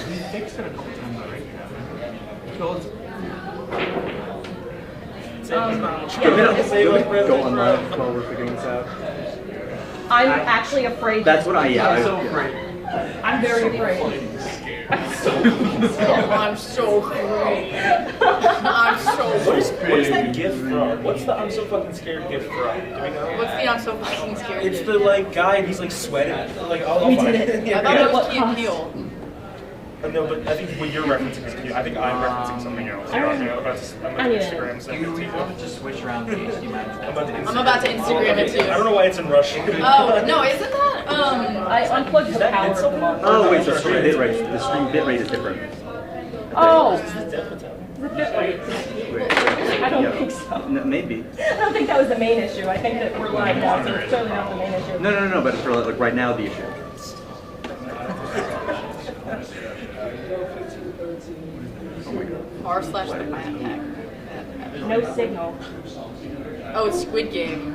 We fixed it a couple times already. Go online while we're figuring this out. I'm actually afraid. That's what I'm so afraid. I'm very afraid. I'm so afraid. I'm so What's that gif from? What's the I'm so fucking scared gif from? Do we know? What's the I'm so fucking scared? It's the like guy and he's like sweating. Like I'll find it. I thought it was Key and Peele. No, but I think what you're referencing is I think I'm referencing something else. I'm about to Instagram send it to you. Just switch around the HDMI. I'm about to Instagram it to you. I don't know why it's in Russian. Oh, no, isn't that, I unplugged the power of the monitor. Oh wait, the stream bitrate. The stream bitrate is different. Oh! The bitrate. I don't think so. No, maybe. I don't think that was the main issue. I think that we're live now, so it's certainly not the main issue. No. But for like right now, the issue. r/the Mad Hack. No signal. Oh, it's Squid Game.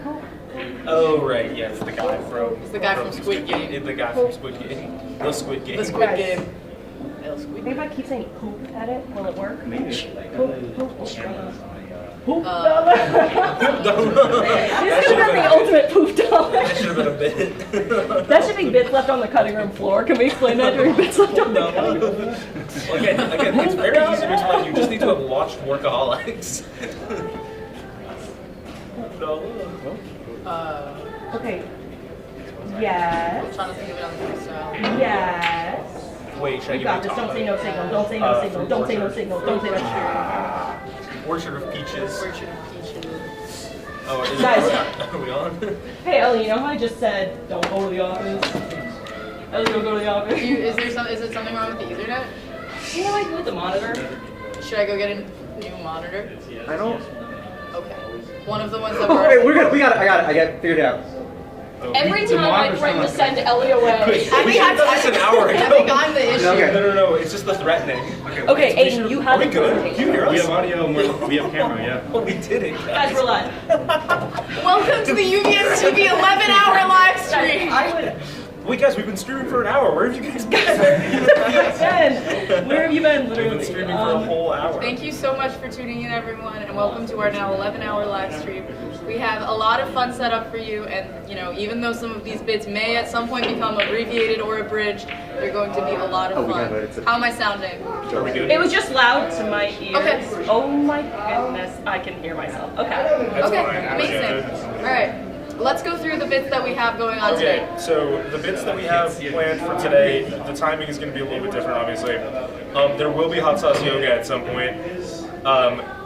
Oh right, yeah, it's the guy from. It's the guy from Squid Game. The guy from Squid Game. The Squid Game. The Squid Game. Maybe if I keep saying poop at it, will it work? Maybe. Poop. This is the ultimate poop doll. That should have been a bit. That should be bits left on the cutting room floor. Can we explain that during bits left on the cutting room? Again, it's very easy to explain. You just need to have watched Workaholics. Okay. Yes. I'm trying to think of it on the freestyle. Yes. Wait, should I You give got you this. a Don't top? say no signal. Don't say no signal. Don't say no signal. Don't say no signal. Orchard of Peaches. Orchard of Peaches. Oh, is Guys. Are we on? Hey Ellie, you know how I just said don't go to the office? Ellie, don't go to the office. Is it something wrong with the Ethernet? You know I do with the monitor. Should I go get a new monitor? I don't. Okay. One of the ones that Oh wait, were. we're good. We got it. I got it figured it out. Every time I threaten to send Ellie away. I think I'm the issue. Okay. No. It's just the threatening. Okay, Aiden, you have Are we good? Can you hear us? We have audio and we have camera, yeah. Oh, we did it, Guys, we're live. Welcome to the UVMtv 11-hour live stream. Wait, guys, we've been streaming for an hour. Where have you guys been? Where have you been? We've Literally. been streaming for a whole hour. Thank you so much for tuning in, everyone, and welcome to our now 11-hour live stream. We have a lot of fun set up for you, and even though some of these bits may at some point become abbreviated or abridged, they're going to be a lot of fun. How am I sounding? Are we good? It was just loud to my ears. Okay. Oh my goodness, I can hear myself. Okay. Okay, amazing. All right, let's go through the bits that we have going on today. Okay, so the bits that we have planned for today, the timing is going to be a little bit different, obviously. There will be hot sauce yoga at some point.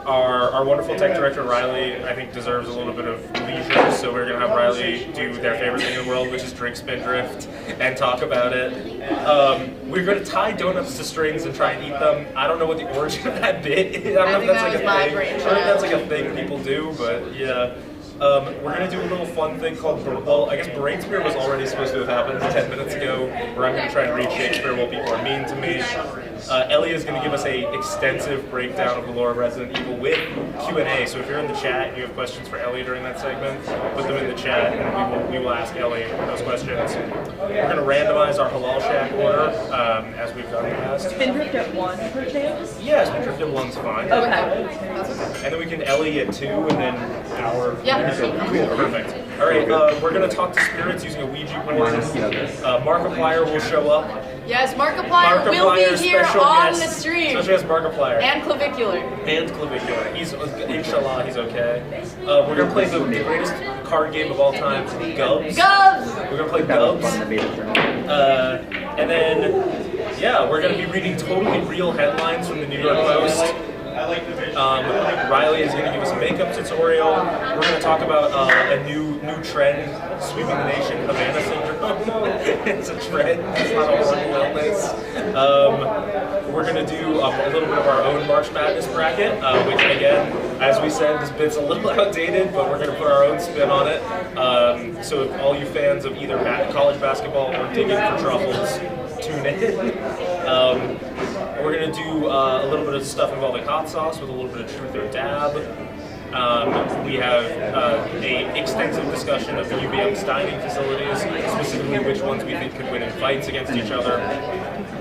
Our wonderful tech director, Riley, I think deserves a little bit of leisure, so we're going to have Riley do their favorite thing in the world, which is drink Spindrift, and talk about it. We're going to tie donuts to strings and try and eat them. I don't know what the origin of that bit is. I don't know if that's like a thing. I don't know if that's like a thing people do, but yeah. We're going to do a little fun thing called, well, I guess Brainsphere was already supposed to have happened 10 minutes ago, where I'm going to try and read Shakespeare while people are mean to me. Ellie is going to give us a extensive breakdown of the lore of Resident Evil with Q&A, so if you're in the chat and you have questions for Ellie during that segment, put them in the chat and we will ask Ellie those questions. We're going to randomize our Halal Shack order, as we've done in the past. Spindrift at 1 per chance? Yeah, Spindrift at 1's fine. Okay. And then we can Ellie at 2, and then our... Yeah. Cool, perfect. All right, we're going to talk to spirits using a Ouija board. Markiplier will show up. Yes, Markiplier will be here on the stream. Special guest Markiplier. And Clavicular. He's, inshallah, he's okay. We're going to play the greatest card game of all time, Gubs. We're going to play Gubs. And then, yeah, we're going to be reading totally real headlines from the New York Post. Riley is going to give us a makeup tutorial. We're going to talk about a new trend sweeping the nation, Havana syndrome. It's a trend. It's not a horrible illness. We're going to do a little bit of our own March Madness bracket, which again, as we said, this bit's a little outdated, but we're going to put our own spin on it. So if all you fans of either college basketball or digging for truffles, tune in. We're going to do a little bit of stuff involving hot sauce with a little bit of truth or dab. We have an extensive discussion of the UVM dining facilities, specifically which ones we think could win in fights against each other.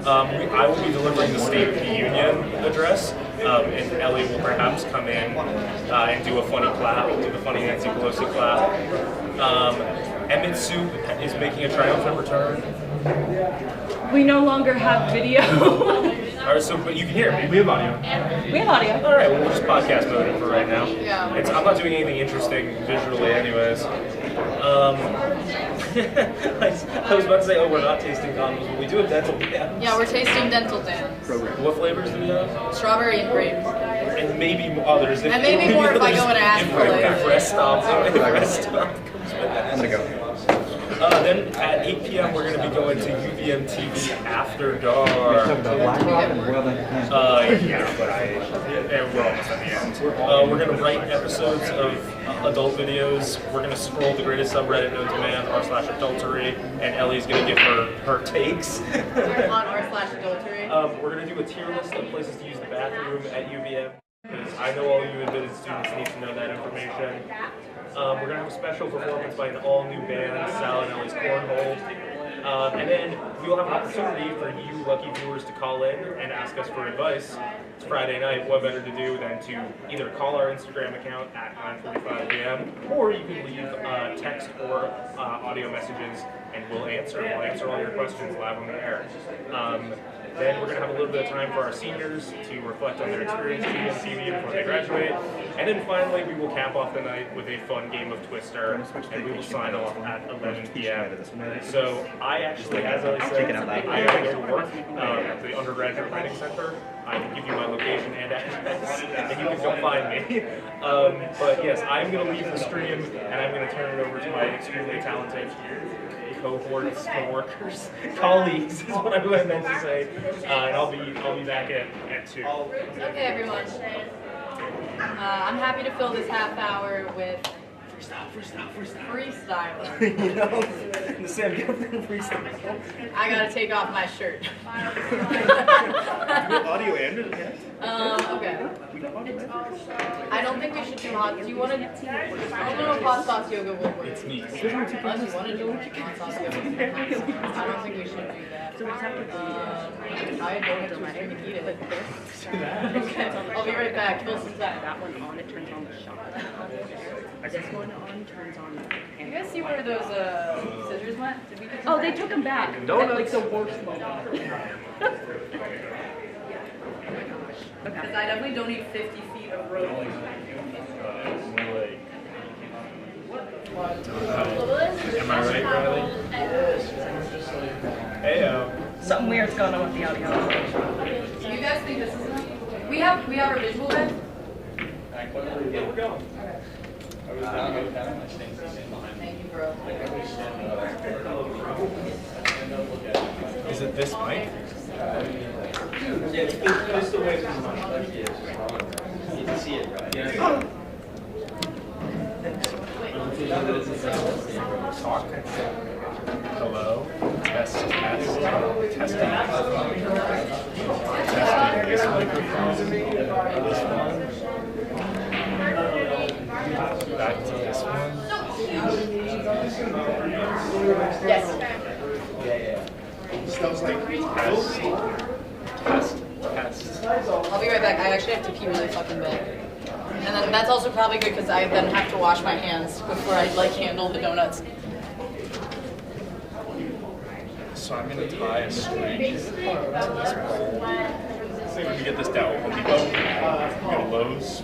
I will be delivering the State of the Union address, and Ellie will perhaps come in and do a funny clap, do the funny Nancy Pelosi clap. Emmett Soup is making a triumphant return. We no longer have video. Alright, so but you can hear me. We have audio. We have audio. Alright, well, we'll just podcast mode it for right now. Yeah. I'm not doing anything interesting visually anyways. I was about to say, oh, we're not tasting condoms, but we do have dental dams. Yeah, we're tasting dental dams. What flavors do we have? Strawberry and grape. And maybe others. And maybe more if I go and ask for If later. rest stop comes with that. I'm gonna go. Then at 8 p.m. we're going to be going to UVMtv After Dark. BlackRock and Royal Bank of Canada. Yeah, but we're almost at the end. We're going to write episodes of adult videos. We're going to scroll the greatest subreddit known to man, r/adultery, and Ellie's going to give her takes. On r/adultery. We're going to do a tier list of places to use the bathroom at UVM. Because I know all you admitted students need to know that information. We're going to have a special performance by an all-new band, Sal and Ellie's Cornhole. And then we will have an opportunity for you lucky viewers to call in and ask us for advice. It's Friday night, what better to do than to either call our Instagram account at 9:45 p.m. or you can leave text or audio messages and we'll answer. We'll answer all your questions live on the air. Then we're going to have a little bit of time for our seniors to reflect on their experience at UVM before they graduate. And then finally, we will cap off the night with a fun game of Twister, and we will sign off at 11 p.m. So I actually, as I said, I gotta go to work at the Undergraduate Writing Center. I can give you my location and address, and you can come find me. But yes, I'm going to leave the stream, and I'm going to turn it over to my extremely talented cohorts, co-workers, colleagues is what I meant to say. And I'll be back at 2. Okay, everyone. I'm happy to fill this half hour with freestyle. You know, the Sam Gilpin freestyle. I gotta take off my shirt. Audio and it? Okay. I don't think we should do hot. Do you want to? I don't know if hot sauce yoga will work. It's me. Unless you want to do hot sauce yoga. I don't think we should do that. I don't know if to eat it. Okay. I'll be right back. Fill some time. That one on, it turns on the shot. This one on turns on the You guys see where those scissors went? Did we get them Oh, they back? took them back. Donuts. At, like the worst moment. Because I definitely don't need 50 feet of road. Am I right, Riley? Heyo. Something weird's going on with the audio. Do you guys think this is enough? We have our visual guys? Yeah, we're going. Thank you, bro. Is it this mic? It's the way it's you can see it, right? Yeah. Talk. Hello. Test. Testing. Testing this microphone. This one. Back to this one. Yes. Test. I'll be right back. I actually have to pee really fucking bad. And then that's also probably good because I then have to wash my hands before I handle the donuts. So I'm gonna tie a string to this bowl. See if we can get this down. Home Depot. Go to Lowe's.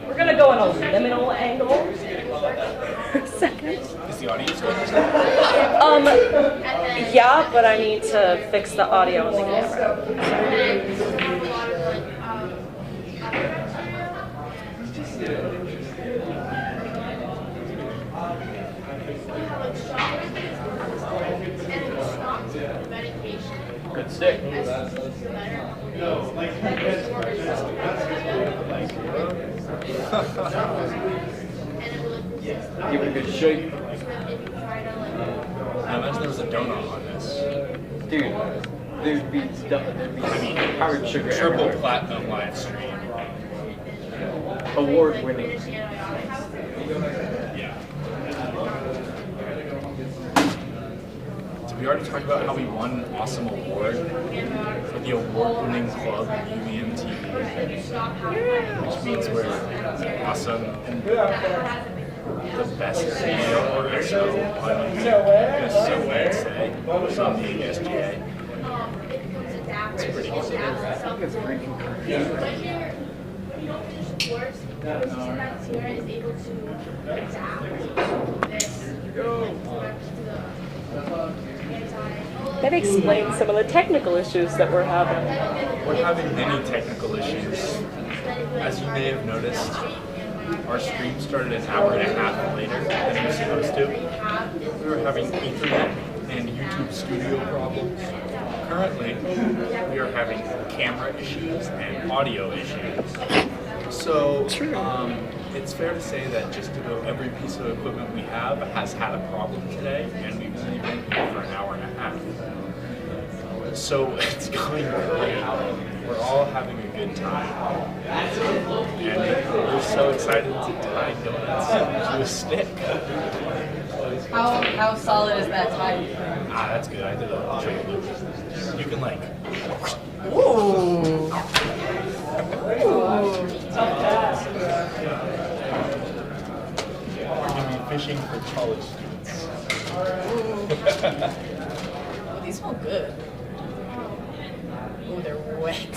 We're gonna go on a liminal angle for a second. Is the audience going? Yeah, but I need to fix the audio on the camera. Good stick. Give it a good shake. I imagine there was a donut on this. Dude, there'd be powdered sugar Triple everywhere. platinum live stream. Award winning. Yeah. Did we already talk about how we won an awesome award for the award-winning club UVMtv? Which means we're awesome and the best video or show on YouTube. That's so weird to say. Some being SGA. It's pretty good. It's freaking That explains some of the technical issues that we're having. We're having many technical issues. As you may have noticed, our stream started an hour and a half later than it was supposed to. We were having Ethernet and YouTube Studio problems. Currently, we are having camera issues and audio issues. So, it's fair to say that just about every piece of equipment we have has had a problem today, and we've only been here for an hour and a half. So it's going great. We're all having a good time. And we're so excited to tie donuts to a stick. How solid is that tie? Ah, that's good. I did a trick loop. You can like... Ooh. We're going to be fishing for college students. Oh, these smell good. Oh, they're wet.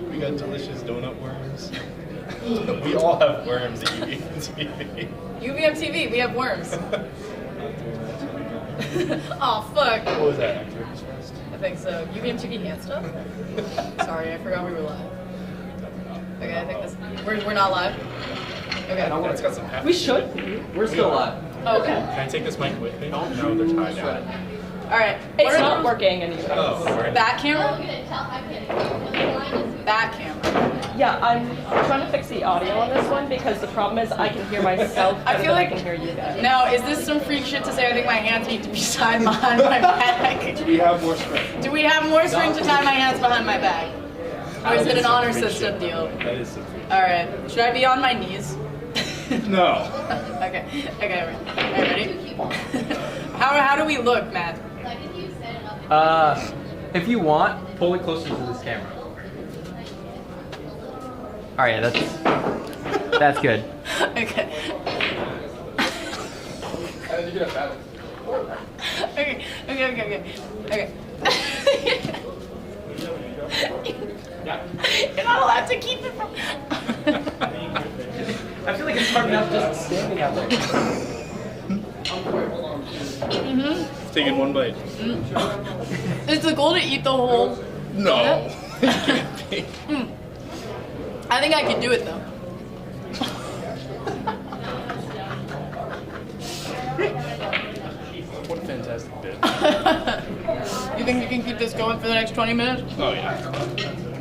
We got delicious donut worms. We all have worms at UVMtv. UVMtv, we have worms. Oh, fuck. What was that? Activities Fest? I think so. UVMtv hand stuff? Sorry, I forgot we were live. Okay, I think this... We're not live? Okay. Oh, it's got some hats. We should. We're still live. Oh, okay. Can I take this mic with me? No, they're tied down. Alright. It's not working anyway. Oh, alright. That camera? That camera. Yeah, I'm trying to fix the audio on this one because the problem is I can hear myself I better feel than like- I can hear you guys. Now, is this some freak shit to say I think my hands need to be tied behind my back? We have more string. Do we have more string to tie my hands behind my back? Or is it an honor system deal? That is some freak. Alright. Should I be on my knees? No. Okay. Okay, ready? How do we look, Matt? If you want, pull it closer to this camera. All right, that's good. Okay. Okay. You're not allowed to keep it from... I feel like it's hard enough just standing out there. Taking one bite. Is the goal to eat the whole... No. It can't be. I think I can do it, though. What a fantastic bit. You think you can keep this going for the next 20 minutes? Oh, yeah.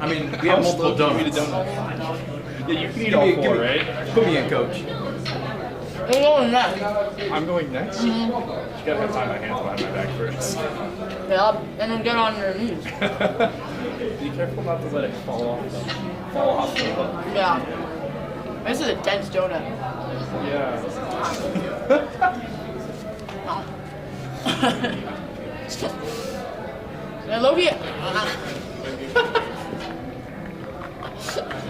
I mean, we have multiple donuts. Yeah, you can eat all four, right? Put me in, coach. Who's going next? I'm going next? You gotta have time my hands behind my back first. Yeah, and then get on your knees. Be careful not to let it fall off the hook. Yeah. This is a dense donut. Yeah. And Loki.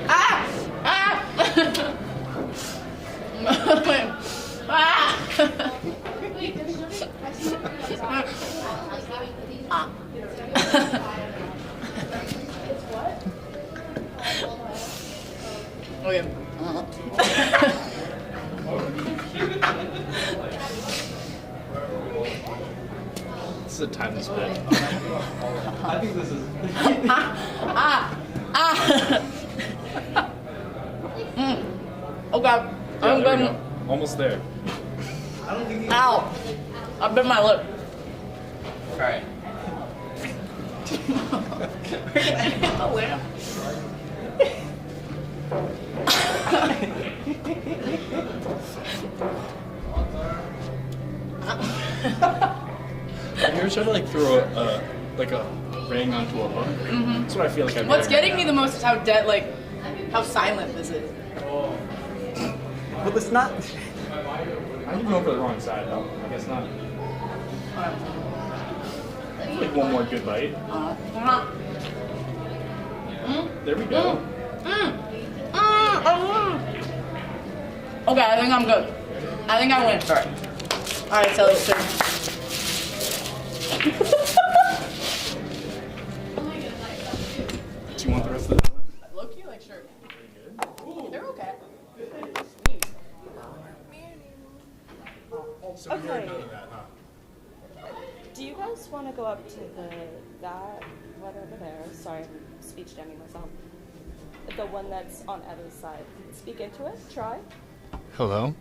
Ah! Ah! Okay. This is a timeless bit. I think this is. Okay. I'm There we going. go. Almost there. Ow! I bit my lip. Alright. We're gonna hit the lamp. Have you ever tried to like throw a ring onto a hook? Mm-hmm. That's what I feel like I'm What's doing getting me the most is how how silent this is. But it's not. I'm going for the wrong side though. I guess not. Like one more good bite. There we go. Okay, I think I'm good. I think I win. Sorry. Alright, so let's Do you want the rest of the donut? low-key, like, sure. They're okay. So Okay. you're none of that, huh? Do you guys want to go up to that one over there? Sorry, I'm speech jamming myself. The one that's on Eva's side. Speak into it. Try. Hello?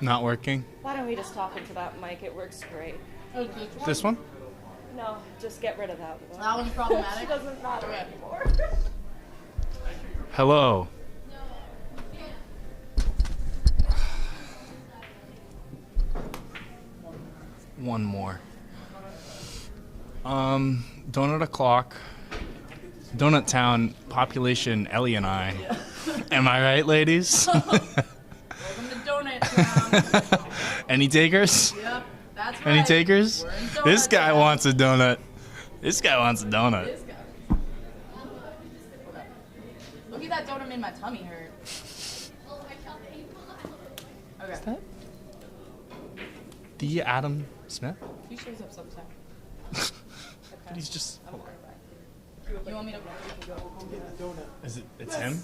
Not working? Why don't we just talk into that mic? It works great. This one? No, just get rid of that one. That one's It problematic. doesn't matter anymore. Hello? One more. Donut o'clock. Donut Town, population Ellie and I. Am I right, ladies? Welcome to Donut Town. Any takers? Yep, that's right. Any takers? We're in Donut This guy Town. wants a donut. This guy wants a donut. This guy. Okay. Look at that donut made my tummy hurt. Okay. The Adam Smith? He shows up sometime. But he's just. I'm going back. You want me to go? Is it? It's him?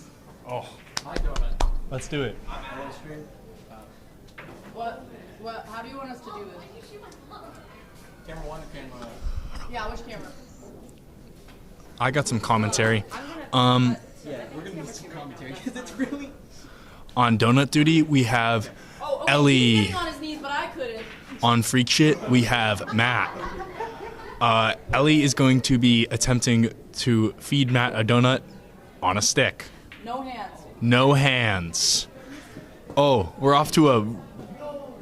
Oh. My donut. Let's do it. Livestream. What? How do you want us to do this? Camera 1 or camera... Yeah, which camera? I got some commentary. Yeah, we're gonna need some commentary because it's really... On donut duty, we have Oh, okay. Ellie. He's getting on his knees, but I couldn't. On Freak Shit, we have Matt. Ellie is going to be attempting to feed Matt a donut on a stick. No hands. No hands. Oh, we're off to a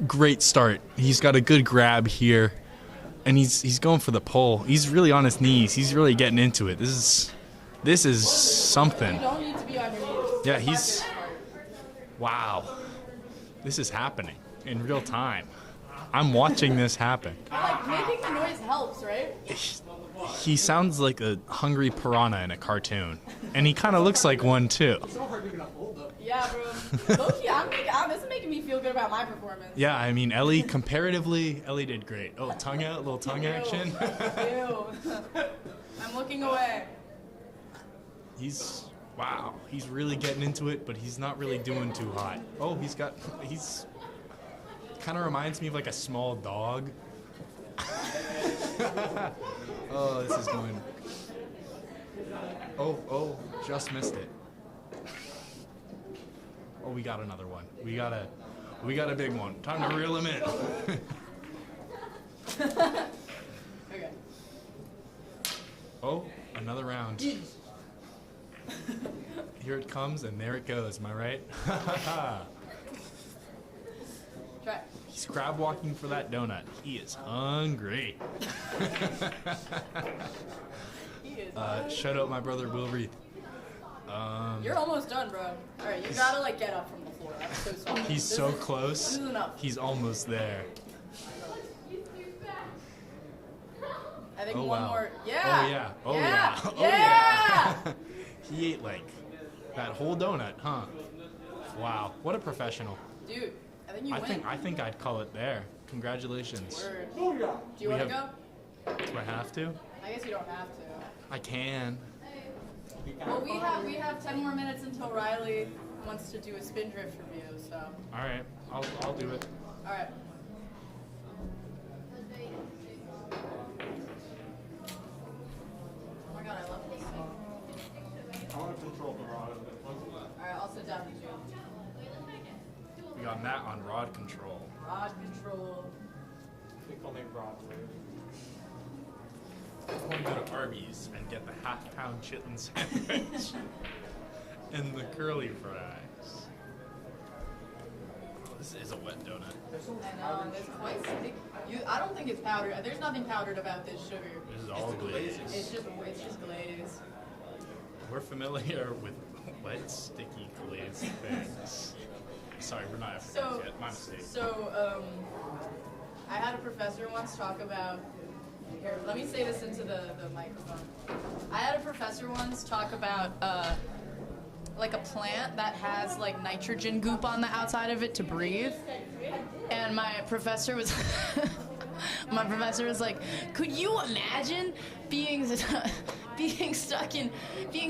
great start. He's got a good grab here, and he's going for the pull. He's really on his knees. He's really getting into it. This is something. You don't need to be on your knees. Yeah, he's. Wow. This is happening in real time. I'm watching this happen. Like, making the noise helps, right? He sounds like a hungry piranha in a cartoon. And he kind of looks like one too. Yeah, bro. Low-key, this is making me feel good about my performance. Yeah, I mean, Ellie, comparatively, Ellie did great. Oh, tongue out, little tongue action. Ew. I'm looking away. Wow, he's really getting into it, but he's not really doing too hot. Oh, he's kind of reminds me of like a small dog. Oh, this is going. Oh, just missed it. Oh, we got another one. We got a big one. Time to reel him in. Okay. Oh, another round. Here it comes, and there it goes. Am I right? Try. He's crab walking for that donut. He is hungry. He is. Shout out my brother Will Reith. You're almost done, bro. Alright, you gotta like get up from the floor. That's so small. He's so close. This is enough. He's almost there. I think Oh one wow. more. Oh Yeah. yeah. Oh Yeah. yeah. Oh Yeah. yeah. He ate like that whole donut, huh? Wow. What a professional. Dude, I think you win. I think I'd call it there. Congratulations. Word. Do you We want to have- go? Do I have to? I guess you don't have to. I can. Well, we have 10 more minutes until Riley wants to do a spin drift review. So, All right. I'll do it. all right. Oh my god, I love this song. I want to control the rod. All right, I'll sit down with you. We got Matt on rod control. Rod control. I think I'll make rod later. I want to go to Arby's and get the half-pound chitlin sandwich. And the curly fries. This is a wet donut. I know, and it's quite sticky. I don't think it's powdered. There's nothing powdered about this sugar. This is all glaze. It's just glaze. We're familiar with wet, sticky glaze things. Sorry, we're not Africans yet. My mistake. So, I had a professor once talk about. Here, let me say this into the microphone. I had a professor once talk about like a plant that has like nitrogen goop on the outside of it to breathe. And my professor was like, could you imagine being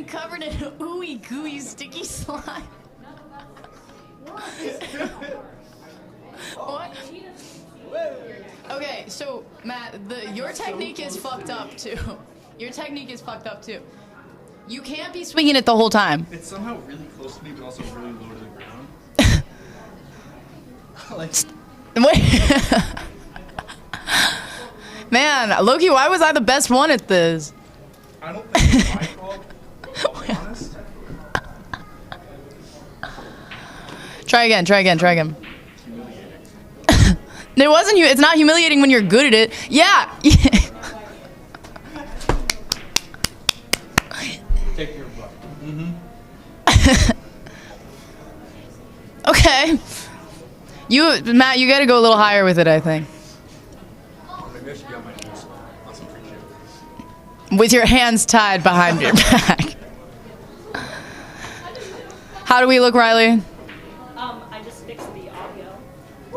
covered in ooey gooey sticky slime? What? Okay, so Matt, your technique is fucked up too. Your technique is fucked up too. You can't be swinging it the whole time. It's somehow really close to me, but also really low to the ground. Like, wait. Man, Loki, why was I the best one at this? I don't think it's my fault, I'll be honest. Try again. It wasn't you. It's not humiliating when you're good at it. Yeah. Take your butt. Okay. Matt, you gotta go a little higher with it, I think. Maybe I should be on my knees. On some free shit. With your hands tied behind your back. How do we look, Riley? I just fixed the audio.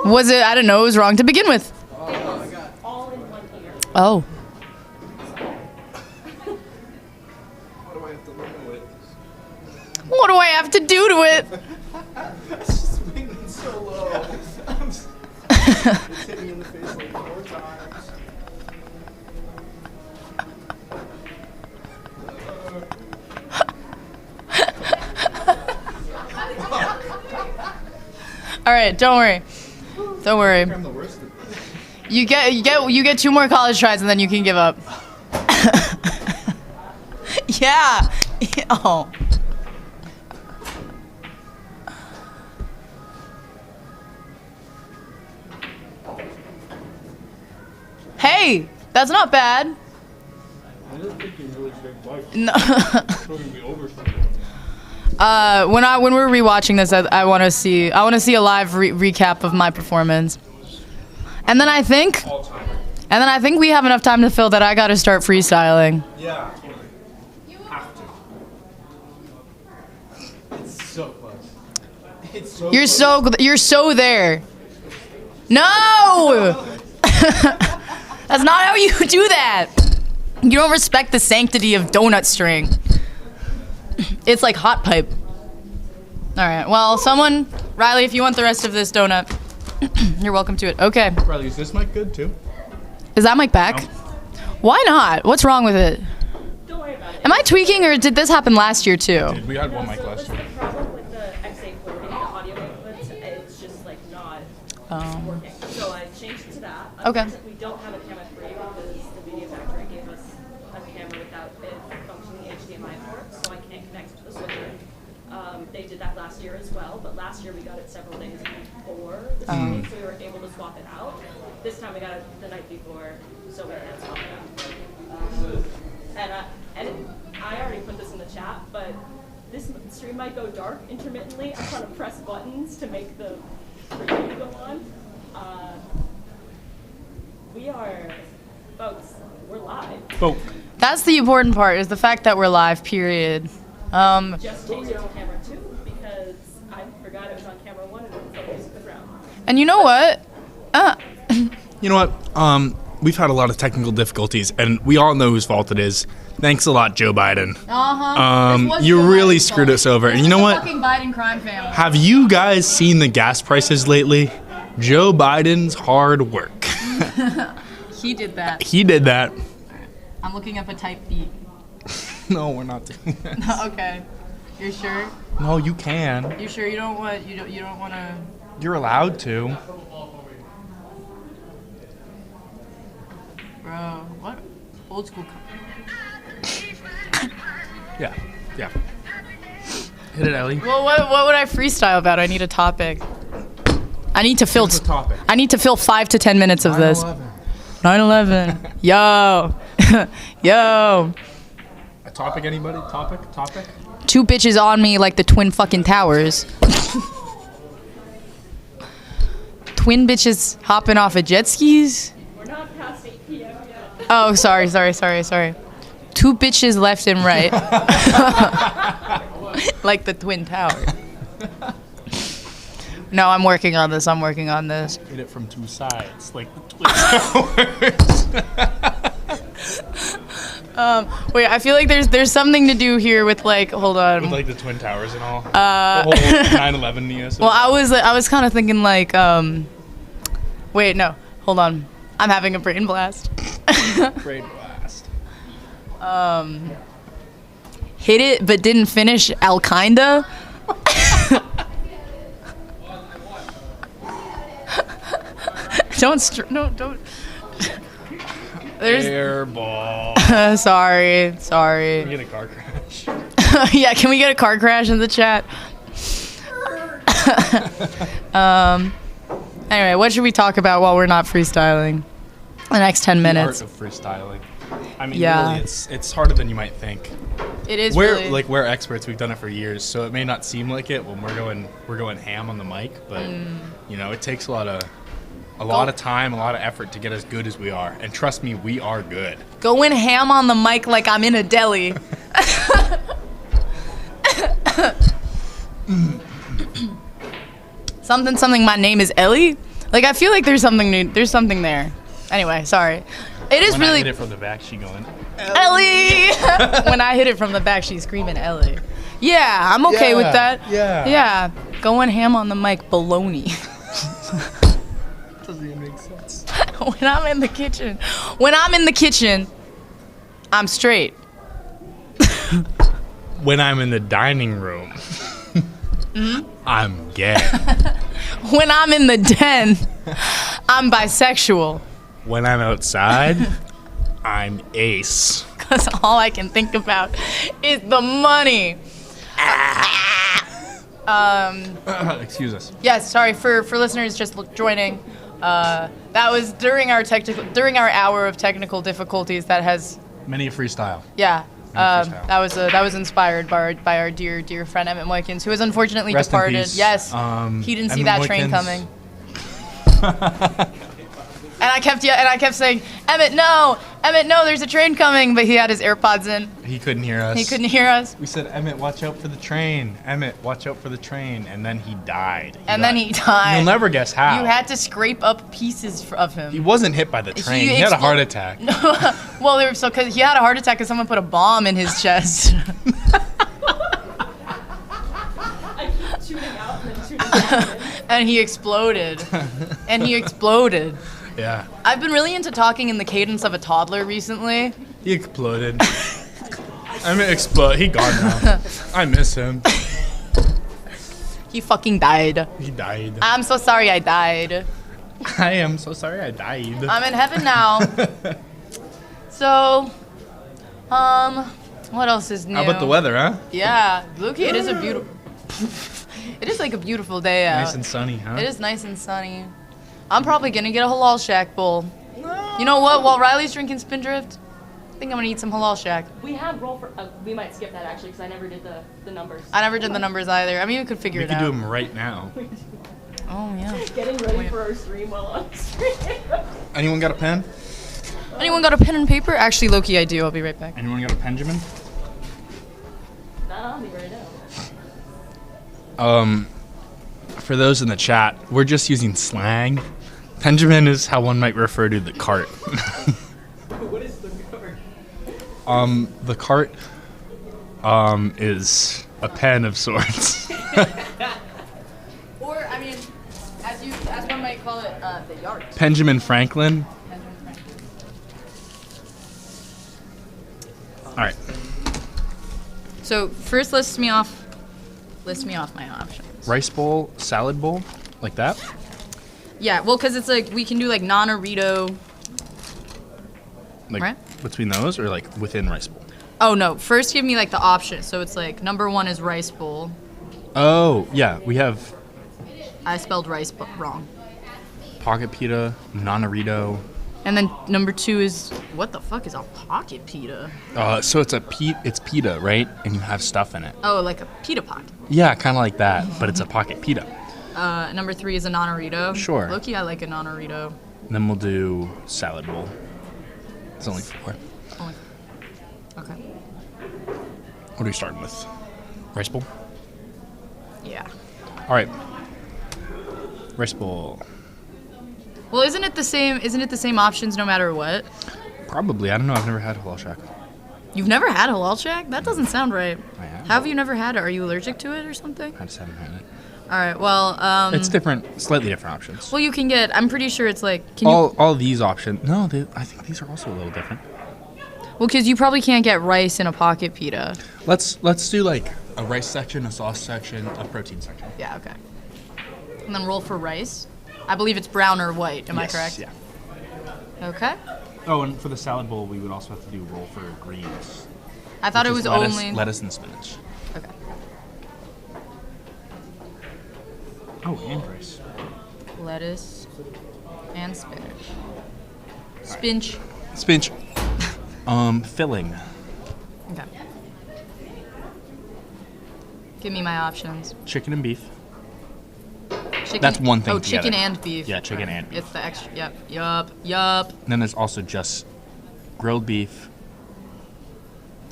Was it? I don't know. It was wrong to begin with. It was all in one ear. Oh. What do I have to do with it? What do I have to do to it? It's just swinging so low. It's hit me in the face like 4 times. All right, don't worry. Don't worry. I'm the worst at this. You get 2 more college tries and then you can give up. Yeah. Oh. Hey, that's not bad. I didn't think you really big life. No. It's going to be over someday. When we're rewatching this, I want to see a live recap of my performance, and then I think we have enough time to fill that I got to start freestyling. Yeah. You have to. It's so close. It's so close. You're so there. No. That's not how you do that. You don't respect the sanctity of donut string. It's like hot pipe. All right. Well, Riley, if you want the rest of this donut, you're welcome to it. Okay. Riley, is this mic good too? Is that mic back? No. Why not? What's wrong with it? Don't worry about it. Am I tweaking or did this happen last year too? Dude, we had one mic last year. The problem with the X840, the audio inputs, it's just like not working. So I changed it to that. Okay. We don't have a camera 3 because the media factory gave us a camera without it functioning HDMI port, so I can't connect to the switcher. They did that last year as well, but last year we got it several days before the stream, so we were able to swap it out. This time we got it the night before, so we can't swap it out. And I already put this in the chat, but this stream might go dark intermittently. I'm trying to press buttons to make the preview go on. We are, folks, we're live. Oh. That's the important part, is the fact that we're live, period. Just changed it to camera 2 because I forgot it was on camera 1 and it focused the ground. And you know what? You know what? We've had a lot of technical difficulties, and we all know whose fault it is. Thanks a lot, Joe Biden. You really screwed us over. And you know what? Fucking Biden crime family. Have you guys seen the gas prices lately? Joe Biden's hard work. He did that. He did that. I'm looking up a type beat. No, we're not doing that. Okay. You're sure? No, you can. You sure you don't want to? You're allowed to. Bro, what? Old school. Yeah. Hit it, Ellie. Well, what would I freestyle about? I need a topic. I need to fill. What's the topic? I need to fill 5 to 10 minutes of this. 9/11. Yo, yo. A topic, anybody? Topic? 2 bitches on me like the twin fucking towers. Twin bitches hopping off of jet skis. We're not past 8 p.m. yet. Oh, sorry. 2 bitches left and right. Like the twin towers. No, I'm working on this. Hit it from 2 sides, like the twin towers. Wait, I feel like there's something to do here with like, hold on. With like the twin towers and all. The whole 9/11 news. Well, I was kind of thinking like, wait, no, hold on. I'm having a brain blast. Brain blast. Hit it but didn't finish Al Qaeda. Don't. There's Airball. sorry. We get a car crash. Yeah, can we get a car crash in the chat? Anyway, what should we talk about while we're not freestyling? The next 10 minutes. The art of freestyling. I mean, Yeah. really, it's harder than you might think. It is We're really like we're experts. We've done it for years, so it may not seem like it when we're going ham on the mic, but you know, it takes a lot of time, a lot of effort to get as good as we are. And trust me, we are good. going ham on the mic like I'm in a deli. something. My name is Ellie. Like I feel like there's something new. There's something there. Anyway, sorry. It is When really I hit it from the back, she going. Ellie. When I hit it from the back, she's screaming Ellie. Yeah, I'm okay with that. Yeah. Going ham on the mic, baloney. Doesn't even make sense. When I'm in the kitchen, I'm straight. When I'm in the dining room, I'm gay. When I'm in the den, I'm bisexual. When I'm outside, I'm ace. Because all I can think about is the money. Excuse us. Yes, sorry for listeners just joining. That was during our hour of technical difficulties. That has Many a freestyle. that was inspired by our dear friend Emmett Moykins, who has unfortunately Rest in departed. peace. Yes, he didn't see Emmett that train Moykins. coming. And I kept saying, Emmett, no, there's a train coming, but he had his AirPods in. He couldn't hear us. He couldn't hear us. We said, Emmett, watch out for the train. Emmett, watch out for the train. And then he died. Then he died. You'll never guess how. You had to scrape up pieces of him. He wasn't hit by the train. He had a heart attack. Well, because he had a heart attack because someone put a bomb in his chest. I keep tuning out and then tuning back in. And he exploded. Yeah. I've been really into talking in the cadence of a toddler recently. He exploded. Emmett exploded. He gone now. I miss him. He fucking died. He died. I'm so sorry I died. I am so sorry I died. I'm in heaven now. So, what else is new? How about the weather, huh? Yeah, Luki, it is a beautiful. It is like a beautiful day out. Nice and sunny, huh? It is nice and sunny. I'm probably gonna get a Halal Shack bowl. You know what? While Riley's drinking Spindrift, I think I'm gonna eat some Halal Shack. We had roll for. We might skip that actually because I never did the numbers. I never did the numbers either. I mean, we could figure We it could out. do them right now. Oh yeah. Getting ready for our stream while on stream. Anyone got a pen? Anyone got a pen and paper? Actually, Loki, I do. I'll be right back. Anyone got a Benjamin? Not on me right now. For those in the chat, we're just using slang. Benjamin is how one might refer to the cart. What is the card? The cart is a pen of sorts. Or I mean, as one might call it, the yard. Benjamin Franklin. All right. So first, list me off my options. Rice bowl, salad bowl, like that. Yeah, well, because it's like we can do like non-Orito. Like Right. between those or like within rice bowl. Oh no! First, give me like the option. So it's like number 1 is rice bowl. Oh, yeah, we have I spelled rice but wrong. pocket pita, non-Dorito. And then number 2 is, what the fuck is a pocket pita? So it's pita, right? And you have stuff in it. Oh, like a pita pocket. Yeah, kind of like that, but it's a pocket pita. Number 3 is a non-Dorito. Sure. Low-key, I like a non-Dorito. Then we'll do salad bowl. It's only 4. Only. Okay. What are we starting with? Rice bowl? Yeah. All right. Rice bowl. Well, isn't it the same options no matter what? Probably. I don't know. I've never had halal shack. You've never had halal shack? That doesn't sound right. I have. How have you never had it? Are you allergic to it or something? I just haven't had it. All right. Well, It's different, slightly different options. well, you can get. I'm pretty sure it's like. Can you? All these options. No, I think these are also a little different. Well, because you probably can't get rice in a pocket pita. Let's do like a rice section, a sauce section, a protein section. Yeah. Okay. And then roll for rice. I believe it's brown or white. Am I Yes, correct? Yeah. Okay. Oh, and for the salad bowl, we would also have to do roll for greens. I thought it which was is lettuce, only. lettuce and spinach. Okay. Oh, and rice. Lettuce and spinach. Spinach. Spinach. Filling. Okay. Give me my options. Chicken and beef. Chicken. That's one thing Oh, chicken together. and beef. Yeah, chicken and beef. It's the extra. Yep. Yup. And then there's also just grilled beef,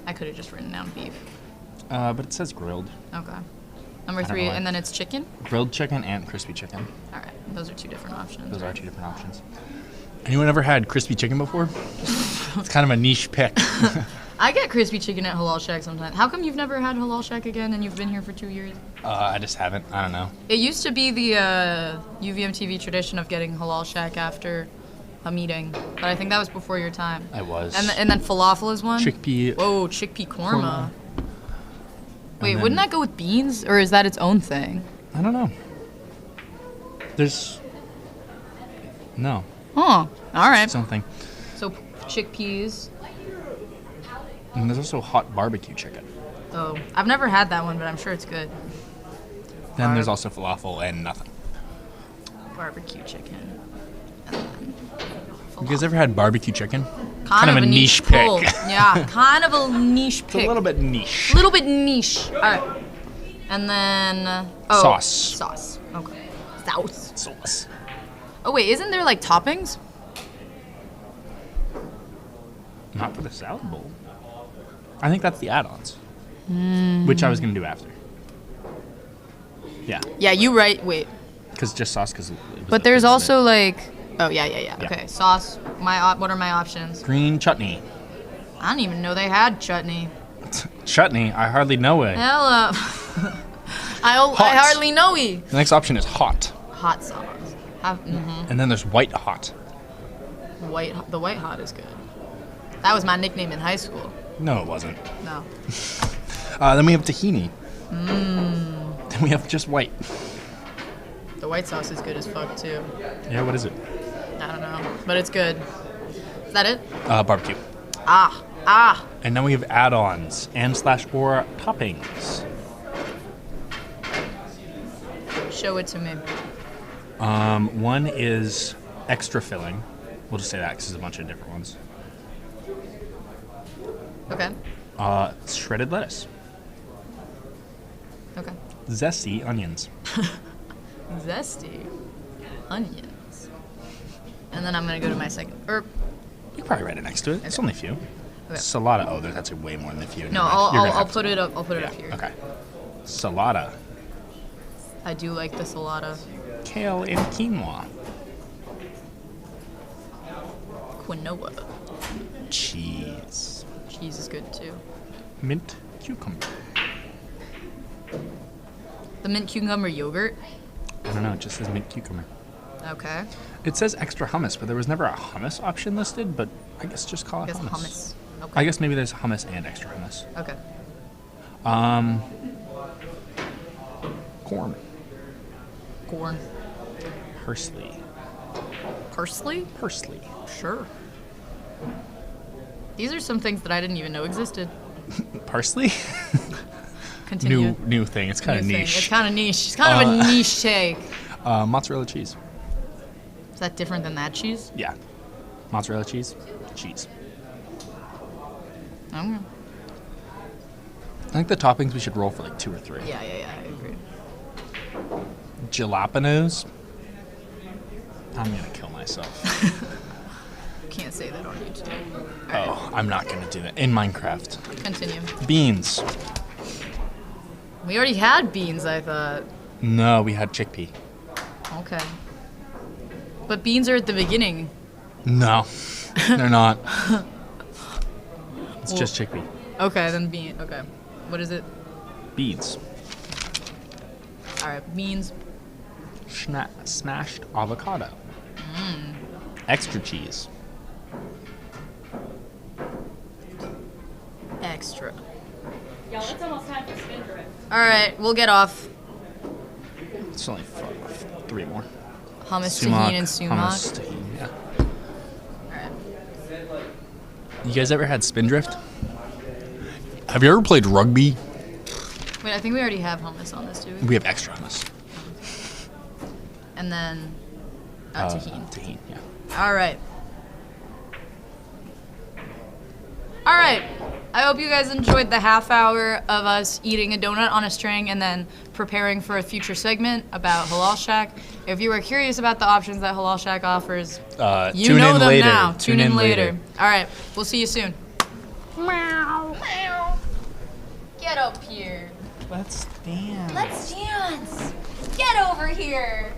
I could have just written down beef. but it says grilled. Okay. Number don't 3, know why. and then it's chicken. Grilled chicken and crispy chicken. All right. Those are 2 different options. Those are 2 different options. Anyone ever had crispy chicken before? It's kind of a niche pick. I get crispy chicken at Halal Shack sometimes. How come you've never had Halal Shack again and you've been here for 2 years? I just haven't. I don't know. It used to be the UVMtv tradition of getting Halal Shack after a meeting, but I think that was before your time. I was. And then falafel is one. Chickpea. Whoa, chickpea korma. Korma. Wait, then- wouldn't that go with beans, or is that its own thing? I don't know. There's no. Huh. All right. Something. So chickpeas. And there's also hot barbecue chicken. Oh, I've never had that one, but I'm sure it's good. Then there's also falafel and nothing. Barbecue chicken. And then You guys ever had barbecue chicken? kind of a niche pick. pull. Yeah, kind of a niche It's pick. a little bit niche. Little bit niche. All right. And then Sauce. Sauce. Okay. Sauce. Sauce. Oh wait, isn't there like toppings? Not for the salad bowl. I think that's the add-ons, which I was gonna do after. Yeah, Yeah, you right. Wait. because just sauce. Because. But there's also like. Oh yeah. Yeah. Okay. Sauce. What are my options? green chutney. I don't even know they had chutney. Chutney. I hardly know it. Hella. I Hot. hardly know The next option is hot, hot sauce. and then there's white hot. The white hot is good. That was my nickname in high school. No, it wasn't. No. Then we have tahini. Then we have just white. The white sauce is good as fuck too. Yeah, what is it? I don't know, but it's good. Is that it? Barbecue. Ah. And then we have add-ons and/or toppings. Show it to me. One is extra filling. We'll just say that because there's a bunch of different ones. Okay. Shredded lettuce. Okay. Zesty onions. Zesty onions. And then I'm gonna go to my second. You probably read it next to it. It's only a few. Salada. Oh, that's way more than a few. No, Never mind. You're gonna I'll have put to- it up. I'll put it Yeah, up here. okay. Salada. I do like the salada. Kale and quinoa. Quinoa. Cheese. Cheese is good too. Mint cucumber. The mint cucumber yogurt. I don't know. It just says mint cucumber. Okay. It says extra hummus, but there was never a hummus option listed. But I guess just call I it guess hummus. hummus. Okay. I guess maybe there's hummus and extra hummus. Okay. Corn. Corn. Parsley. Parsley? Parsley. Sure. These are some things that I didn't even know existed. Parsley? Continue. New thing. It's kind of New thing. niche. It's kind of niche. It's kind of a niche take. Mozzarella cheese. Is that different than that cheese? Yeah. Mozzarella cheese. Cheese. Okay. I think the toppings we should roll for like 2 or 3. Yeah, I agree. Jalapenos. I'm gonna kill myself. Can't say that on YouTube. Oh, I'm not gonna do that. In Minecraft. Continue. Beans. We already had beans, I thought. No, we had chickpea. Okay. But beans are at the beginning. No, they're not. It's just chickpea. Okay, then bean. Okay. What is it? Beans. All right, beans. Smashed avocado. Extra cheese. Extra. Yeah, it's almost time for Spindrift. All right, we'll get off. It's only 3 more. Hummus, tahini, and sumac. Hummus, tahini, yeah. All right. You guys ever had Spindrift? Have you ever played rugby? Wait, I think we already have hummus on this, do we? We have extra hummus. And then tahini. Tahini, yeah. All right. All right. I hope you guys enjoyed the half hour of us eating a donut on a string and then preparing for a future segment about Halal Shack. If you are curious about the options that Halal Shack offers, you tune know in them later. now. Tune in later. All right. We'll see you soon. Meow. Meow. Get up here. Let's dance. Let's dance. Get over here.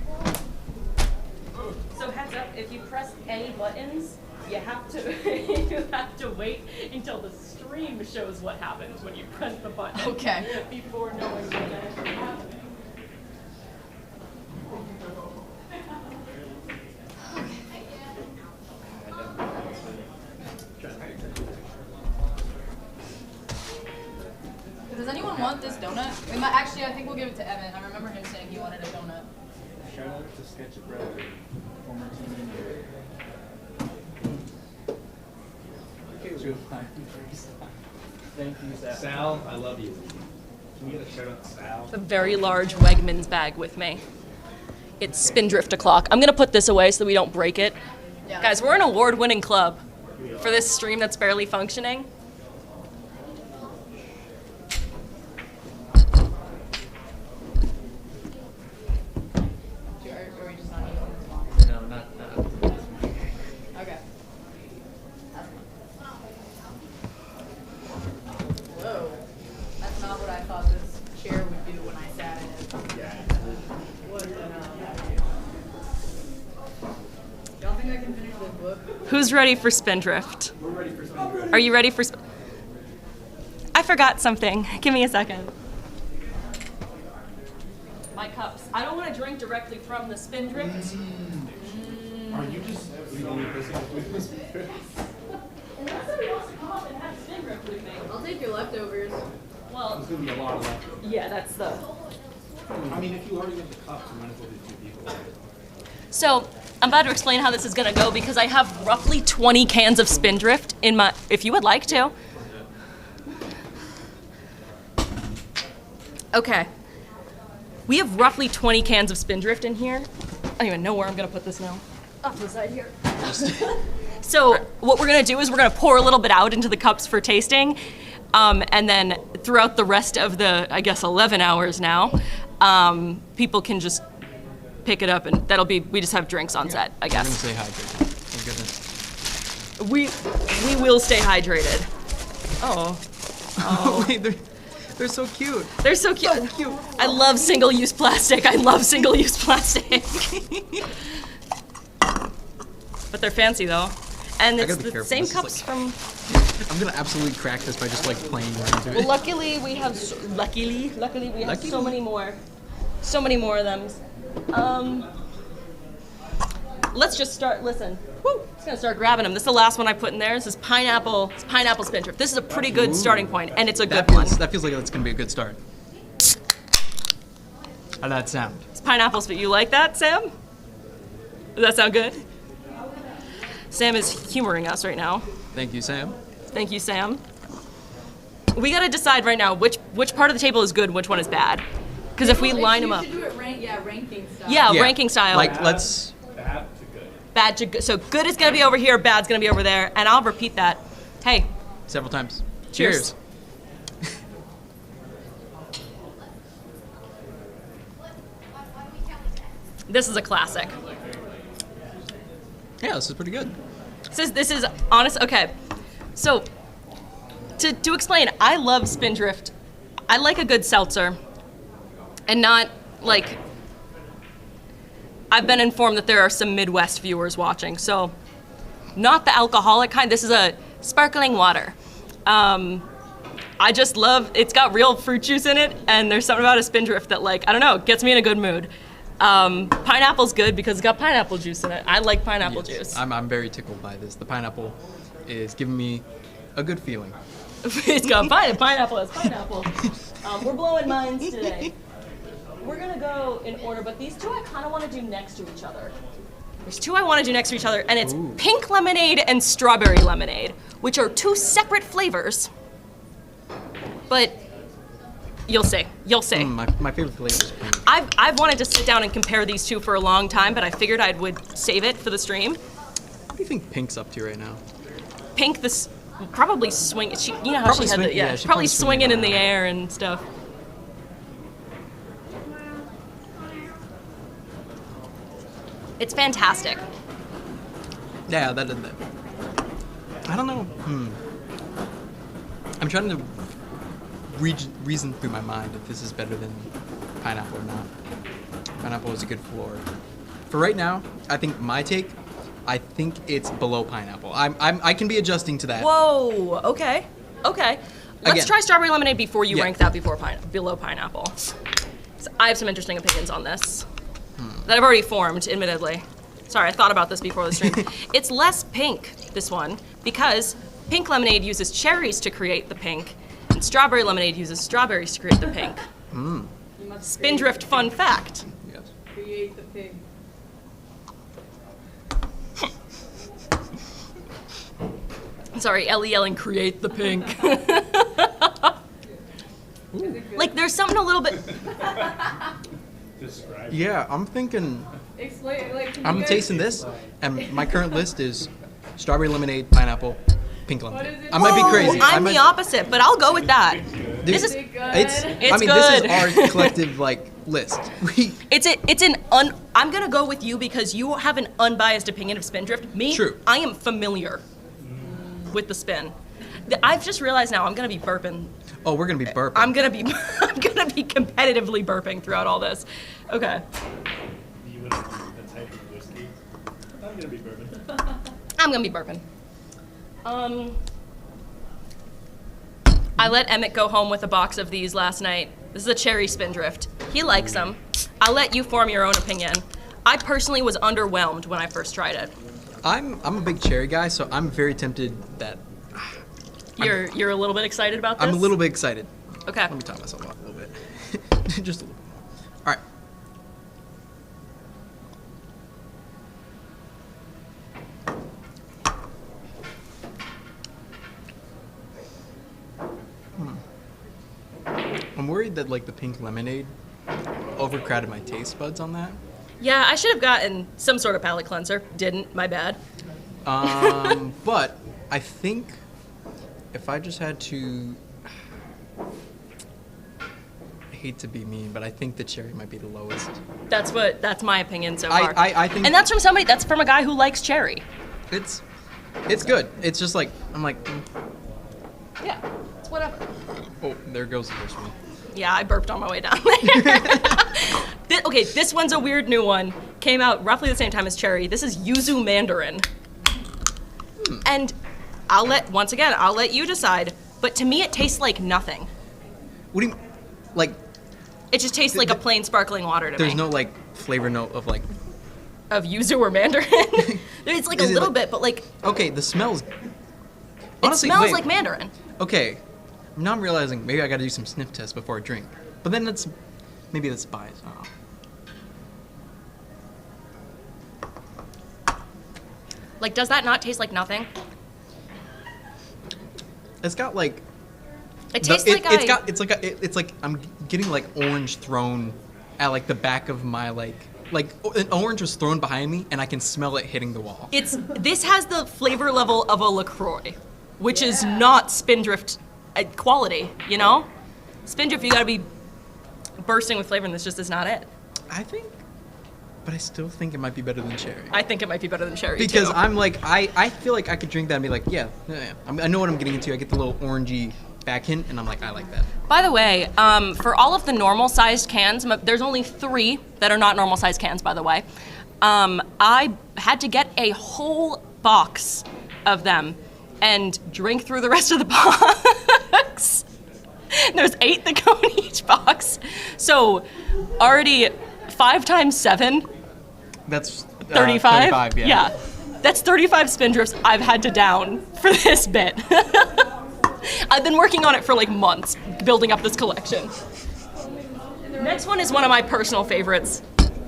So heads up, if you press any buttons, you have to wait until the stream shows what happens when you press the button. Okay. Before knowing what actually happened. Does anyone want this donut? Actually, I think we'll give it to Evan. I remember him saying he wanted a donut. Shout out to Sketch of Bread, former team. Thank you, Sal. Sal, I love you. Can we get a shout out to Sal? A very large Wegmans bag with me. It's Spindrift o'clock. I'm gonna put this away so we don't break it. Yeah. Guys, we're an award-winning club for this stream that's barely functioning. No, not. Okay. Whoa. That's not what I thought this chair would do when I sat in it. What the hell? Y'all think I can finish this book? Who's ready for Spindrift? We're ready for Spindrift. Are you ready for I forgot something. Give me a second. My cups. I don't want to drink directly from the Spindrift. Are you just legally pissing with this? Unless somebody wants to come up and have Spindrift with me. I'll take your leftovers. Well, There's gonna be a lot of left. yeah, that's the... I mean, if you already get the cups, you might as well do 2 people. So, I'm about to explain how this is going to go because I have roughly 20 cans of Spindrift in my... If you would like to. Okay. We have roughly 20 cans of Spindrift in here. I don't even know where I'm going to put this now. Off to the side here. So, what we're going to do is we're going to pour a little bit out into the cups for tasting. And then throughout the rest of the, I guess, 11 hours now, people can just pick it up, and that'll be, we just have drinks on set, I guess. Stay hydrated. Thank goodness. We will stay hydrated. Oh. Wait, they're so cute. They're so cute. So cute. I love single-use plastic. I love single-use plastic. But they're fancy, though. And it's the same cups from... I'm gonna absolutely crack this by just like playing into it. Well, luckily we have so many more. So many more of them. Let's just start. Listen. Woo! Just gonna start grabbing them. This is the last one I put in there. This is pineapple. It's pineapple Spindrift. This is a pretty good starting point, and it's a good one. That feels like it's gonna be a good start. How'd that sound? It's pineapple Spindrift. You like that, Sam? Does that sound good? Sam is humoring us right now. Thank you, Sam. Thank you, Sam. We gotta decide right now which part of the table is good and which one is bad. Because if we line them up. You should do it ranking style. Yeah, ranking style. Like, let's... Bad to good. Bad to good. So good is gonna be over here, bad's gonna be over there, and I'll repeat that. Hey. Several times. Cheers. This is a classic. Yeah, this is pretty good. This is honest. Okay, so to explain, I love Spindrift. I like a good seltzer, and not like. I've been informed that there are some Midwest viewers watching, so not the alcoholic kind. This is a sparkling water. I just love. It's got real fruit juice in it, and there's something about a Spindrift that, like, I don't know, gets me in a good mood. Pineapple's good because it's got pineapple juice in it. I like pineapple juice. I'm very tickled by this. The pineapple is giving me a good feeling. It's got pineapple as pineapple. We're blowing minds today. We're gonna go in order, but these two I kind of want to do next to each other. There's two I want to do next to each other, and it's pink lemonade and strawberry lemonade, which are two separate flavors. But you'll see. You'll see. My favorite flavor is pink. I've wanted to sit down and compare these two for a long time, but I figured I would save it for the stream. What do you think Pink's up to right now? Pink, this probably swing. You know how Probably she had the swing- yeah, she's she probably probably swinging in swinging the air and stuff. It's fantastic. Yeah, that. I don't know. I'm trying to reason through my mind if this is better than pineapple or not. Pineapple is a good floor. For right now, I think I think it's below pineapple. I can be adjusting to that. Whoa. Okay. Okay. Let's Again. try strawberry lemonade before you Yeah. rank that below pineapple. So I have some interesting opinions on this that I've already formed, admittedly. Sorry, I thought about this before the stream. It's less pink, this one, because pink lemonade uses cherries to create the pink, and strawberry lemonade uses strawberries to create the pink. Spindrift fun fact. Yes. Create the pig. Sorry, Ellie yelling, create the pink. Like, there's something a little bit... Describe. Yeah, I'm thinking. Explain, like, can I'm you guys- tasting this, and my current list is strawberry lemonade, pineapple, pink lemonade. is it? I might be Whoa, crazy. I I'm might, the opposite, but I'll go with that. This is... Is it good? It's. It's I mean, this good. is our collective list. I'm gonna go with you because you have an unbiased opinion of Spindrift. Me, True. I am familiar with the spin. I've just realized now I'm gonna be burping. Oh, we're gonna be burping. I'm gonna be competitively burping throughout all this. Okay. Even the type of whiskey. I'm gonna be bourbon. I'm gonna be burping. I let Emmett go home with a box of these last night. This is a cherry Spindrift. He likes them. I'll let you form your own opinion. I personally was underwhelmed when I first tried it. I'm a big cherry guy, so I'm very tempted that You're a little bit excited about this? I'm a little bit excited. Okay. Let me talk myself off a little bit. Just a little. All right. I'm worried that like the pink lemonade overcrowded my taste buds on that. Yeah, I should have gotten some sort of palate cleanser. Didn't. My bad. But I think if I just had to, I hate to be mean, but I think the cherry might be the lowest. That's my opinion so far. I think, and that's from a guy who likes cherry. it's good. It's just like I'm like, Yeah, it's whatever. oh, there goes the first one. Yeah, I burped on my way down there. Okay, this one's a weird new one. Came out roughly the same time as cherry. This is yuzu mandarin. And I'll let you decide. But to me, it tastes like nothing. What do you like? It just tastes like a plain sparkling water to me. There's no like flavor note of like. Of yuzu or mandarin. It's like a Is it little like- bit, but like Okay, the smells. it smells like mandarin. Okay, now I'm realizing maybe I got to do some sniff tests before I drink. But then maybe that's bias. I don't know. Like, does that not taste like nothing? It's got like It tastes like it's like I'm getting like orange thrown at like the back of my like an orange was thrown behind me and I can smell it hitting the wall. This has the flavor level of a LaCroix, which is not Spindrift quality, you know? Spindrift, you gotta be bursting with flavor, and this just is not it. But I still think it might be better than cherry. I think it might be better than cherry, because too. I'm like, I feel like I could drink that and be like, yeah. I know what I'm getting into. I get the little orangey back hint, and I'm like, I like that. By the way, for all of the normal-sized cans, there's only 3 that are not normal-sized cans, by the way. I had to get a whole box of them and drink through the rest of the box. There's 8 that go in each box. So already 5 times 7. That's 35? 35, yeah. Yeah. That's 35 Spindrifts I've had to down for this bit. I've been working on it for like months, building up this collection. Next one is one of my personal favorites,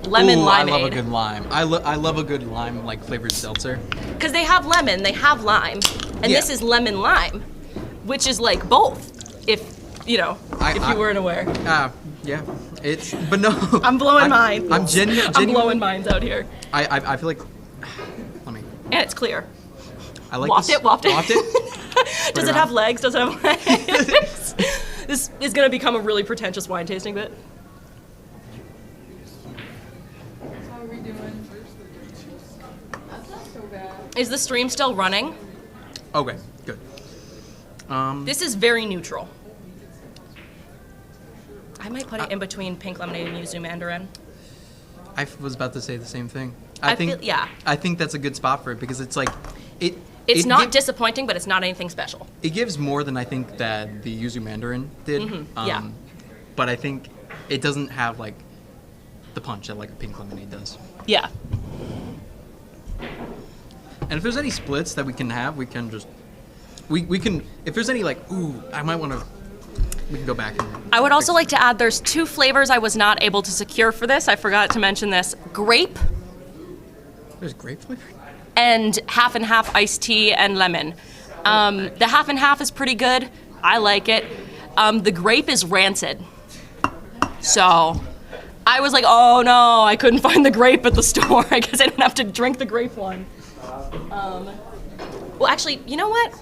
lemon limeade. I love a good lime. I love a good lime like flavored seltzer. Because they have lemon, they have lime, and this is lemon lime, which is like both, if you weren't aware. Yeah. But no. I'm blowing mine. I'm genuinely. I'm blowing mines out here. I feel like. Let me. And it's clear. I like Waft this. it, waft it. Waft it. Does it have legs? Does it have legs? This is gonna become a really pretentious wine tasting bit. How are we doing? That's not so bad. Is the stream still running? Okay, good. This is very neutral. I might put it in between pink lemonade and yuzu mandarin. I was about to say the same thing. I think that's a good spot for it because it's like It's not disappointing, but it's not anything special. It gives more than I think that the yuzu mandarin did. Yeah. But I think it doesn't have like the punch that like a pink lemonade does. Yeah. And if there's any splits that we can have, we can just we can if there's any like I might want to. We can go back. I would also like to add there's 2 flavors I was not able to secure for this. I forgot to mention this. Grape. There's grape flavor? And half and half iced tea and lemon. The half and half is pretty good. I like it. The grape is rancid. So I was like, oh no, I couldn't find the grape at the store. I guess I don't have to drink the grape one. Well, actually, you know what?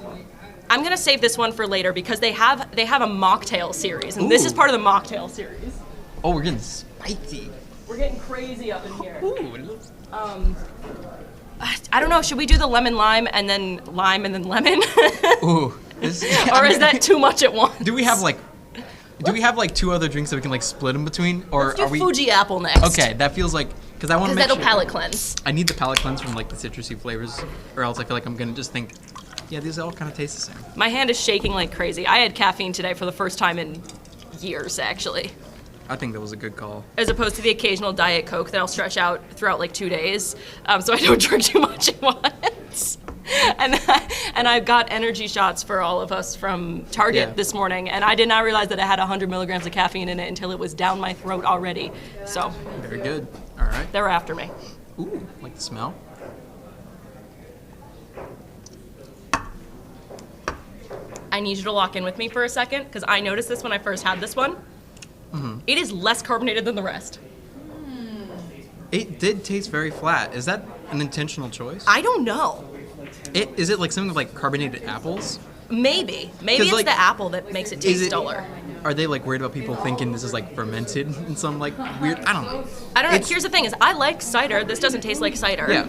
I'm gonna save this one for later because they have a mocktail series, and this is part of the mocktail series. Oh, we're getting spicy. We're getting crazy up in here. I don't know. Should we do the lemon lime and then lemon? Ooh. Or is that too much at once? Do we have like 2 other drinks that we can like split in between, or Let's do are we? Fuji apple next. Okay, that feels like because I want to make that'll sure. palate cleanse. I need the palate cleanse from like the citrusy flavors, or else I feel like I'm gonna just think, yeah, these all kind of taste the same. My hand is shaking like crazy. I had caffeine today for the first time in years, actually. I think that was a good call. As opposed to the occasional Diet Coke that I'll stretch out throughout like 2 days, so I don't drink too much at once. And I've got energy shots for all of us from Target this morning, and I did not realize that it had 100 milligrams of caffeine in it until it was down my throat already. So very good. All right. They're after me. Ooh, like the smell. I need you to lock in with me for a second, because I noticed this when I first had this one. Mm-hmm. It is less carbonated than the rest. It did taste very flat. Is that an intentional choice? I don't know. Is it like something like carbonated apples? Maybe it's like, the apple that makes it taste duller. Are they like worried about people thinking this is like fermented in some like weird? I don't know. Here's the thing: is I like cider. This doesn't taste like cider. Yeah,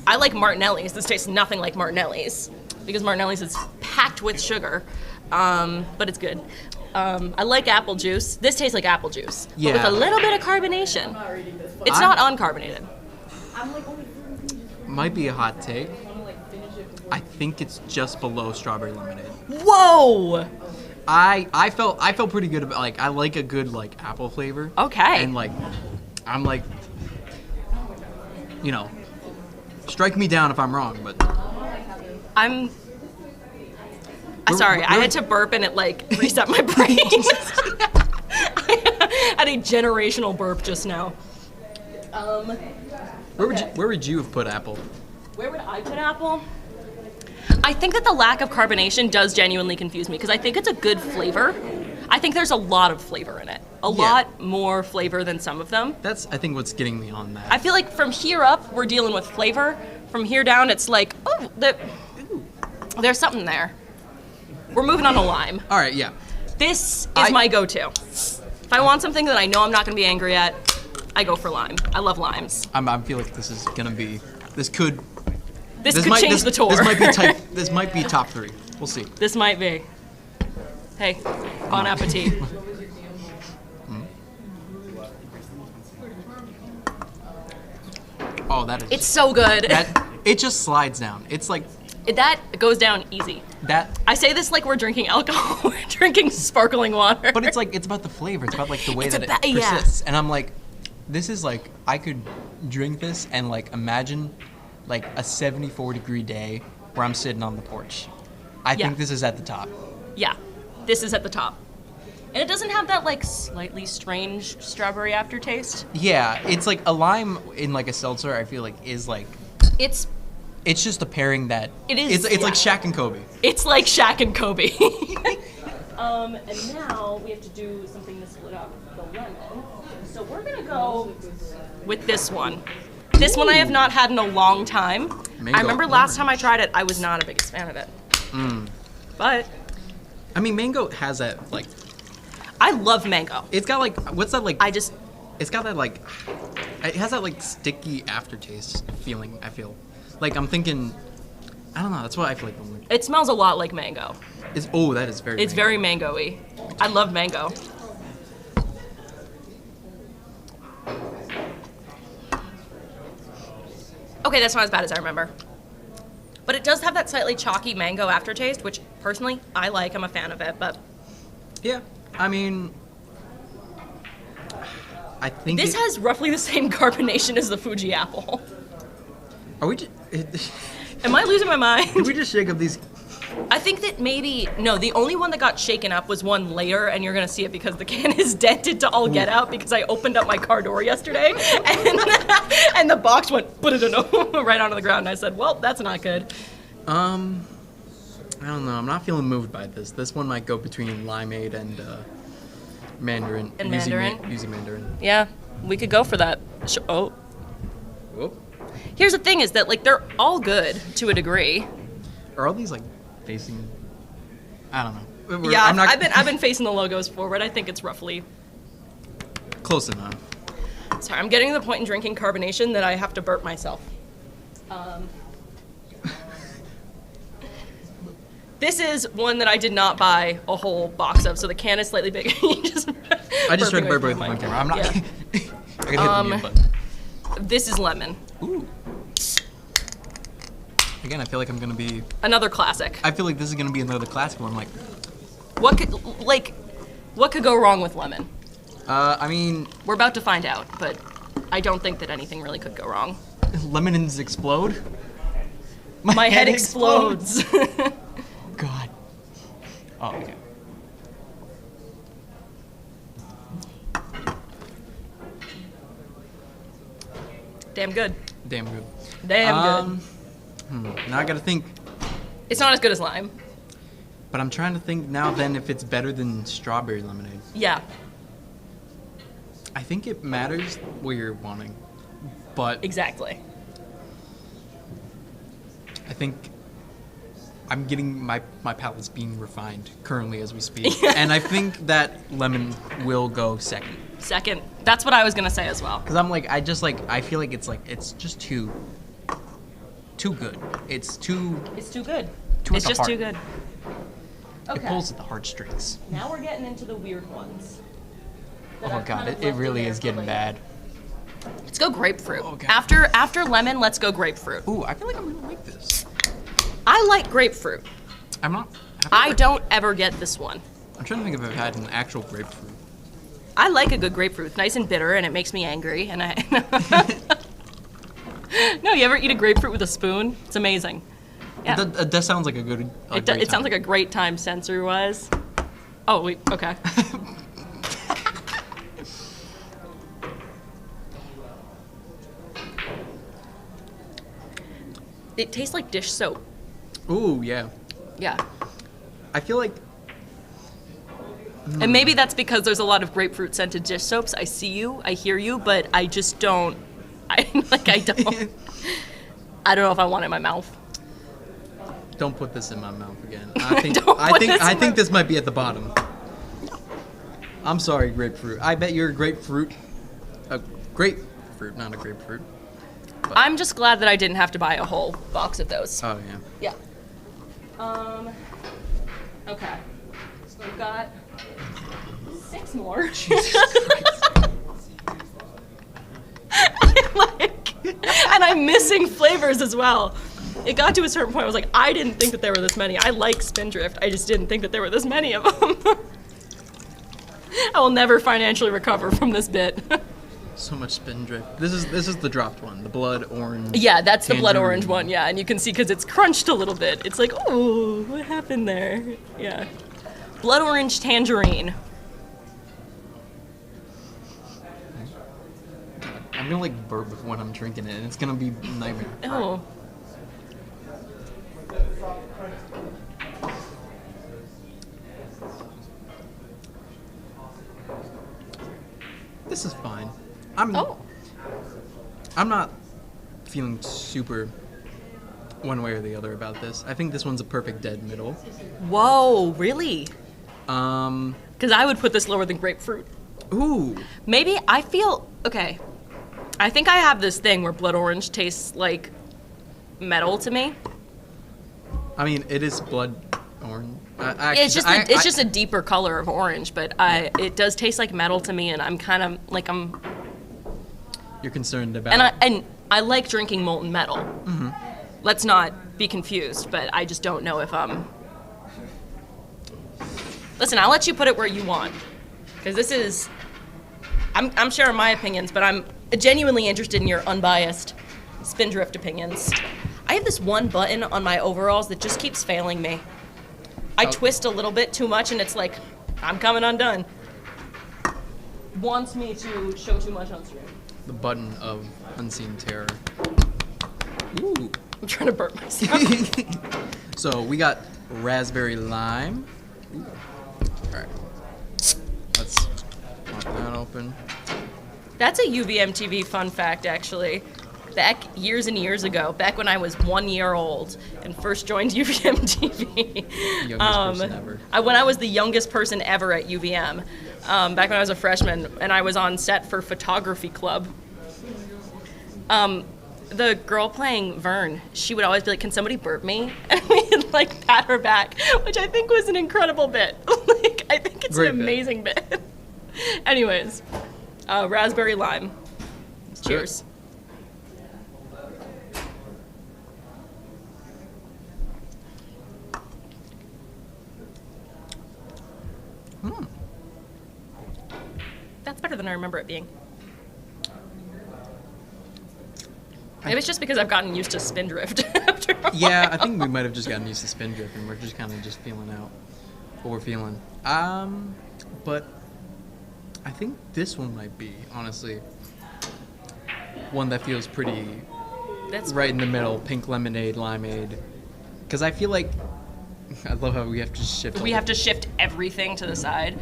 I like Martinelli's. This tastes nothing like Martinelli's because Martinelli's is packed with sugar, but it's good. I like apple juice. This tastes like apple juice, but with a little bit of carbonation. It's not uncarbonated. Might be a hot take. I think it's just below strawberry lemonade. Whoa! I felt pretty good about I like a good like apple flavor. Okay. And I'm strike me down if I'm wrong, but I'm sorry. I had to burp and it reset my brain. I had a generational burp just now. Where would you have put apple? Where would I put apple? I think that the lack of carbonation does genuinely confuse me because I think it's a good flavor. I think there's a lot of flavor in it. A lot more flavor than some of them. That's, I think, what's getting me on that. I feel like from here up, we're dealing with flavor. From here down, it's like, oh, there's something there. We're moving on to lime. All right, yeah. This is my go-to. If I want something that I know I'm not going to be angry at, I go for lime. I love limes. I feel like this is gonna be. This could change the tour. This might be top 3. We'll see. This might be. Hey, bon appetit. Oh, that is. It's so good. It just slides down. It's like that goes down easy. that. I say this like we're drinking alcohol. We're drinking sparkling water. But it's like it's about the flavor. It's about like the way It's that about- it yeah. persists. And I'm like, this is like I could drink this and like imagine like a 74-degree day where I'm sitting on the porch. I Yeah. think this is at the top. Yeah, this is at the top. And it doesn't have that like slightly strange strawberry aftertaste. Yeah, it's like a lime in like a seltzer. I feel like is like It's just a pairing that It is, It's like yeah. Shaq and Kobe. It's like Shaq and Kobe. And now we have to do something to split up the lemon. So we're gonna go with this one. This one I have not had in a long time. Mango I remember last time I tried it, I was not a biggest fan of it. But I mean, mango has that like. I love mango. It's got like what's that like? It's got that like. It has that like sticky aftertaste feeling. I feel like I'm thinking. I don't know. That's what I feel like. It smells a lot like mango. That is very. It's very mango-y. I love mango. Okay, that's not as bad as I remember. But it does have that slightly chalky mango aftertaste, which personally I like. I'm a fan of it, but Yeah, I mean. I think this has roughly the same carbonation as the Fuji apple. Are we? Just, Am I losing my mind? did we just shake up these? I think that no, the only one that got shaken up was one layer, and you're gonna see it because the can is dented to all get out because I opened up my car door yesterday, and the box went right onto the ground, and I said, well, that's not good. I don't know. I'm not feeling moved by this. This one might go between limeade and mandarin. And using mandarin? Using mandarin. Yeah, we could go for that. Oh. Whoop. Here's the thing is that, like, they're all good to a degree. Are all these like facing? I don't know. Yeah, I'm not, I've been facing the logos forward. I think it's roughly. close enough. Sorry, I'm getting to the point in drinking carbonation that I have to burp myself. This is one that I did not buy a whole box of, so the can is slightly bigger. I just tried to burping away burp with from my the camera. I'm not. Yeah. I can hit the mute button. This is lemon. Ooh. Again, I feel like I'm gonna be. Another classic. I feel like this is gonna be another classic one. I'm like, What could go wrong with lemon? I mean, We're about to find out, but I don't think that anything really could go wrong. lemons explode. My head explodes. God. Oh, okay. Damn good. Damn good. Damn good. Now I gotta think. It's not as good as lime. But I'm trying to think now then if it's better than strawberry lemonade. Yeah, I think it matters what you're wanting. But exactly. I think I'm getting my palate's being refined currently as we speak. And I think that lemon will go second. Second. That's what I was gonna say as well. Cause I'm like, I feel like it's just too good. It's too It's too good. Too at It's the just heart. too good. It Okay. pulls at the heartstrings. Now we're getting into the weird ones. Oh god, it really is getting bad. Let's go grapefruit. Oh, God. After lemon, let's go grapefruit. Ooh, I feel like I'm gonna like this. I like grapefruit. I'm not. I don't ever get this one. I'm trying to think if I've had an actual grapefruit. I like a good grapefruit. It's nice and bitter, and it makes me angry. And I. No, you ever eat a grapefruit with a spoon? It's amazing. Yeah. That sounds like a good. It sounds like a great time sensory-wise. Oh, wait, okay. It tastes like dish soap. Ooh, yeah. Yeah. I feel like And maybe that's because there's a lot of grapefruit scented dish soaps. I see you, I hear you, but I just don't. I don't. I don't know if I want it in my mouth. don't put this in my mouth again. I think this might be at the bottom. I'm sorry, grapefruit. I bet you're a grapefruit. A grapefruit, not a grapefruit. But. I'm just glad that I didn't have to buy a whole box of those. Oh yeah. Yeah. Okay. So we've got 6 more. Jesus Christ. And I'm missing flavors as well. It got to a certain point, I was like, I didn't think that there were this many. I like Spindrift, I just didn't think that there were this many of them. I will never financially recover from this bit. So much Spindrift. This is the dropped one, the blood orange. Yeah, that's the blood tangerine. orange one, yeah, and you can see because it's crunched a little bit. It's like, oh, what happened there? Yeah. Blood orange tangerine. I'm gonna like burp when I'm drinking it, and it's gonna be a nightmare. Oh. This is fine. Oh. I'm not feeling super one way or the other about this. I think this one's a perfect dead middle. Whoa, really? Um. Because I would put this lower than grapefruit. Ooh. Maybe I feel okay. I think I have this thing where blood orange tastes like metal to me. I mean, it is blood orange. It's just a deeper color of orange, but it does taste like metal to me, and I'm kind of like You're concerned about. And I like drinking molten metal. Mm-hmm. Let's not be confused, but I just don't know if Listen, I'll let you put it where you want, because this is. I'm sharing my opinions, but I'm genuinely interested in your unbiased Spindrift opinions. I have this one button on my overalls that just keeps failing me. I twist a little bit too much, and it's like, I'm coming undone. Wants me to show too much on stream. The button of unseen terror. Ooh. I'm trying to burp myself. So we got raspberry lime. Ooh. All right. Let's pop that open. That's a UVMtv fun fact, actually. Back years and years ago, back when I was 1 year old and first joined UVMtv. Youngest person ever. When I was the youngest person ever at UVM, back when I was a freshman, and I was on set for photography club. The girl playing Vern, she would always be like, "Can somebody burp me?" And we'd like pat her back, which I think was an incredible bit. Like, I think it's Great an amazing bit. Anyways, raspberry lime. Cheers. That's better than I remember it being. Maybe it's just because I've gotten used to Spindrift after a while. Yeah, I think we might have just gotten used to Spindrift, and we're just kind of just feeling out what we're feeling. But I think this one might be, honestly, one that feels pretty That's right in the middle, pink lemonade, limeade. Because I feel like, I love how we have to shift. We have to shift everything to the side.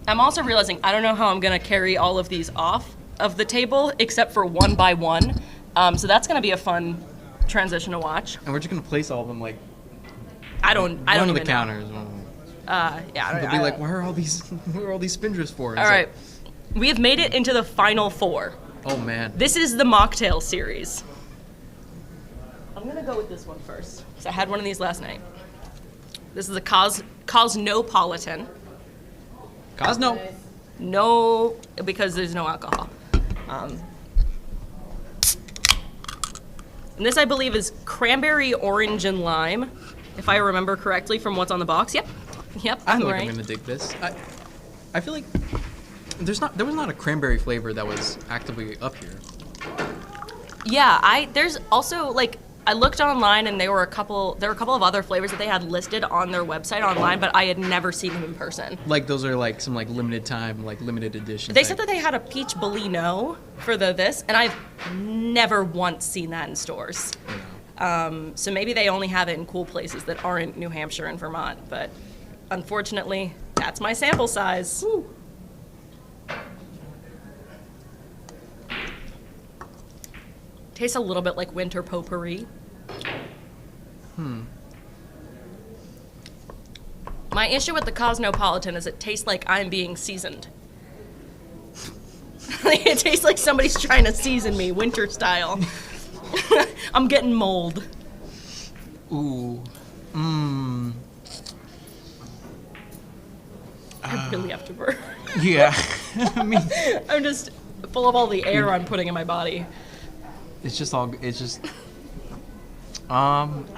I'm also realizing I don't know how I'm gonna carry all of these off of the table except for one by one. So that's gonna be a fun transition to watch. And we're just gonna place all of them like. I don't one of even the know. counters. Yeah. They'll be like, where are all these Spindrifts for? All right, we have made it into the final 4. Oh man. This is the mocktail series. I'm gonna go with this one first, because I had one of these last night. This is a Cosmopolitan. Cosno. No, because there's no alcohol. And this, I believe, is cranberry, orange, and lime, if I remember correctly from what's on the box. Yep, I feel right. like I'm gonna dig this. I feel like there was not a cranberry flavor that was actively up here. Yeah, there's also like I looked online and there were a couple of other flavors that they had listed on their website online, but I had never seen them in person. Like those are like some like limited time, like limited edition. They said that they had a peach Bolino for this, and I've never once seen that in stores. So maybe they only have it in cool places that aren't New Hampshire and Vermont, but unfortunately, that's my sample size. Woo. Tastes a little bit like winter potpourri. My issue with the Cosmopolitan is it tastes like I'm being seasoned. It tastes like somebody's trying to season me, winter style. I'm getting mold. Ooh. I really have to burp. Yeah. I mean, I'm just full of all the air I'm putting in my body. it's just. I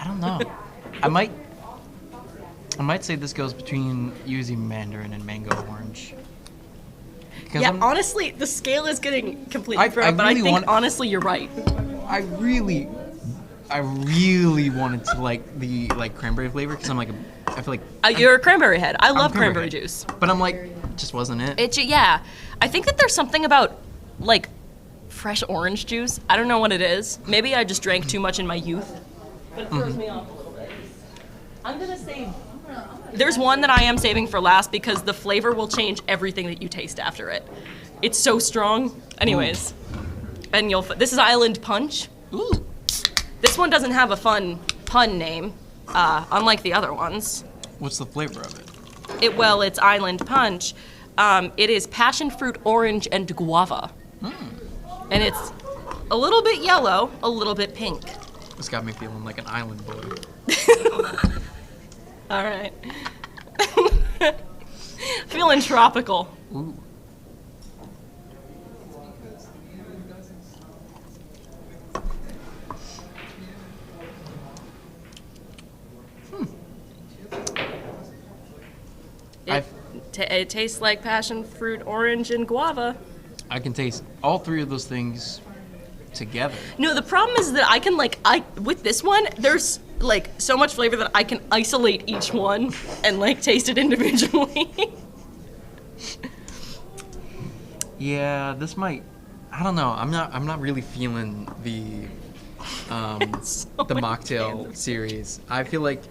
don't know. I might say this goes between Yuzu Mandarin and Mango Orange. Yeah, honestly, the scale is getting completely thrown, but really I think honestly you're right. I really wanted to like the cranberry flavor because I feel like You're a cranberry head. I love cranberry cranberry juice. But I'm like, just wasn't it? Yeah, I think that there's something about like fresh orange juice. I don't know what it is. Maybe I just drank too much in my youth, but it throws me off a little bit. I'm gonna save. There's one that I am saving for last because the flavor will change everything that you taste after it. It's so strong. Anyways, and this is Island Punch. Ooh. This one doesn't have a fun pun name, unlike the other ones. What's the flavor of it? It's Island Punch. It is passion fruit, orange, and guava. And it's a little bit yellow, a little bit pink. This got me feeling like an island boy. All right. Feeling tropical. Ooh. It tastes like passion fruit, orange, and guava. I can taste all three of those things together. No, the problem is that with this one, there's like so much flavor that I can isolate each one and like taste it individually. Yeah, this might. I don't know. I'm not really feeling the mocktail series. I feel like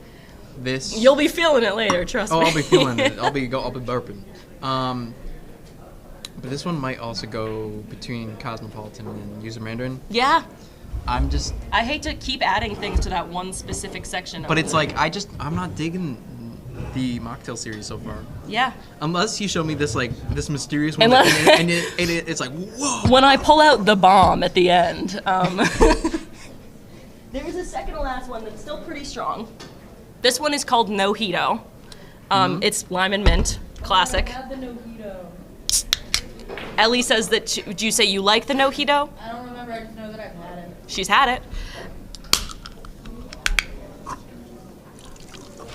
this. You'll be feeling it later. Trust me. Oh, I'll be feeling it. I'll be burping. But this one might also go between Cosmopolitan and Yuzu Mandarin. Yeah. I hate to keep adding things to that one specific section. But it's like I'm not digging the mocktail series so far. Yeah. Unless you show me this mysterious one, and it's like whoa. When I pull out the bomb at the end, there's a second to last one that's still pretty strong. This one is called Nojito. It's lime and mint, classic. I had the Nojito. Ellie says that. Do you say you like the Nojito? I don't remember. I just know that I've had it. She's had it.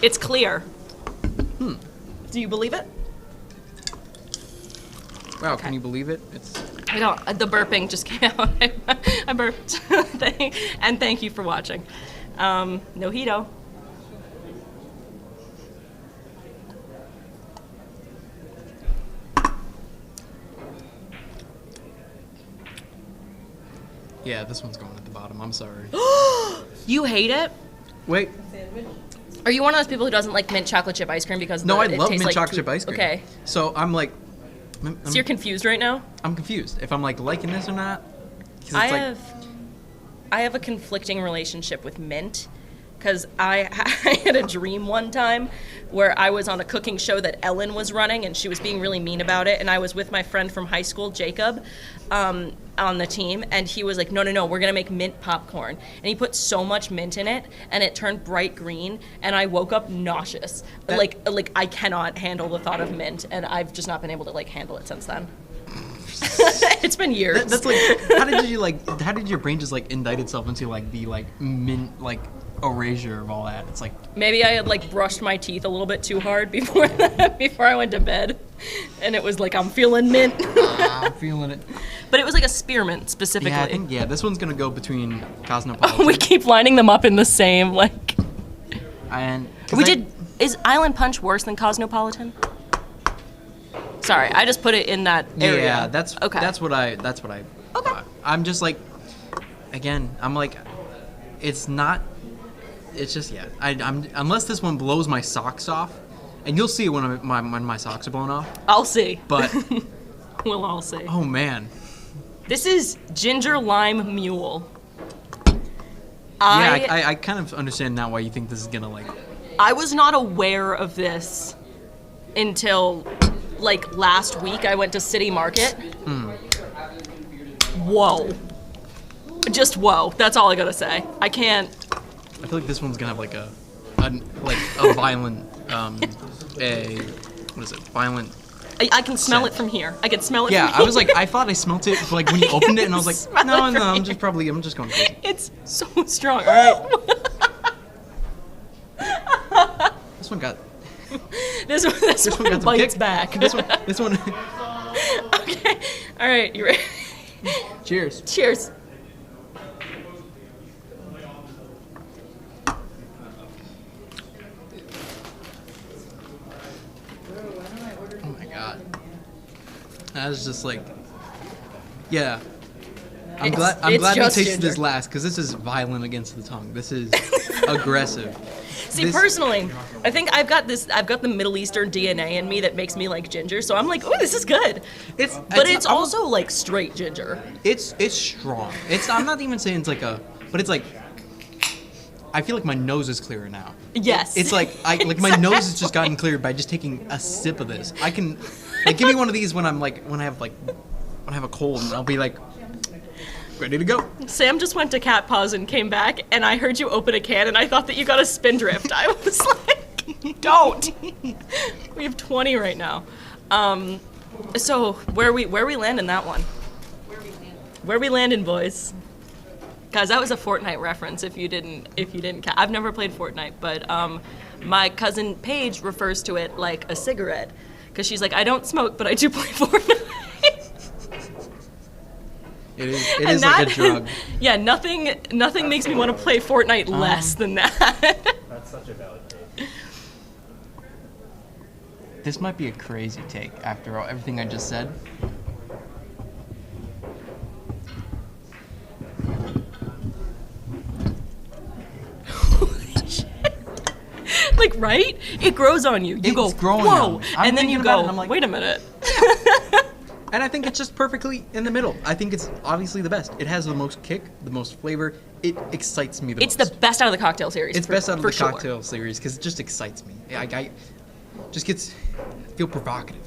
It's clear. Do you believe it? Wow, can you believe it? I don't. The burping just came out. I burped. And thank you for watching. Nojito. Yeah, this one's going at the bottom. I'm sorry. You hate it? Wait. Are you one of those people who doesn't like mint chocolate chip ice cream because No, I it love tastes mint like chocolate chip ice cream. Okay. So I'm like. So you're confused right now? I'm confused if I'm like liking this or not. 'Cause it's I have a conflicting relationship with mint because I had a dream one time where I was on a cooking show that Ellen was running and she was being really mean about it, and I was with my friend from high school, Jacob, on the team, and he was like, no, we're gonna make mint popcorn, and he put so much mint in it and it turned bright green, and I woke up nauseous. Like I cannot handle the thought of mint, and I've just not been able to like handle it since then. It's been years. That's like how did your brain just like indict itself into like the like mint like erasure of all that? It's like maybe I had like brushed my teeth a little bit too hard before I went to bed, and it was like I'm feeling mint. I'm feeling it. But it was like a spearmint specifically. Yeah, I think this one's gonna go between Cosmopolitan. We keep lining them up in the same like. And Is Island Punch worse than Cosmopolitan? Sorry, I just put it in that area. Yeah, that's what I Okay. thought. I'm just like, again, I'm like, it's not. It's just I'm unless this one blows my socks off, and you'll see it when my socks are blown off. I'll see. But We'll all see. oh man, This is ginger lime mule. I kind of understand now why you think this is gonna like. I was not aware of this until like last week. I went to City Market. Whoa. Just whoa. That's all I gotta say. I can't. I feel like this one's gonna have like a violent violent. I can smell it from here. I can smell it. Yeah, from here. I was like, I thought I smelt it, but like when you opened it, and I was like, Smell no, it no, from I'm just going crazy. It's so strong. All right. This one got. This one This one got some bites kick. back. This one. Okay. All right. You ready? Cheers. Cheers. Oh my god. I was just like, yeah. I'm glad we just tasted ginger. this last because this is violent against the tongue. This is aggressive. See, This- personally, I think I've got the Middle Eastern DNA in me that makes me like ginger. So I'm like, oh, this is good. But it's also like straight ginger. It's strong. I'm not even saying it's like but it's like. I feel like my nose is clearer now. Yes. It's like my nose has just gotten clearer by just taking a sip of this. I can like give me one of these when I have a cold and I'll be like ready to go. Sam just went to cat paws and came back, and I heard you open a can, and I thought that you got a spindrift. I was like, don't. We have 20 right now. So where we landing that one? Where we landing, boys? Guys, that was a Fortnite reference. If you didn't, I've never played Fortnite, but my cousin Paige refers to it like a cigarette, because she's like, I don't smoke, but I do play Fortnite. It is like a drug. Yeah, nothing makes me want to play Fortnite less than that. That's such a valid take. This might be a crazy take after everything I just said. Like, right? It grows on you. You It's go, growing whoa, on me. I'm and then you thinking about go, it and I'm like- wait a minute. And I think it's just perfectly in the middle. I think it's obviously the best. It has the most kick, the most flavor. It excites me the It's most. the best out of the cocktail series. It's best out of for the sure. cocktail series because it just excites me. I just feel provocative.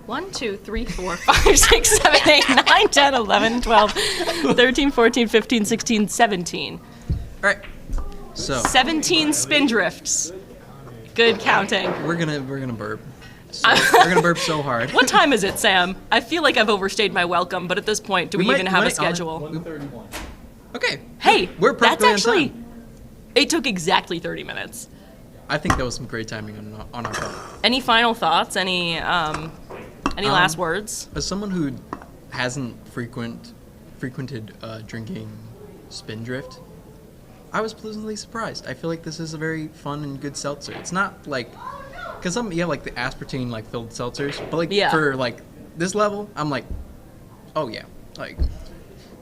1, 2, 3, 4, 5, 6, 7, 8, 9, 10, 11, 12, 13, 14, 15, 16, 17. All right. So 17 spindrifts. Good counting. we're gonna burp. So, we're gonna burp so hard. What time is it, Sam? I feel like I've overstayed my welcome, but at this point, do we might- even have a might- schedule? 131. Okay. Hey, We're that's perfectly on actually. time. It took exactly 30 minutes. I think that was some great timing on our part. Any final thoughts? Any last words? As someone who hasn't frequented drinking Spindrift, I was pleasantly surprised. I feel like this is a very fun and good seltzer. It's not like, because you have like the aspartame like filled seltzers, but like Yeah. for like this level, I'm like, oh yeah, like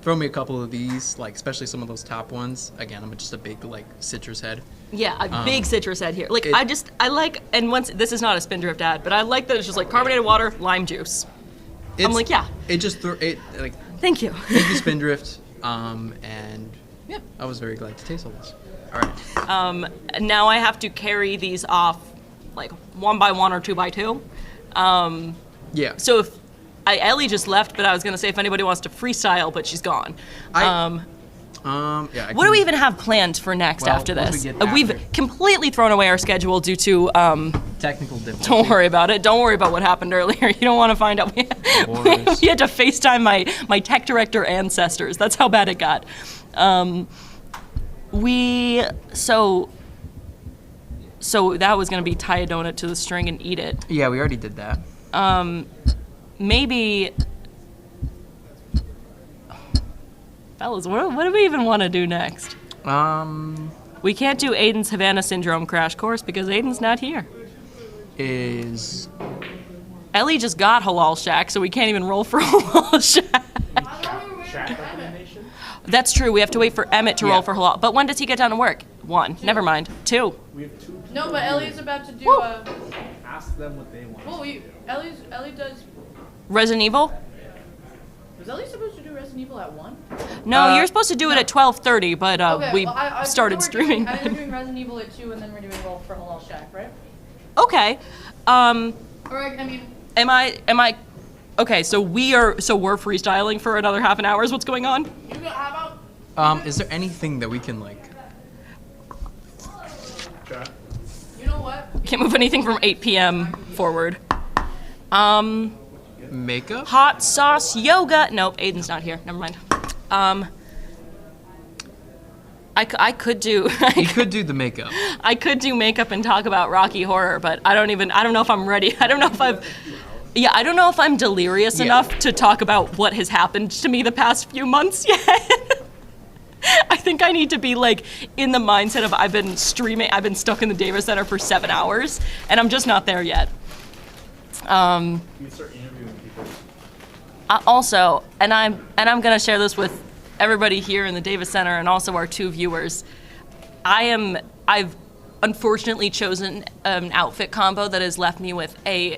throw me a couple of these, like especially some of those top ones. Again, I'm just a big like citrus head. Yeah, a big citrus head here. Like, it- I like, and once, this is not a Spindrift ad, but I like that it's just like carbonated water, lime juice. I'm like, yeah. It just like Thank you. thank you Spindrift, and yeah, I was very glad to taste all this. All right. Now I have to carry these off, like 1 by 1 or 2 by 2. Yeah. So if Ellie just left, but I was gonna say if anybody wants to freestyle, but she's gone. Yeah. What do we even have planned for next Well, after once this? we get We've after. completely thrown away our schedule due to. Technical difficulty. Don't worry about it. Don't worry about what happened earlier. You don't want to find out. We had to FaceTime my tech director ancestors. That's how bad it got. So that was gonna be tie a donut to the string and eat it. Yeah, we already did that. Maybe. Fellas, what do we even want to do next? We can't do Aiden's Havana Syndrome crash course because Aiden's not here. Is Ellie just got Halal Shack, so we can't even roll for Halal Shack. Shack recommendation? That's true. We have to wait for Emmett to Yeah. roll for halal. But when does he get done to work? 1. Never mind. 2. We have 2 No, but Ellie's about to do Woo. Ask them what they want. Well, Ellie does. Resident Evil? Was Ellie supposed to do Resident Evil at 1? No, you're supposed to do it at 12:30, but we I started think streaming. I think we're doing Resident Evil at 2, and then we're doing Wolf for Halal Shack, right? Okay. Or I mean, Am I? Okay, so we're freestyling for another half an hour. Is what's going on? you go. How about? Is there anything that we can like? You know what? Can't move anything from 8 p.m. forward. Makeup? Hot sauce yoga. Nope, Aiden's not here. Never mind. I could do. You could do the makeup. I could do makeup and talk about Rocky Horror, but I don't know if I'm ready. I don't know if I don't know if I'm delirious enough to talk about what has happened to me the past few months yet. I think I need to be like in the mindset of I've been stuck in the Davis Center for 7 hours, and I'm just not there yet. You start interviewing people. Also, and I'm gonna share this with everybody here in the Davis Center and also our 2 viewers. I've unfortunately chosen an outfit combo that has left me with a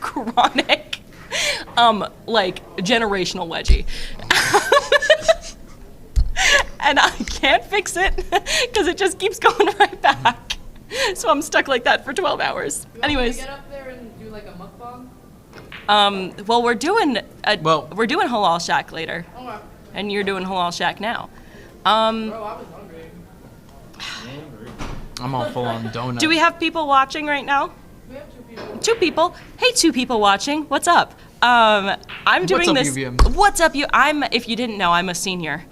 chronic, like generational wedgie. And I can't fix it because it just keeps going right back. So I'm stuck like that for 12 hours. Anyways. Get up there and do like a mukbang. Well, we're doing Halal Shack later, Okay. and you're doing Halal Shack now. Bro, I was hungry. I'm all full on donut. Do we have people watching right now? We have 2 people. 2 people. Hey, 2 people watching. What's up? I'm doing What's up, this. UVM? What's up, you? If you didn't know, I'm a senior.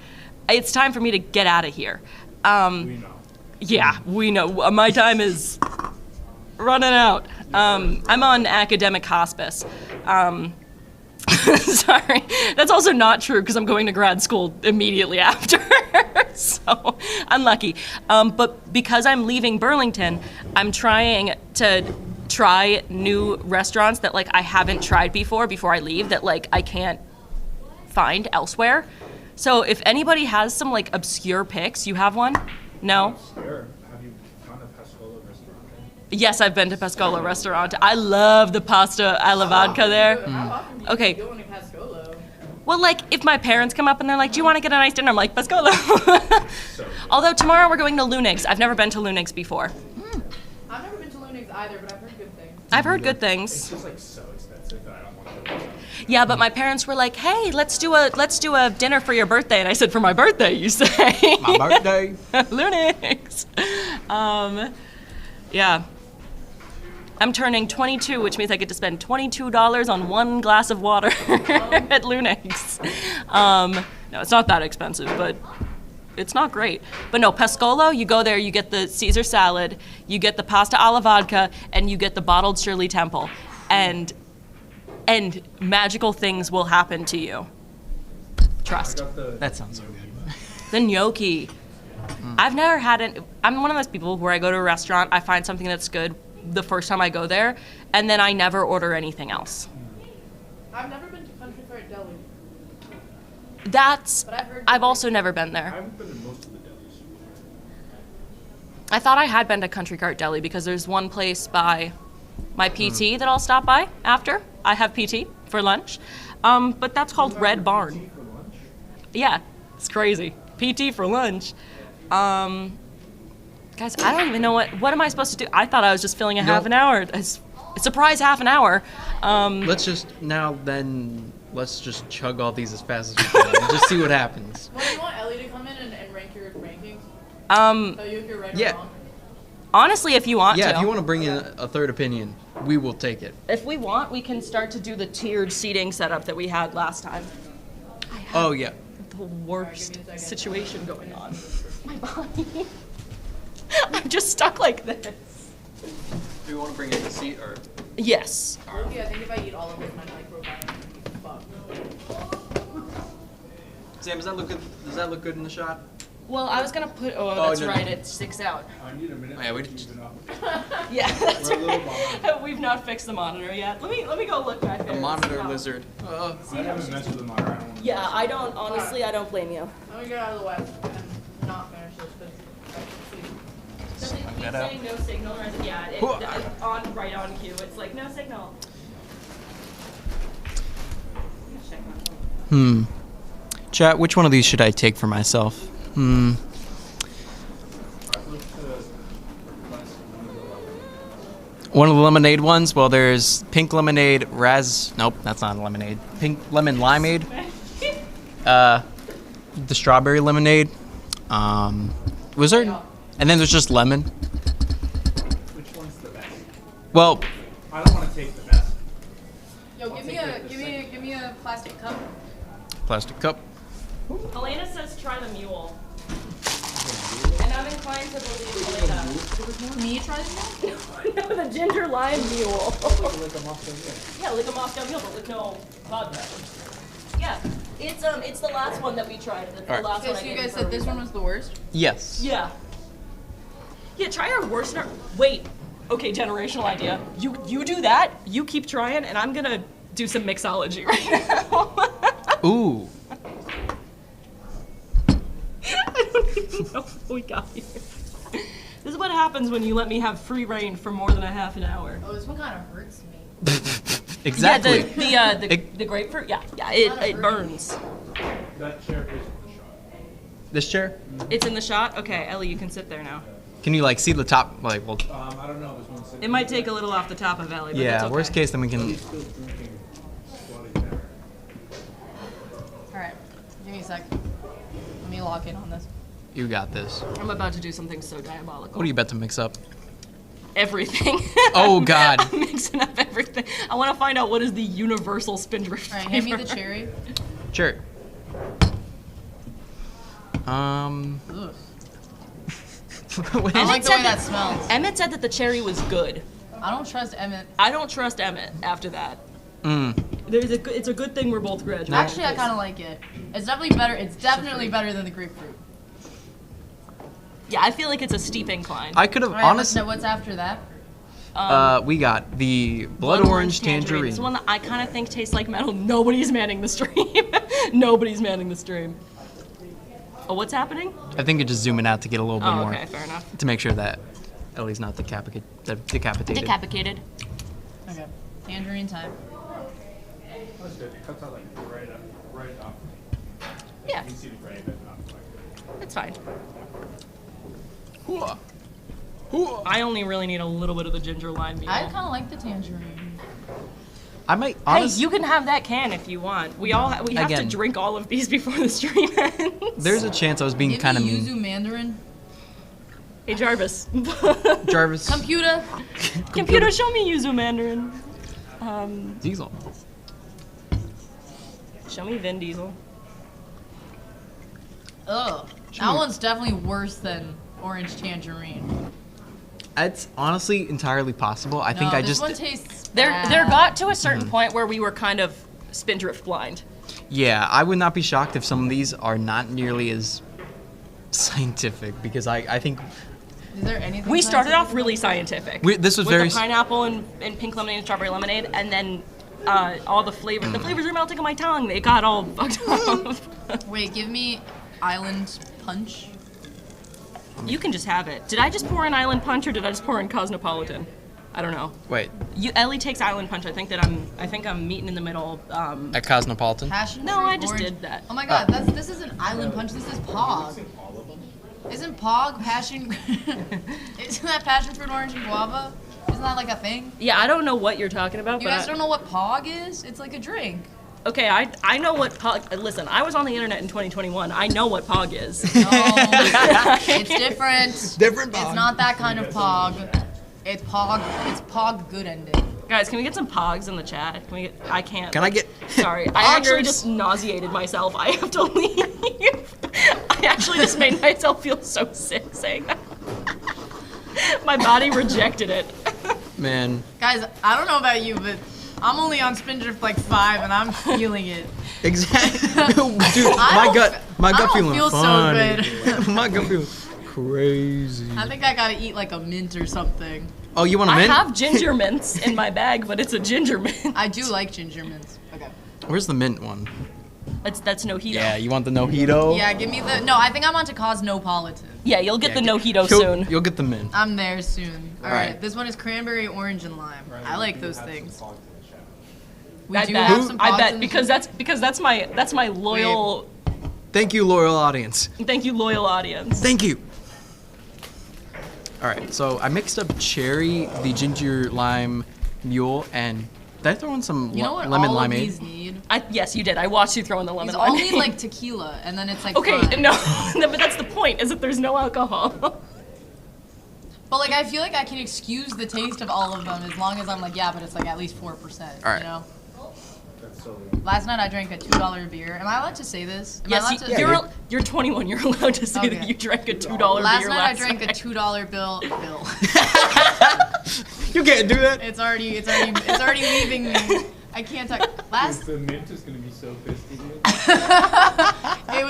It's time for me to get out of here. We know. Yeah, we know. My time is running out. I'm on academic hospice. Sorry. That's also not true because I'm going to grad school immediately after. So unlucky. But because I'm leaving Burlington, I'm trying to try new restaurants that like I haven't tried before I leave that like I can't find elsewhere. So if anybody has some like obscure picks, you have one? No? Sure. Have you gone to Pascola restaurant? Yes, I've been to Pascola restaurant. I love the pasta alla vodka there. How often do you Okay. go to Pascolo? Well, like if my parents come up and they're like, "Do you want to get a nice dinner?" I'm like, "Pascola." Although tomorrow we're going to Lunig's. I've never been to Lunig's before. I've never been to Lunig's either, but I've heard good things. I've heard good It's things. just like so expensive that I don't want to go. Yeah, but my parents were like, "Hey, let's do a dinner for your birthday," and I said, "For my birthday, you say?" My birthday. Lunix. Yeah. I'm turning 22, which means I get to spend $22 on 1 glass of water at Lunix. No, it's not that expensive, but it's not great. But no, Pascolo, you go there, you get the Caesar salad, you get the pasta alla vodka, and you get the bottled Shirley Temple. And magical things will happen to you. Trust. That sounds so good. The gnocchi. I've never had it. I'm one of those people where I go to a restaurant, I find something that's good the first time I go there, and then I never order anything else. I've never been to Country Fair Deli. That's. But I've heard I've also never been I there. haven't been to most of the delis. I thought I had been to Country Cart Deli because there's one place by my PT that I'll stop by after. I have PT for lunch, but that's called Red Barn. For lunch? Yeah, it's crazy. PT for lunch. Guys, I don't even know what am I supposed to do? I thought I was just filling a half an hour. A surprise half an hour. Let's just chug all these as fast as we can and just see what happens. Well, do you want Ellie to come in and rank your rankings? Tell you if you're right Yeah. or wrong? Honestly, if you want to. Yeah, if you want to bring in a third opinion, we will take it. If we want, we can start to do the tiered seating setup that we had last time. Oh yeah. The worst situation going on. My body. I'm just stuck like this. Do you want to bring in the seat or? Yes. Loki, I think if I eat all of this, my microbiome will be fucked. Sam, does that look good? Does that look good in the shot? Well, I was gonna put. Oh, that's no, right. no. It sticks out. I need a minute. Oh, yeah, we to did- keep it up. Yeah, that's We're a little right. We've not fixed the monitor yet. Let me go look back there. The and monitor see how- lizard. I haven't messed with the monitor. I don't want to. Yeah, I don't. Honestly, I don't blame you. Let me get out of the way and not finish this because Does it keep that out. saying no signal or is it? Yeah, it's right on cue. It's like no signal. I'm gonna check my phone. Chat, which one of these should I take for myself? One of the lemonade ones? Well, there's pink lemonade, nope, that's not a lemonade. Pink lemon limeade. The strawberry lemonade. Was there? And then there's just lemon. Which one's the best? Well, I don't want to take the best. yo, give me a plastic cup. plastic cup. Helena says try the mule. And I'm inclined to believe Helena. Me try this No, the ginger lime mule. Like a Moscow Mule. Yeah, like a Moscow mule, but with no vodka. Yeah, it's the last one that we tried. The Alright. last Okay, one I so you gave guys for said a this reason. one was the worst? Yes. Yeah. Yeah, try our worst. Wait. Okay, generational idea. You do that. You keep trying, and I'm gonna do some mixology right now. Ooh. I don't even know what we got here. This is what happens when you let me have free reign for more than a half an hour. Oh, this one kind of hurts me. Exactly. Yeah, the grapefruit. Yeah, it burns. That chair is in the shot. This chair? It's in the shot. Okay, Ellie, you can sit there now. Can you like see the top? Like, well, I don't know. This one's It might take a little off the top of Ellie, but yeah. it's okay. Worst case, then we can. still drinking Bloody Mary. Alright, give me a sec. Let me lock in on this. You got this. I'm about to do something so diabolical. What are you about to mix up? Everything. Oh, God. I'm mixing up everything. I want to find out what is the universal spindrift Alright, hand me the flavor. cherry. Sure. Ugh. What I is- like the way that smells. Emmett said that the cherry was good. I don't trust Emmett. I don't trust Emmett after that. Mm. It's a good thing we're both graduating. Actually, I kind of like it. It's definitely better. It's definitely better than the grapefruit. Yeah, I feel like it's a steep incline. I could have Alright, honestly. what's after that? We got the blood orange tangerine. It's one that I kind of think tastes like metal. Nobody's manning the stream. Nobody's manning the stream. Oh, what's happening? I think it's just zooming out to get a little bit Oh, more okay, fair enough. to make sure that Ellie's not decapitated. Decapitated. Okay. Tangerine time. That's good. It cuts out like right off. Yeah, You can see the gray, but not like. it's fine. Hooah. Hooah. I only really need a little bit of the ginger lime meal. I kind of like the tangerine. I might Hey, honestly. you can have that can if you want. We have Again. to drink all of these before the stream ends. There's a chance I was being Give kind of me mean. yuzu mandarin. Hey Jarvis. Jarvis. Computer. Computer, show me Yuzu Mandarin. Diesel. Show me Vin Diesel. Ugh. That one's definitely worse than orange tangerine. It's honestly entirely possible. I think No, I this just. one tastes There bad. got to a certain point where we were kind of spindrift blind. Yeah, I would not be shocked if some of these are not nearly as scientific because I think Is there anything? We started off scientific really about scientific. this was with very. the pineapple and pink lemonade and strawberry lemonade, and then all the flavors. The flavors are melting on my tongue. They got all fucked up. it? Wait, give me island punch. You can just have it. Did I just pour in Island Punch or did I just pour in Cosmopolitan? I don't know. Wait, Ellie takes Island Punch. I think I'm meeting in the middle. at Cosmopolitan? Passion No, fruit, I just orange. did that. Oh my god, this isn't island punch. This is Pog. Isn't Pog passion? Isn't that passion fruit, orange, and guava? Isn't that like a thing? Yeah, I don't know what you're talking about. You but guys don't know what Pog is? It's like a drink. Okay, I know what Pog. Listen, I was on the internet in 2021. I know what Pog is. No, it's different. Different It's Pog. not that kind of Pog. It's Pog. It's Pog good ending. Guys, can we get some Pogs in the chat? Can we get? I can't. Can I get? Sorry, I actually Poggers? just nauseated myself. I have to leave. I actually just made myself feel so sick saying that. My body rejected it. Man, Guys, I don't know about you, but I'm only on Spindrift like 5, and I'm feeling it. exactly. Dude, I my don't gut. My gut don't feeling feel so funny. good. My gut feeling crazy. I think I gotta eat like a mint or something. Oh, you want a I mint? have ginger mints in my bag, but it's a ginger mint. I do like ginger mints. Okay. Where's the mint one? That's Nojito. Yeah, you want the Nojito? Yeah, give me the. No, I think I'm on to Cosmopolitan. Yeah, you'll get the Yeah, Nojito soon. You'll get the mint. I'm there soon. All right. right. This one is cranberry, orange, and lime. I like those things. We I do bet. have some I pogs bet in because that's my loyal. Thank you, loyal audience. Thank you, loyal audience. Thank you. All right, so I mixed up cherry, the ginger lime mule, and did I throw in some You know what lemon all of limeade? these need? Yes, you did. I watched you throw in the lemon These all limeade. need like tequila, and then it's like Okay, fine. no, but that's the point. Is that there's no alcohol. But like I feel like I can excuse the taste of all of them as long as I'm like, yeah, but it's like at least 4%. All right. You know. Last night I drank a $2 beer. Am I allowed to say this? Am I allowed Yes, to? you're 21. You're allowed to say Okay. that you drank a $2 Last beer night last I drank night. a $2 bill. You can't do that. It's already leaving me. I can't talk. Last The mint is gonna be so pissed at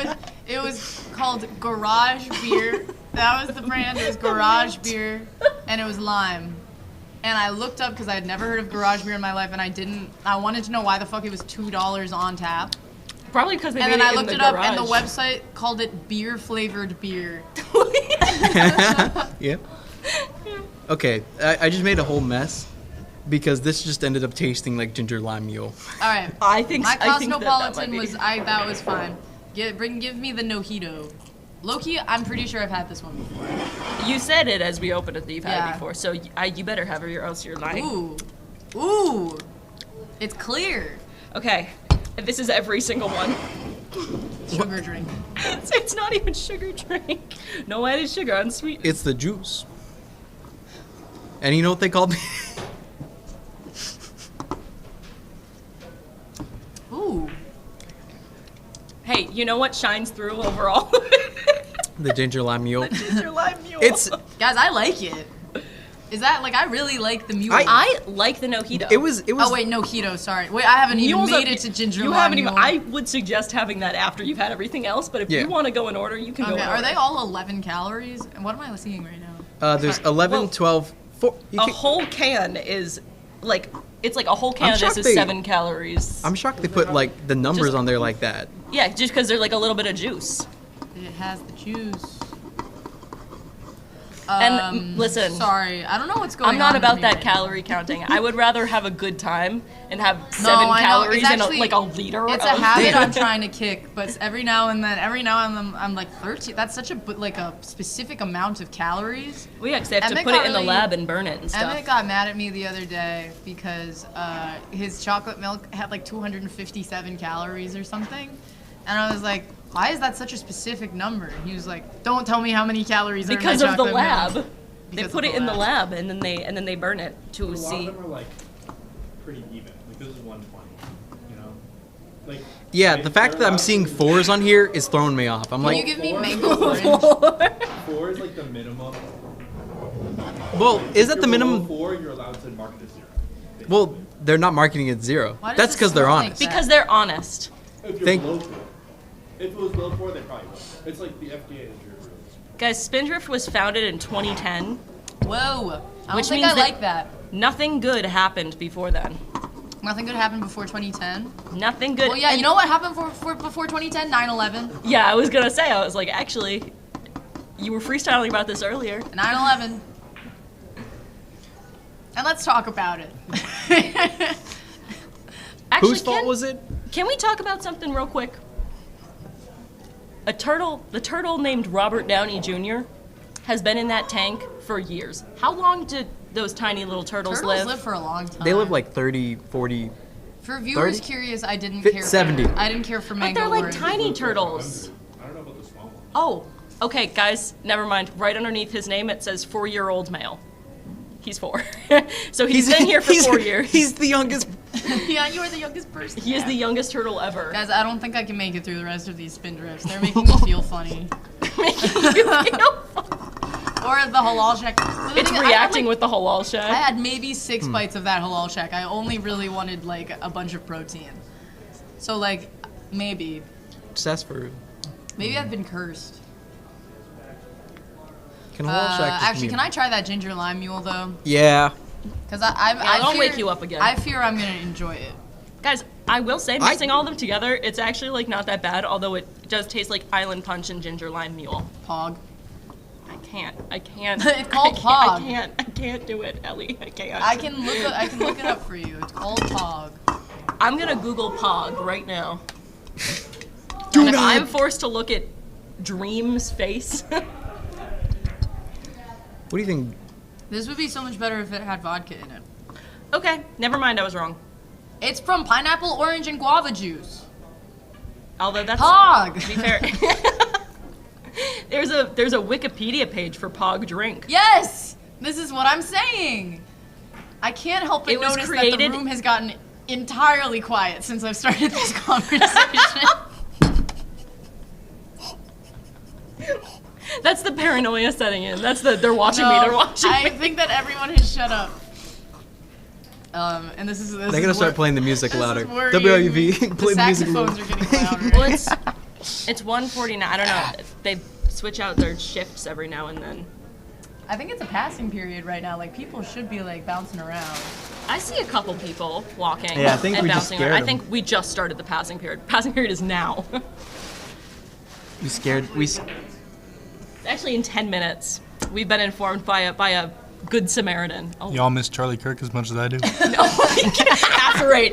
you. it was called Garage Beer. That was the brand. It was Garage Beer, and it was lime. And I looked up because I had never heard of Garage Beer in my life, and I wanted to know why the fuck it was $2 on tap. Probably because they And made then it I in looked the it up, garage. and the website called it beer flavored beer. Yep. Okay, I just made a whole mess because this just ended up tasting like ginger lime mule. All right. I think My I think that might Cosmopolitan be. that was fine. Give me the Nojito. Low-key, I'm pretty sure I've had this one before. You said it as we opened it that you've had Yeah. it before, so you better have it or else you're lying. Ooh. It's clear. Okay, this is every single one. Sugar drink. It's not even sugar drink. No added sugar, unsweet. It's the juice. And you know what they call me? Ooh. Hey, you know what shines through overall? The ginger lime mule. Ginger lime mule. It's Guys, I like it. Is that like I really like the mule? I like the Nojito. it was Oh wait, Nojito. Sorry. Wait, I haven't even Mules made are- it to ginger You lime haven't even. mule. I would suggest having that after you've had everything else. But if Yeah. you want to go in order, you can go Okay. in Are order. they all 11 calories? And what am I seeing right now? there's 11, Well, 12, 4. A whole can is like it's like a whole can I'm of this shocked is they- 7 calories. I'm shocked they put like the numbers Just- on there like that. Yeah, just because there's like a little bit of juice. It has the juice. And listen, Sorry, I don't know what's going on. I'm not about in that here. calorie counting. I would rather have a good time and have No, 7 I know. calories It's in actually- like a liter. It's a habit I'm trying to kick, but every now and then I'm like 13. That's such a specific amount of calories. Well, yeah, 'cause they have to Emmett put it got in the really- lab and burn it and stuff. Emmett got mad at me the other day because his chocolate milk had like 257 calories or something, and I was like, "Why is that such a specific number?" And he was like, "Don't tell me how many calories Because are in my of the chocolate lab. milk." They Because put of it the in the lab. lab and then they burn it to A lot see. of them are like pretty even. Like this is 120. You know, like Yeah, the fact they're that I'm allowed seeing to- 4s on here is throwing me off. I'm Can you like, give me mango orange? 4 is like the minimum. well, is that If the you're below minimum? 4, you're allowed to market as 0. Well, they're not marketing it 0. Why does That's it because they're smell like honest. that? Because they're honest. If you're Thank- below 4. If it was below 4, they probably would. It's like the FDA and your rules. Guys, Spindrift was founded in 2010. Whoa! I don't Which think means I that- like that. Nothing good happened before then. Nothing good happened before 2010. Nothing good. Well, yeah, and- you know what happened before 2010? 9/11. Yeah, I was gonna say. I was like, actually, you were freestyling about this earlier. 9/11. And let's talk about it. Actually, Whose fault was it? Can we talk about something real quick? The turtle named Robert Downey Jr. has been in that tank for years. How long did those tiny little turtles live? for a long time. They live like 30, 40. For viewers 30? curious, I didn't Fi- care. 70. I didn't care for But mango they're like orange. tiny turtles. I don't know about the small one. Oh, okay, guys, never mind. Right underneath his name, it says 4-year-old male. He's 4. So he's been here for 4 years. He's the youngest. Yeah, you are the youngest person. He is the youngest turtle ever. Guys, I don't think I can make it through the rest of these spindrifts. They're making me feel funny. Making you feel Or the halal shack. It's reacting with the halal I shack. had maybe 6 bites of that halal shack. I only really wanted like a bunch of protein. So like, maybe. Just ask for Maybe I've been cursed. Can a Walsh act as Actually, can I try that ginger lime mule though? Yeah. Because I don't fear- wake you up again. I fear I'm gonna enjoy it. Guys, I will say, mixing all of them together, it's actually like not that bad. Although it does taste like Island Punch and ginger lime mule. Pog. I can't. It's called Pog. I can't do it, Ellie. I can't. I can look it up for you. It's called Pog. I'm gonna Google Pog right now. And if I'm forced to look at Dream's face. What do you think? This would be so much better if it had vodka in it. Okay, never mind. I was wrong. It's from pineapple, orange, and guava juice. Although that's Pog. to be fair. there's a Wikipedia page for Pog drink. Yes, this is what I'm saying. I can't help but It was notice that created- the room has gotten entirely quiet since I've started this conversation. That's the paranoia setting in. That's the they're watching me. They're watching I me. think that everyone has shut up. And this is They're gonna start playing the music this is louder. worrying. WRUV, play the music louder. Saxophones are getting louder. Well, it's 1:49. I don't know. They switch out their shifts every now and then. I think it's a passing period right now. Like people should be like bouncing around. I see a couple people walking Yeah, I think and we just bouncing scared around. I them. think we just started the passing period. Passing period is now. We scared. Actually, in 10 minutes, we've been informed by a good Samaritan. Oh, Y'all miss Charlie Kirk as much as I do. no, we can't.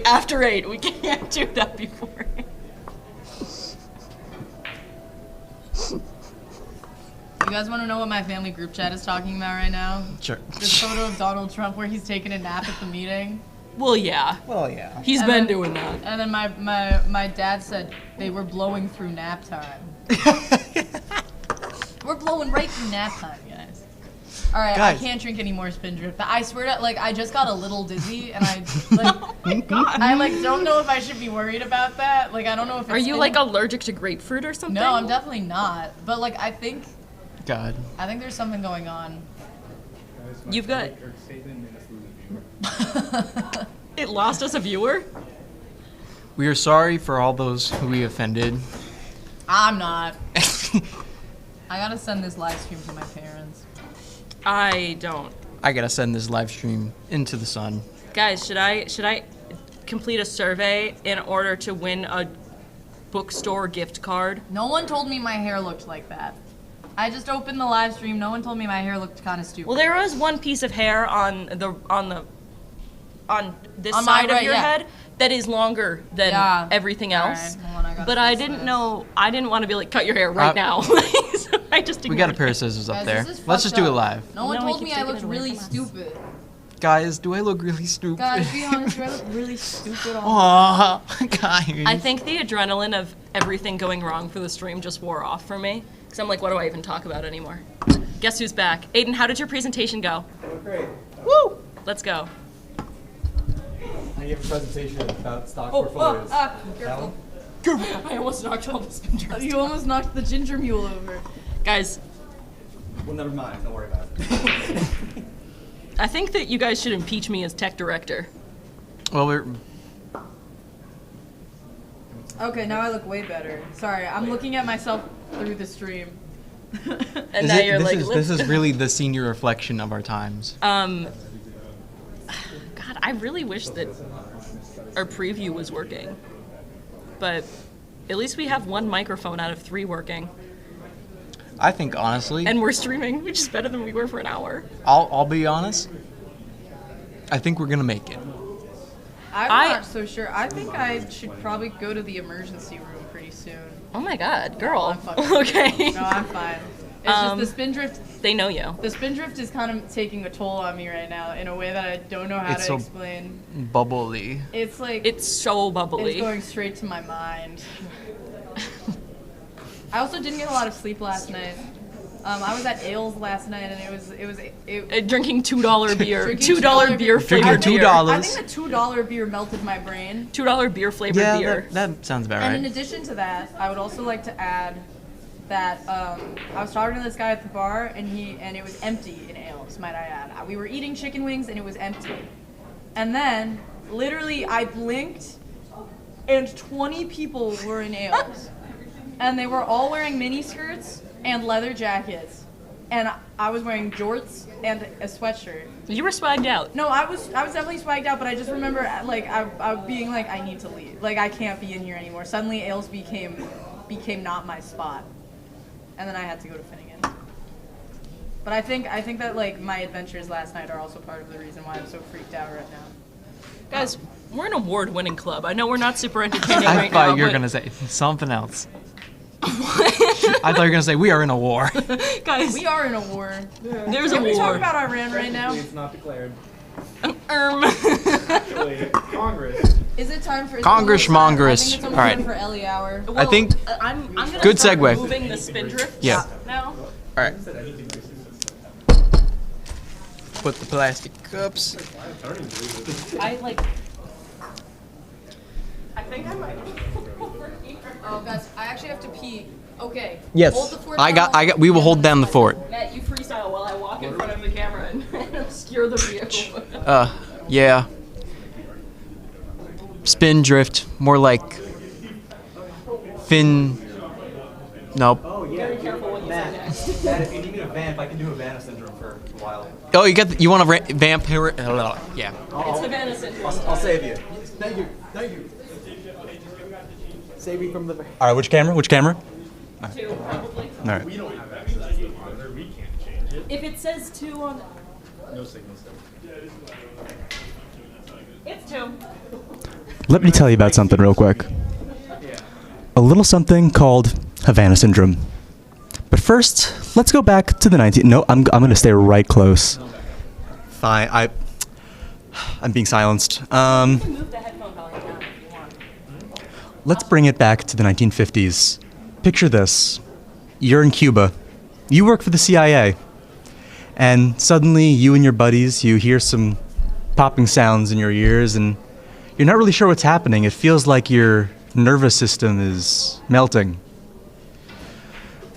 After 8, we can't do that before. You guys want to know what my family group chat is talking about right now? Sure. This photo of Donald Trump where he's taking a nap at the meeting. Well, yeah. Well, yeah. He's And been then- doing that. And then my dad said they were blowing through nap time. We're blowing right through nap time, guys. All right, Guys. I can't drink any more Spindrift. I swear to, like, I just got a little dizzy, and I, like, I like don't know if I should be worried about that. Like, I don't know if. It's Are you like allergic to grapefruit or something? No, I'm definitely not. But like, I think God. there's something going on. You've got. It lost us a viewer. We are sorry for all those who we offended. I'm not. I gotta send this live stream to my parents. I don't. I gotta send this live stream into the sun. Guys, should I complete a survey in order to win a bookstore gift card? No one told me my hair looked like that. I just opened the live stream. No one told me my hair looked kind of stupid. Well, there was one piece of hair on this On my side of right, your yeah. head that is longer than Yeah. everything All else. right, hold on, I gotta But I fix didn't this. know. I didn't want to be like, cut your hair right now. So I just We got a ignored pair it. of scissors up Guys, there. this is Let's just fucked do it up. live. No one No, he told me keeps I taking looked it away really from us. stupid. Guys, do I look really stupid? Guys, be honest, do I look really stupid? Aw, guys. I think the adrenaline of everything going wrong for the stream just wore off for me. Because I'm like, what do I even talk about anymore? Guess who's back? Aiden, how did your presentation go? Great. Woo! Let's go. I gave a presentation about stock Oh, portfolios. careful. I almost knocked all the spin drops. You almost knocked the ginger mule over. Guys, Well, never mind. Don't worry about it. I think that you guys should impeach me as tech director. Well, we're. Okay, now I look way better. Sorry, I'm looking at myself through the stream. And now you're like, this is really the senior reflection of our times. God, I really wish that our preview was working. But at least we have one microphone out of 3 working. I think honestly, And we're streaming, which is better than we were for an hour. I'll be honest. I think we're gonna make it. I'm not so sure. I think I should probably go to the emergency room pretty soon. Oh my god, girl. I'm fucking- Okay. No, I'm fine. It's just the spindrift. They know you. The spindrift is kind of taking a toll on me right now in a way that I don't know how It's to so- explain. Bubbly. It's like It's so it's bubbly. going straight to my mind. I also didn't get a lot of sleep last night. I was at Ailes last night, and it was Drinking $2 beer. Drinking $2 beer flavored Drinking beer. $2. I think the $2 beer melted my brain. $2 beer flavored Yeah, beer. that sounds about And in right. addition to that, I would also like to add that I was talking to this guy at the bar, and it was empty in Ailes, might I add. We were eating chicken wings, and it was empty. And then, literally, I blinked, and 20 people were in Ailes. and they were all wearing mini skirts and leather jackets, and I was wearing jorts and a sweatshirt. You were swagged out. No, I was definitely swagged out, but I just remember like I being like, I need to leave. Like, I can't be in here anymore. Suddenly Ailes became not my spot, and then I had to go to Finnegan. But I think that like my adventures last night are also part of the reason why I'm so freaked out right now. Guys, we're an award-winning club. I know we're not super entertaining I right now. thought you were but- gonna say something else. I thought you were gonna say we are in a war. Guys, We are in a war. there's a Can we talk war. about Iran right now? It's not declared. Actually, Congress. Is it time for Congress mongers. I think it's almost All right. time for Ellie hour. Well, think- I'm gonna Good start segue. removing the spindrift Yeah. now. All right. Put the plastic cups. I think I might. Oh, guys, I actually have to pee. Okay. Yes. Hold the fort I down. got. We will hold down the fort. Matt, you freestyle while I walk in front of the camera and obscure the view. Yeah. Spin drift, more like fin. Nope. Oh, yeah. Very careful what you say next. Matt, if you need me to vamp, I can do Havana syndrome for a while. Oh, you want to vamp here? Yeah. It's Havana syndrome. I'll save you. Thank you. Thank you. Save me from the. All right, which camera? Which camera? Two, probably. All right. If it says two on. No signal still. It's two. Let me tell you about something real quick. A little something called Havana syndrome. But first, let's go back to the 19. No, I'm gonna stay right close. Fine. I'm being silenced. You can move the headphone volume down if you want. Let's bring it back to the 1950s. Picture this. You're in Cuba. You work for the CIA. And suddenly, you and your buddies, you hear some popping sounds in your ears, and you're not really sure what's happening. It feels like your nervous system is melting.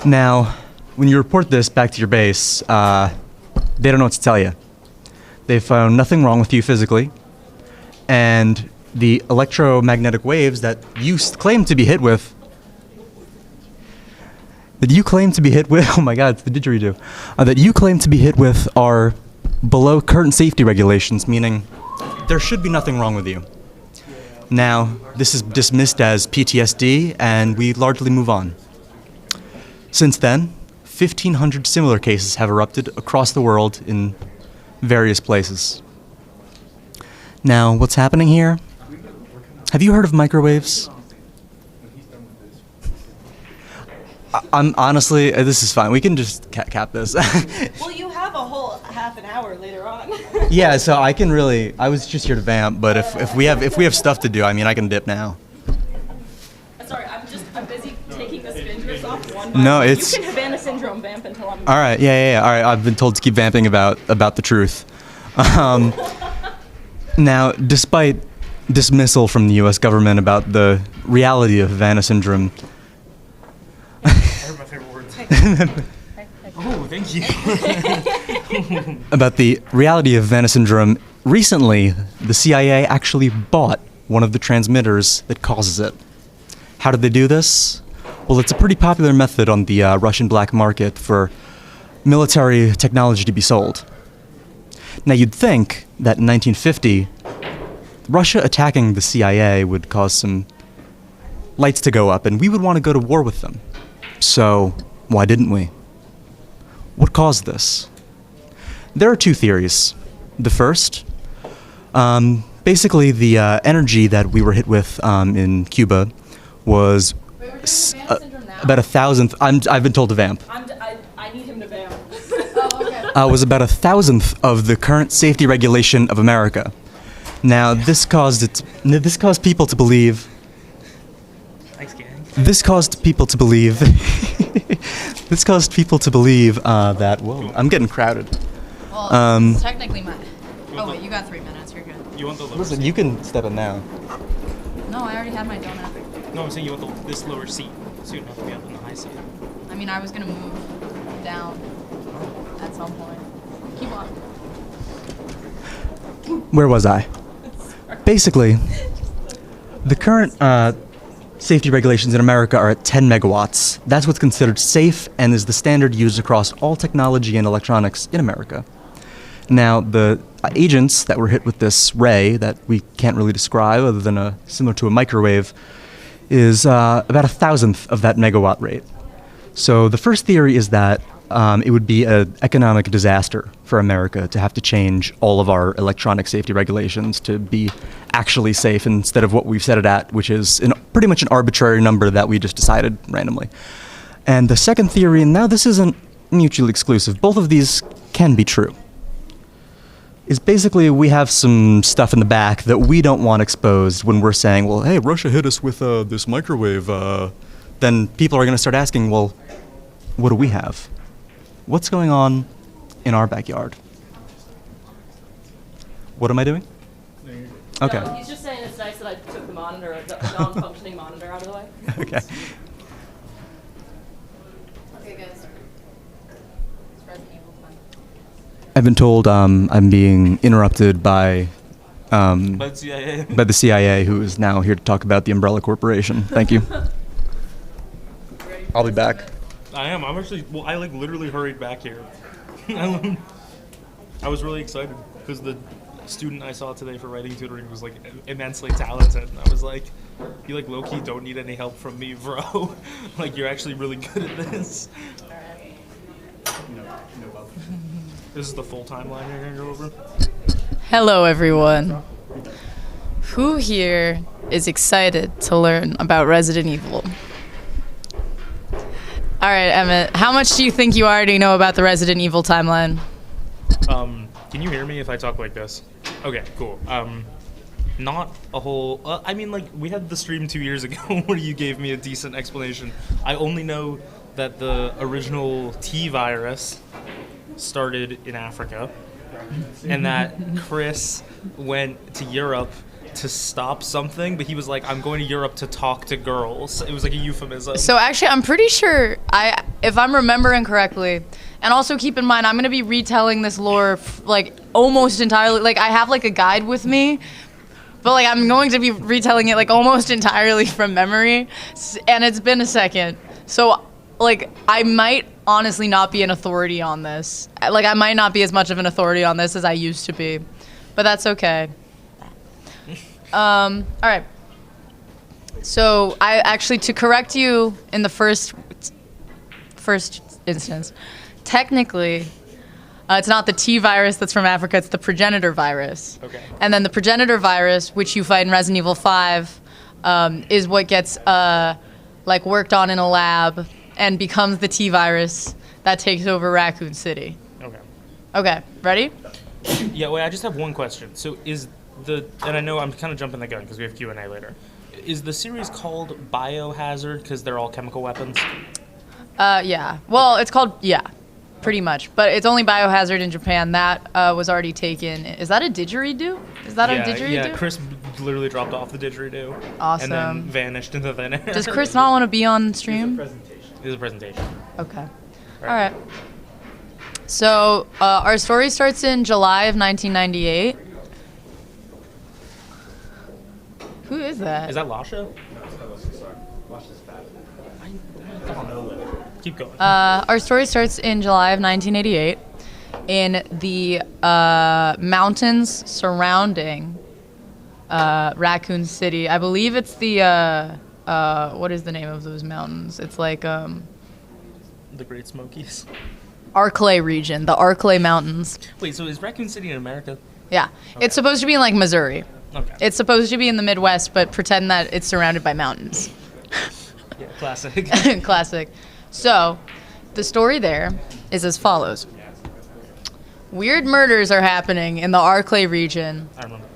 Now, when you report this back to your base, they don't know what to tell you. They found nothing wrong with you physically, and the electromagnetic waves that you claim to be hit with, oh my god, it's the didgeridoo, that you claim to be hit with are below current safety regulations, meaning there should be nothing wrong with you. Now, this is dismissed as PTSD, and we largely move on. Since then, 1,500 similar cases have erupted across the world in various places. Now, what's happening here? Have you heard of microwaves? I'm honestly, this is fine. We can just cap this. Well, you have a whole half an hour later on. Yeah, so I was just here to vamp, but if we have stuff to do, I mean, I can dip now. Sorry, I'm busy taking the spindrifts off one by No, one. it's- You can Havana syndrome vamp until I'm. All right, yeah. All right, I've been told to keep vamping about the truth. Now, despite dismissal from the U.S. government about the reality of Havana syndrome, I heard my favorite words. Oh, thank you. about the reality of Havana syndrome, recently the CIA actually bought one of the transmitters that causes it. How did they do this? Well, it's a pretty popular method on the Russian black market for military technology to be sold. Now, you'd think that in 1950, Russia attacking the CIA would cause some lights to go up, and we would want to go to war with them. So, why didn't we? What caused this? There are two theories. The first, basically the energy that we were hit with in Cuba was about 1,000th. I've been told to vamp. I need him to vamp. Was about 1,000th of the current safety regulation of America. Now, this caused people to believe. Thanks, gang. This caused people to believe. This caused people to believe that. Whoa, I'm getting crowded. Well, it's technically mine. Oh wait, you got 3 minutes. You're good. You want the lower Listen, seat? you can step in now. No, I already had my donut. No, I'm saying you want this lower seat, so you don't have to be up in the high seat. I mean, I was gonna move down at some point. Keep on. Where was I? Basically, the current safety regulations in America are at 10 megawatts. That's what's considered safe and is the standard used across all technology and electronics in America. Now, the agents that were hit with this ray that we can't really describe other than similar to a microwave is about 1,000th of that megawatt rate. So the first theory is that it would be an economic disaster for America to have to change all of our electronic safety regulations to be actually safe instead of what we've set it at, which is pretty much an arbitrary number that we just decided randomly. And the second theory, and now this isn't mutually exclusive, both of these can be true, is basically we have some stuff in the back that we don't want exposed when we're saying, well, hey, Russia hit us with this microwave. Then people are going to start asking, well, what do we have? What's going on in our backyard? What am I doing? Okay. No, he's just saying it's nice that I took the non-functioning monitor out of the way. Okay. Okay, guys. It's Resident Evil fun. I've been told I'm being interrupted by By the CIA. by the CIA, who is now here to talk about the Umbrella Corporation. Thank you. I'll be back. I am. I'm actually. Well, I literally hurried back here. I was really excited because the student I saw today for writing tutoring was immensely talented. And I was like, you low-key don't need any help from me, bro. You're actually really good at this. This is the full timeline you're gonna go over. Hello, everyone. Who here is excited to learn about Resident Evil? All right, Emmett, how much do you think you already know about the Resident Evil timeline? Can you hear me if I talk like this? Okay, cool. Not a whole. We had the stream 2 years ago where you gave me a decent explanation. I only know that the original T virus started in Africa, and that Chris went to Europe to stop something, but he was like, I'm going to Europe to talk to girls. It was like a euphemism. So actually, I'm pretty sure, if I'm remembering correctly, and also keep in mind, I'm going to be retelling this lore almost entirely. I have a guide with me, but I'm going to be retelling it almost entirely from memory, and it's been a second. So I might honestly not be an authority on this. I might not be as much of an authority on this as I used to be, but that's okay. All right. So I actually, to correct you in the first instance, technically, it's not the T virus that's from Africa, it's the progenitor virus. Okay. And then the progenitor virus, which you fight in Resident Evil 5, is what gets worked on in a lab and becomes the T virus that takes over Raccoon City. Okay. Okay, ready? Yeah, wait, I just have one question. So and I know I'm kind of jumping the gun because we have Q&A later. Is the series called Biohazard because they're all chemical weapons? Yeah. Well, it's called, yeah, pretty much. But it's only Biohazard in Japan. That was already taken. Is that a didgeridoo? Is that a didgeridoo? Yeah, Chris literally dropped off the didgeridoo. Awesome. And then vanished into thin air. Does Chris not want to be on stream? It is a presentation. Okay. All right. So our story starts in July of 1998. Who is that? Is that Lasha? I don't know. Keep going. Our story starts in July of 1988 in the mountains surrounding Raccoon City. I believe it's the what is the name of those mountains? It's the Great Smokies. Arklay region, the Arklay Mountains. Wait, so is Raccoon City in America? Yeah, Okay. It's supposed to be in Missouri. Okay. It's supposed to be in the Midwest, but pretend that it's surrounded by mountains. Yeah, classic. Classic. So, the story there is as follows. Weird murders are happening in the Arklay region, I remember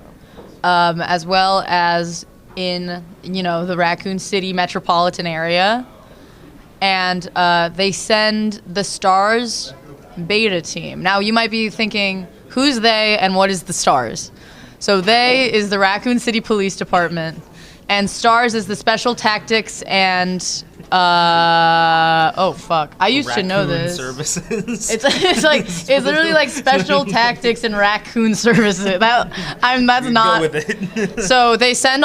that. as well as in, the Raccoon City metropolitan area. And they send the STARS beta team. Now, you might be thinking, who's they and what is the STARS? So they is the Raccoon City Police Department, and STARS is the Special Tactics and Oh fuck! I used to know Raccoon this. Services. It's literally like special tactics and raccoon services. That's not. Go with it. So they send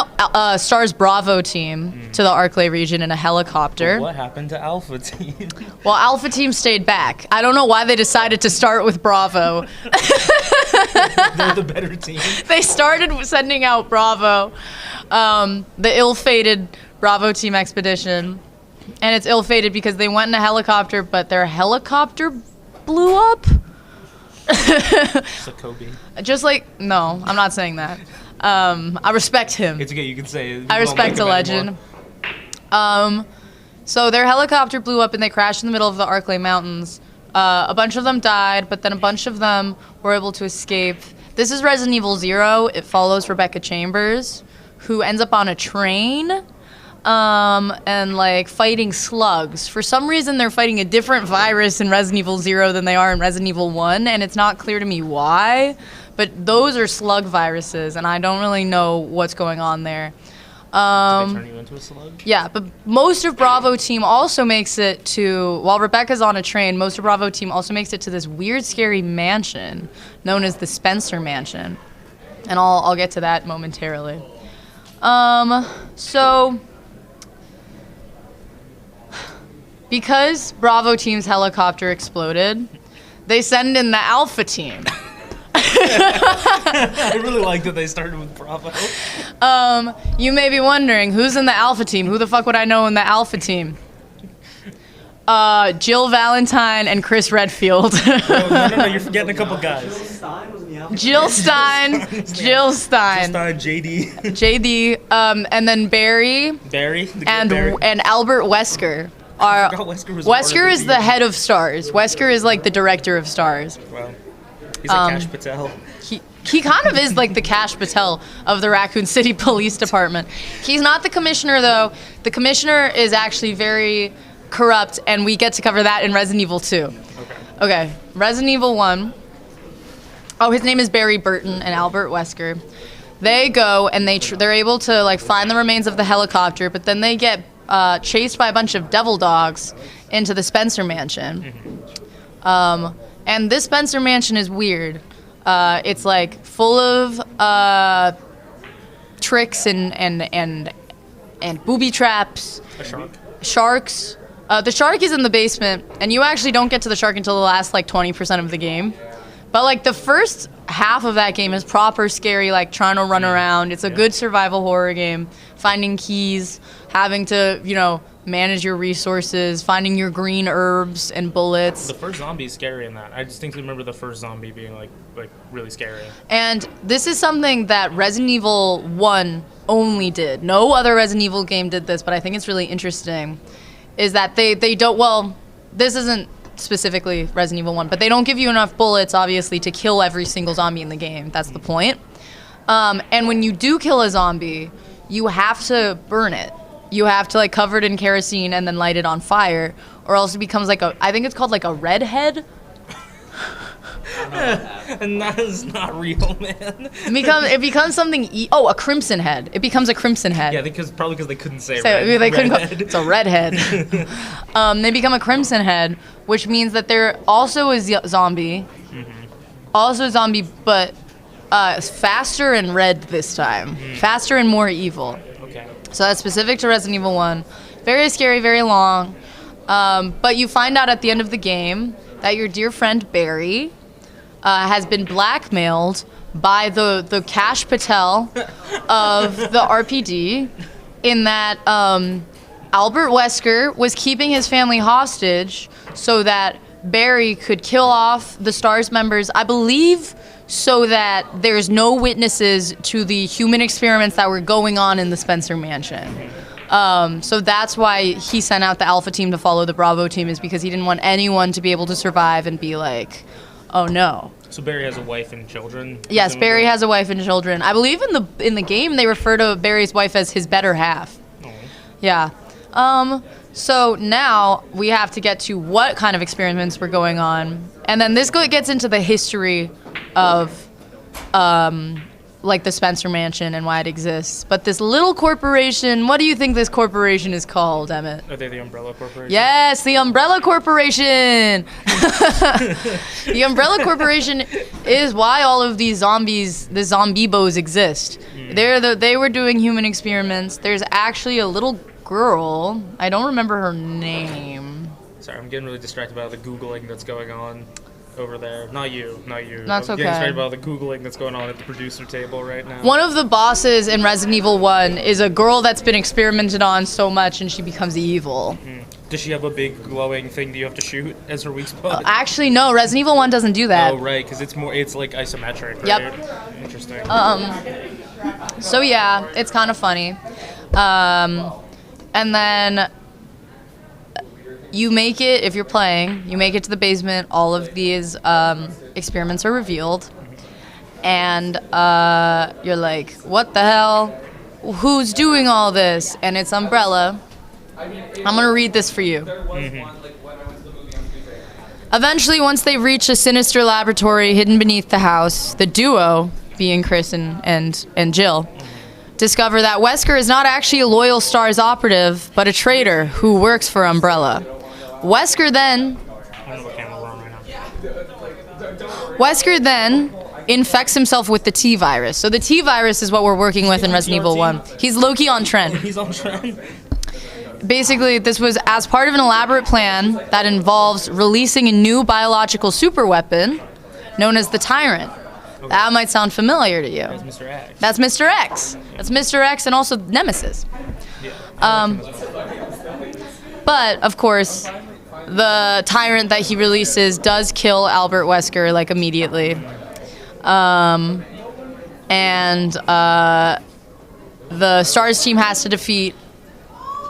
Star's Bravo team to the Arclay region in a helicopter. What happened to Alpha Team? Well, Alpha team stayed back. I don't know why they decided to start with Bravo. They're the better team. They started sending out Bravo, the ill-fated Bravo team expedition. And it's ill-fated because they went in a helicopter, but their helicopter blew up. So Kobe. Just like, no, I'm not saying that. I respect him. It's okay, you can say it. I respect a legend. So their helicopter blew up and they crashed in the middle of the Arclay Mountains. A bunch of them died, but then a bunch of them were able to escape. This is Resident Evil 0. It follows Rebecca Chambers, who ends up on a train. And like fighting slugs. For some reason, they're fighting a different virus in Resident Evil 0 than they are in Resident Evil 1, and it's not clear to me why. But those are slug viruses, and I don't really know what's going on there. Did they turn you into a slug? Yeah, but most of Bravo team also makes it to, while Rebecca's on a train, most of Bravo team also makes it to this weird, scary mansion known as the Spencer Mansion. And I'll get to that momentarily. So because Bravo team's helicopter exploded, they send in the Alpha team. I really like that they started with Bravo. You may be wondering, who's in the Alpha team? Who the fuck would I know in the Alpha team? Jill Valentine and Chris Redfield. No, you're forgetting a couple guys. Jill Stein, JD, and then Barry, and Albert Wesker. Wesker is the head of Stars. Wesker is like the director of Stars. Wow. He's like Cash Patel. He kind of is like the Cash Patel of the Raccoon City Police Department. He's not the commissioner, though. The commissioner is actually very corrupt, and we get to cover that in Resident Evil 2. Okay. Resident Evil 1. Oh, his name is Barry Burton and Albert Wesker. They go, and they're able to like find the remains of the helicopter, but then they get chased by a bunch of devil dogs into the Spencer Mansion. And this Spencer Mansion is weird. It's like full of tricks and booby traps. A shark. Sharks. The shark is in the basement, and you actually don't get to the shark until the last like 20% of the game. But like the first half of that game is proper scary, like trying to run around. It's a good survival horror game. Finding keys, having to, manage your resources, finding your green herbs and bullets. The first zombie is scary in that. I distinctly remember the first zombie being like really scary. And this is something that Resident Evil 1 only did. No other Resident Evil game did this, but I think it's really interesting. Is that they don't, well, this isn't specifically Resident Evil 1, but they don't give you enough bullets, obviously, to kill every single zombie in the game. That's the point. And when you do kill a zombie, you have to burn it. You have to like cover it in kerosene and then light it on fire, or else it becomes like I think it's called like a redhead. And that is not real, man. It becomes something. A crimson head. It becomes a crimson head. Yeah, probably because they couldn't say red. They couldn't. Redhead. It's a redhead. They become a crimson head, which means that they're also a zombie. Also a zombie, but faster and red this time. Faster and more evil. Okay. So that's specific to Resident Evil 1. Very scary, very long. But you find out at the end of the game that your dear friend Barry has been blackmailed by the Cash Patel of the RPD, in that Albert Wesker was keeping his family hostage so that Barry could kill off the STARS members, I believe, so that there's no witnesses to the human experiments that were going on in the Spencer Mansion. So that's why he sent out the Alpha team to follow the Bravo team, is because he didn't want anyone to be able to survive and be like, oh no. So Barry has a wife and children? Yes, Barry has a wife and children. I believe in the game they refer to Barry's wife as his better half. Oh. Yeah. So now we have to get to what kind of experiments were going on. And then this gets into the history of like the Spencer Mansion and why it exists. But this little corporation, what do you think this corporation is called, Emmett? Are they the Umbrella Corporation? Yes, the Umbrella Corporation. The Umbrella Corporation is why all of these zombies, the zombiebos exist. They were doing human experiments. There's actually a little girl. I don't remember her name. Sorry, I'm getting really distracted by all the Googling that's going on over there. Not you. That's I'm okay. getting distracted by all the Googling that's going on at the producer table right now. One of the bosses in Resident Evil 1 is a girl that's been experimented on so much and she becomes evil. Does she have a big glowing thing that you have to shoot as her weak spot? Actually, no, Resident Evil 1 doesn't do that. Oh, right, because it's like isometric, right? Yep. Interesting. So yeah, it's kind of funny. And then you make it, if you're playing, you make it to the basement, all of these experiments are revealed, and you're like, what the hell? Who's doing all this? And it's Umbrella. I'm gonna read this for you. Eventually, once they reach a sinister laboratory hidden beneath the house, the duo, being Chris and Jill, discover that Wesker is not actually a loyal STARS operative, but a traitor who works for Umbrella. Wesker then infects himself with the T virus. So the T virus is what we're working with in Resident Evil 1. He's low-key on trend. He's on trend. Basically, this was as part of an elaborate plan that involves releasing a new biological superweapon known as the Tyrant. Okay. That might sound familiar to you. That's Mr. X. That's Mr. X. That's Mr. X and also Nemesis. But, of course, the Tyrant that he releases does kill Albert Wesker, like, immediately. The STARS team has to defeat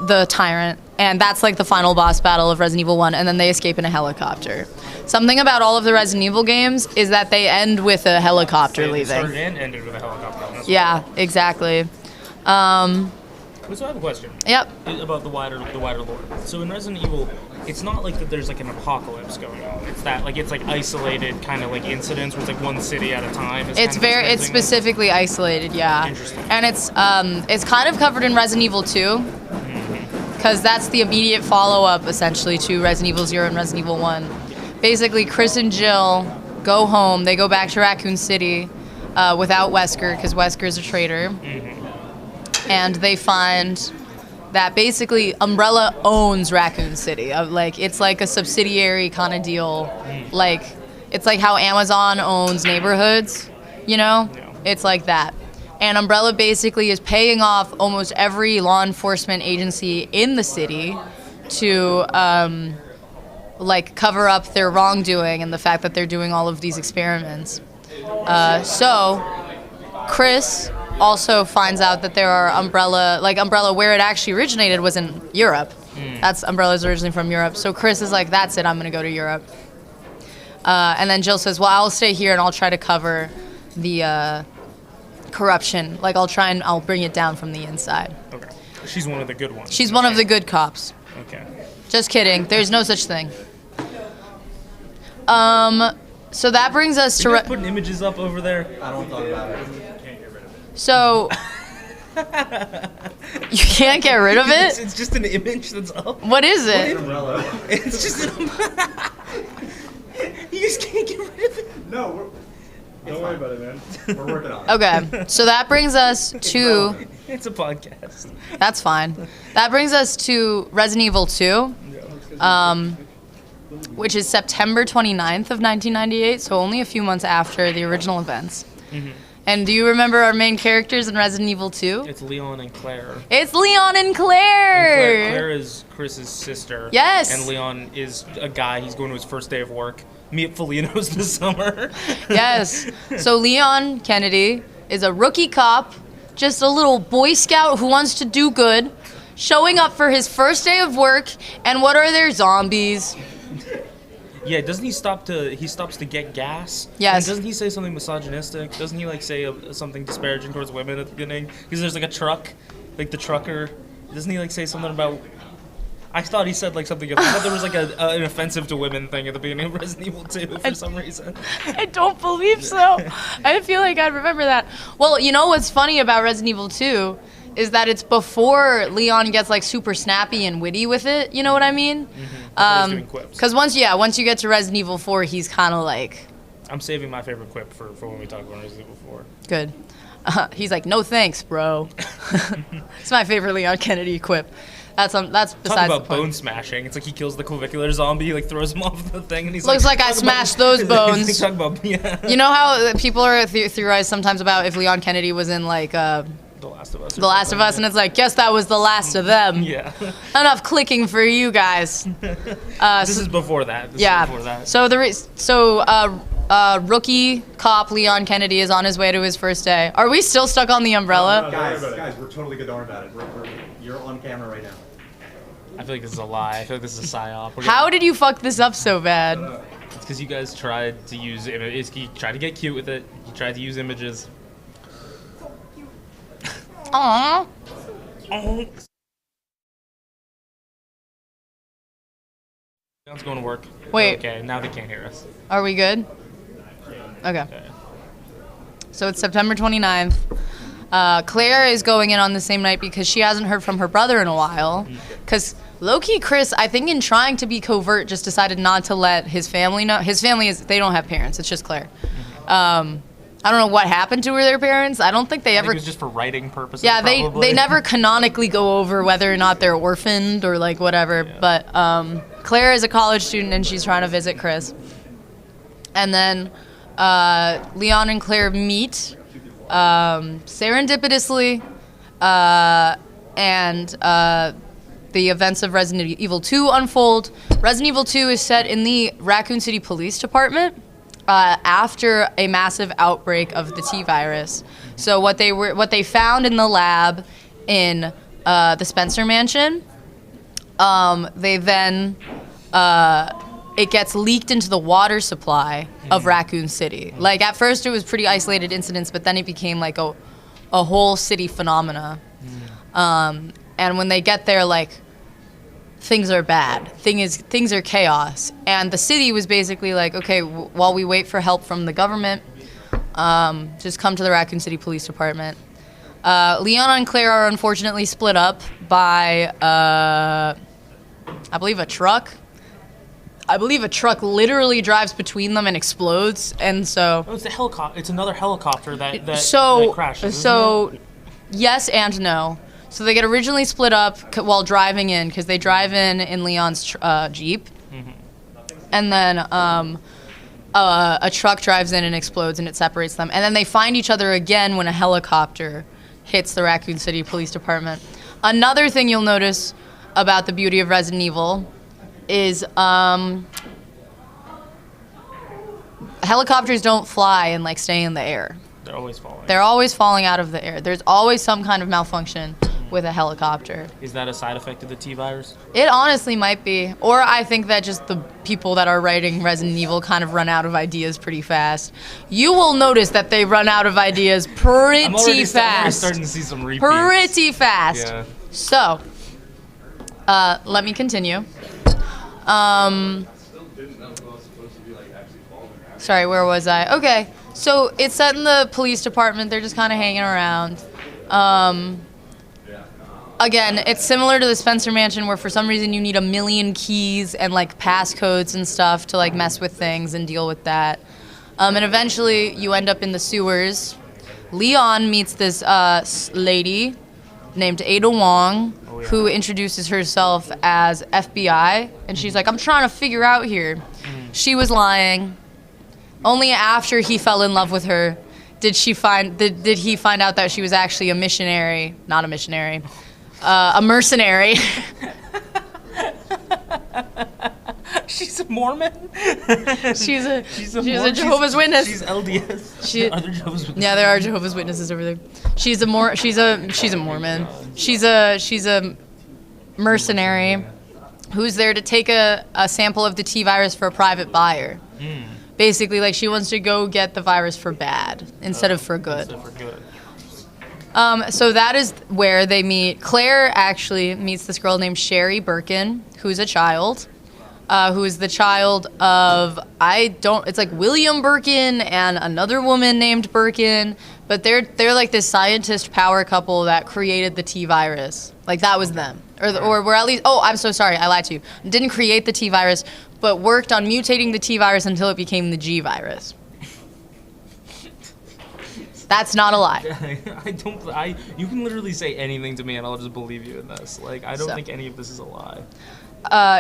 the Tyrant, and that's like the final boss battle of Resident Evil 1, and then they escape in a helicopter. Something about all of the Resident Evil games is that they end with a helicopter leaving. Started and ended with a helicopter. Yeah, exactly. So I have a question. Yep. About the wider lore. So in Resident Evil, it's not like that there's like an apocalypse going on. It's that it's like isolated kind of like incidents where it's like one city at a time. It's specifically isolated, yeah. Interesting. And it's kind of covered in Resident Evil 2. Because that's the immediate follow-up, essentially, to Resident Evil 0 and Resident Evil 1. Basically, Chris and Jill go home. They go back to Raccoon City without Wesker, because Wesker's a traitor. And they find that basically Umbrella owns Raccoon City. It's like a subsidiary kind of deal. Like, it's like how Amazon owns neighborhoods, you know? Yeah. It's like that. And Umbrella basically is paying off almost every law enforcement agency in the city to cover up their wrongdoing and the fact that they're doing all of these experiments. So Chris also finds out that there are Umbrella where it actually originated was in Europe. That's Umbrella's originally from Europe. So Chris is like, that's it, I'm gonna go to Europe. And then Jill says, well, I'll stay here and I'll try to cover the corruption. I'll bring it down from the inside. Okay. She's one of the good ones. She's one of the good cops. Okay. Just kidding. There's no such thing. So that brings us to... putting images up over there? I don't talk about it. Can't get rid of it. So... You can't get rid of it? It's just an image that's up. What is it? It's just an umbrella. You just can't get rid of it. No, don't worry about it, man. We're working on it. Okay, so that brings us to... It's a podcast. That's fine. That brings us to Resident Evil 2, which is September 29th of 1998, so only a few months after the original events. Mm-hmm. And do you remember our main characters in Resident Evil 2? It's Leon and Claire. It's Leon and Claire! Claire is Chris's sister. Yes! And Leon is a guy. He's going to his first day of work. Meet Felinos this summer. Yes. So Leon Kennedy is a rookie cop, just a little Boy Scout who wants to do good, showing up for his first day of work, and what are there? Zombies. Yeah, doesn't he stops to get gas? Yes. And doesn't he say something misogynistic? Doesn't he say something disparaging towards women at the beginning? Because there's a truck, the trucker. Doesn't he say something about? I thought he said like something. I thought there was like an offensive to women thing at the beginning of Resident Evil 2 for some reason. I don't believe so. I feel like I'd remember that. Well, you know what's funny about Resident Evil 2 is that it's before Leon gets like super snappy and witty with it. You know what I mean? He's doing quips. Because once you get to Resident Evil 4, he's kind of like. I'm saving my favorite quip for when we talk about Resident Evil 4. Good. He's like, no thanks, bro. It's my favorite Leon Kennedy quip. That's besides Talk the about point. bone smashing. It's like he kills the clavicular zombie, he like throws him off the thing, and he's Looks like I "Talk smashed about-" those bones. He's talking about, yeah. You know how people are theorized sometimes about if Leon Kennedy was in like The Last of Us. The Last of Us, and it's like, guess that was the last of them. Yeah. Enough clicking for you guys. This is before that. This Yeah. Is before that. So rookie cop Leon Kennedy is on his way to his first day. Are we still stuck on the umbrella? Guys, we're totally good. Don't worry about it. You're on camera right now. I feel like this is a lie. I feel like this is a psyop. How did you fuck this up so bad? It's because you guys tried to use it. You tried to get cute with it. You tried to use images. Aww. Sounds going to work. Wait. Okay, now they can't hear us. Are we good? Okay. So it's September 29th. Claire is going in on the same night because she hasn't heard from her brother in a while. Because low-key Chris, I think in trying to be covert, just decided not to let his family know. His family they don't have parents. It's just Claire. I don't know what happened to their parents. I don't think they ever. I think it was just for writing purposes. Yeah, probably. they never canonically go over whether or not they're orphaned or like whatever. Yeah. But Claire is a college student and she's trying to visit Chris. And then Leon and Claire meet serendipitously, and the events of Resident Evil 2 unfold. Resident Evil 2 is set in the Raccoon City Police Department. After a massive outbreak of the T-virus. So what they found in the lab in the Spencer Mansion, they then it gets leaked into the water supply of Raccoon City. Like at first it was pretty isolated incidents, but then it became like a whole city phenomena. And when they get there, like things are bad. Things are chaos. And the city was basically like, okay, while we wait for help from the government, just come to the Raccoon City Police Department. Leon and Claire are unfortunately split up by, I believe, a truck. I believe a truck literally drives between them and explodes, and so... Oh, it's a helicopter. It's another helicopter that crashes, So, yes and no. So they get originally split up while driving in, because they drive in Leon's Jeep. Mm-hmm. And then a truck drives in and explodes, and it separates them. And then they find each other again when a helicopter hits the Raccoon City Police Department. Another thing you'll notice about the beauty of Resident Evil is helicopters don't fly and like stay in the air. They're always falling. They're always falling out of the air. There's always some kind of malfunction with a helicopter. Is that a side effect of the T-virus? It honestly might be. Or I think that just the people that are writing Resident Evil kind of run out of ideas pretty fast. You will notice that they run out of ideas pretty I'm already fast. starting to see some repeats. Pretty fast. Yeah. So, let me continue. Sorry, where was I? Okay, so it's set in the police department. They're just kind of hanging around. Again, it's similar to the Spencer Mansion where for some reason you need 1 million keys and like passcodes and stuff to like mess with things and deal with that. And eventually you end up in the sewers. Leon meets this lady named Ada Wong, who introduces herself as FBI, and she's like, I'm trying to figure out here. She was lying. Only after he fell in love with her did he find out that she was actually a missionary, not a missionary, a mercenary. She's a Mormon? She's a Jehovah's Witness. She's LDS. Are there Jehovah's Witnesses? Yeah, there are Jehovah's Witnesses over there. She's a Mormon. She's a mercenary who's there to take a sample of the T-virus for a private buyer. Basically, like she wants to go get the virus for bad instead of for good. So that is where they meet. Claire actually meets this girl named Sherry Birkin, who's a child, who is the child of, it's like William Birkin and another woman named Birkin, but they're like this scientist power couple that created the T virus. Like that was them. Or were at least, oh, I'm so sorry, I lied to you. Didn't create the T virus, but worked on mutating the T virus until it became the G virus. That's not a lie. You can literally say anything to me and I'll just believe you in this. Like, I don't think any of this is a lie.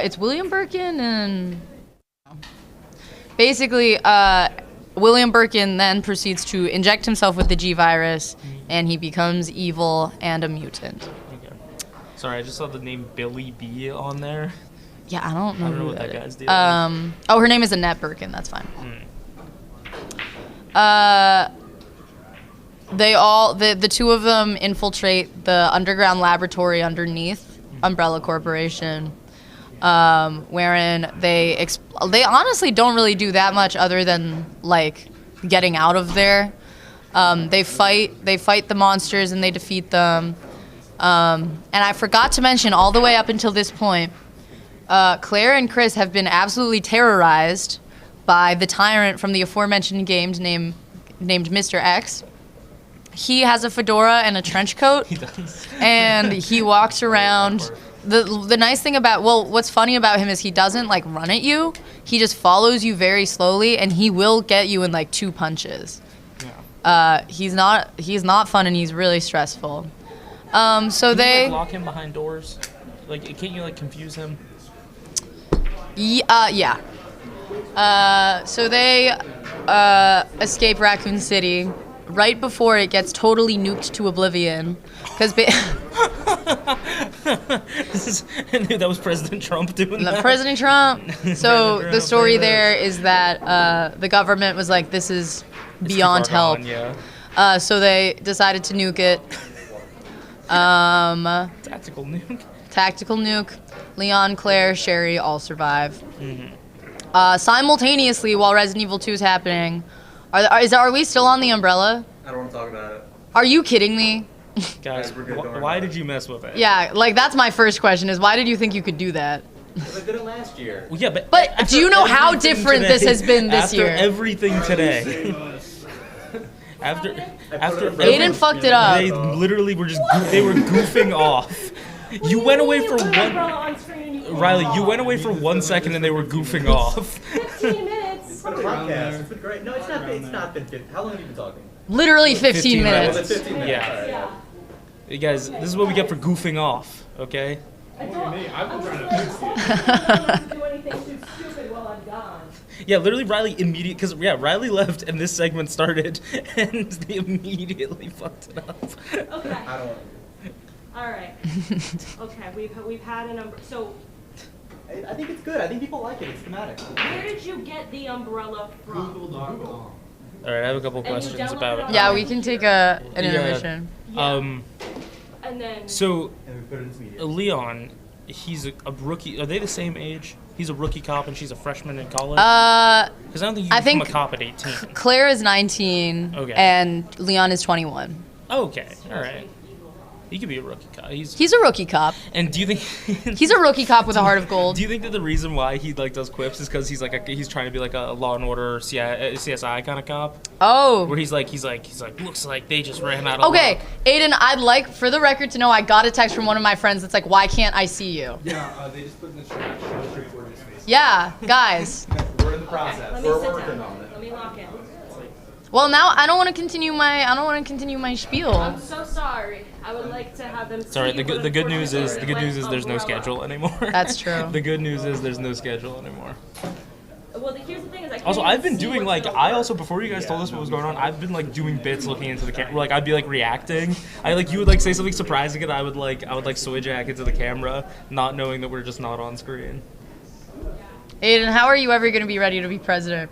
It's William Birkin and basically, William Birkin then proceeds to inject himself with the G virus and he becomes evil and a mutant. Okay. Sorry, I just saw the name Billy B on there. Yeah, I don't know what that guy's deal is. Oh, her name is Annette Birkin, that's fine. They all, the two of them infiltrate the underground laboratory underneath Umbrella Corporation, wherein they honestly don't really do that much other than like getting out of there. They fight the monsters and they defeat them. And I forgot to mention all the way up until this point, Claire and Chris have been absolutely terrorized by the tyrant from the aforementioned games named Mr. X. He has a fedora and a trench coat. He does. And he walks around. The nice thing about, what's funny about him is he doesn't like run at you. He just follows you very slowly and he will get you in like 2 punches. Yeah. He's not fun and he's really stressful. So Can they you, like, lock him behind doors? Like, can't you like confuse him? Yeah. So they escape Raccoon City right before it gets totally nuked to oblivion. Because I knew that was President Trump doing that. President Trump. So the story there is that the government was like, this is beyond help. Yeah. So they decided to nuke it. Tactical nuke. Tactical nuke. Leon, Claire, Sherry all survive. Simultaneously, while Resident Evil 2 is happening, are we still on the Umbrella? I don't want to talk about it. Are you kidding me? Guys, why did you mess with it? Yeah, like that's my first question is why did you think you could do that? Because I did it last year. Well, yeah, but do you know how different this has been this year? After everything today. after Aiden fucked it up. They literally were they were goofing off. You went away for Riley, you went away for 1 second and they were goofing off. 15 minutes. It's been a podcast. It's been great. No, it's not been 15. How long have you been talking? Literally 15 minutes. 15 minutes. Yeah. You guys, this is what we get for goofing off, okay? I don't do anything too stupid while I'm gone. Yeah, literally Riley because Riley left and this segment started and they immediately fucked it up. Okay. I don't. All right. Okay, we've had a number. So I think it's good. I think people like it. It's thematic. where did you get the umbrella from? Google. All right, I have a couple questions about it. Yeah, we can take an intermission. And then So And we put it in Swedish. Leon, he's a rookie. Are they the same age? He's a rookie cop and she's a freshman in college? Because I don't think you can become a cop at 18. Claire is 19 and Leon is 21. Okay, all right. He could be a rookie cop. He's a rookie cop. And do you think he's a rookie cop with a heart of gold? Do you think that the reason why he like does quips is because he's trying to be like a Law and Order CSI kind of cop? Oh. Where he's like looks like they just ran out of luck. Aiden, I'd like for the record to know I got a text from one of my friends that's like, why can't I see you? Yeah, they just put in the chat. Yeah, guys. We're in the process. We're working on it. Let me lock in. Well, now I don't want to continue my spiel. I'm so sorry. I would like to have them. Sorry, the good news is there's no schedule anymore. That's true. The good news is there's no schedule anymore. Well, here's the thing is I can't Also, even I've been see doing what's like going on. before you guys told us what was going on, I've been like doing bits looking into the camera. Like I'd be like reacting. You would like say something surprising and I would like switch jack into the camera, not knowing that we're just not on screen. Aiden, how are you ever going to be ready to be president?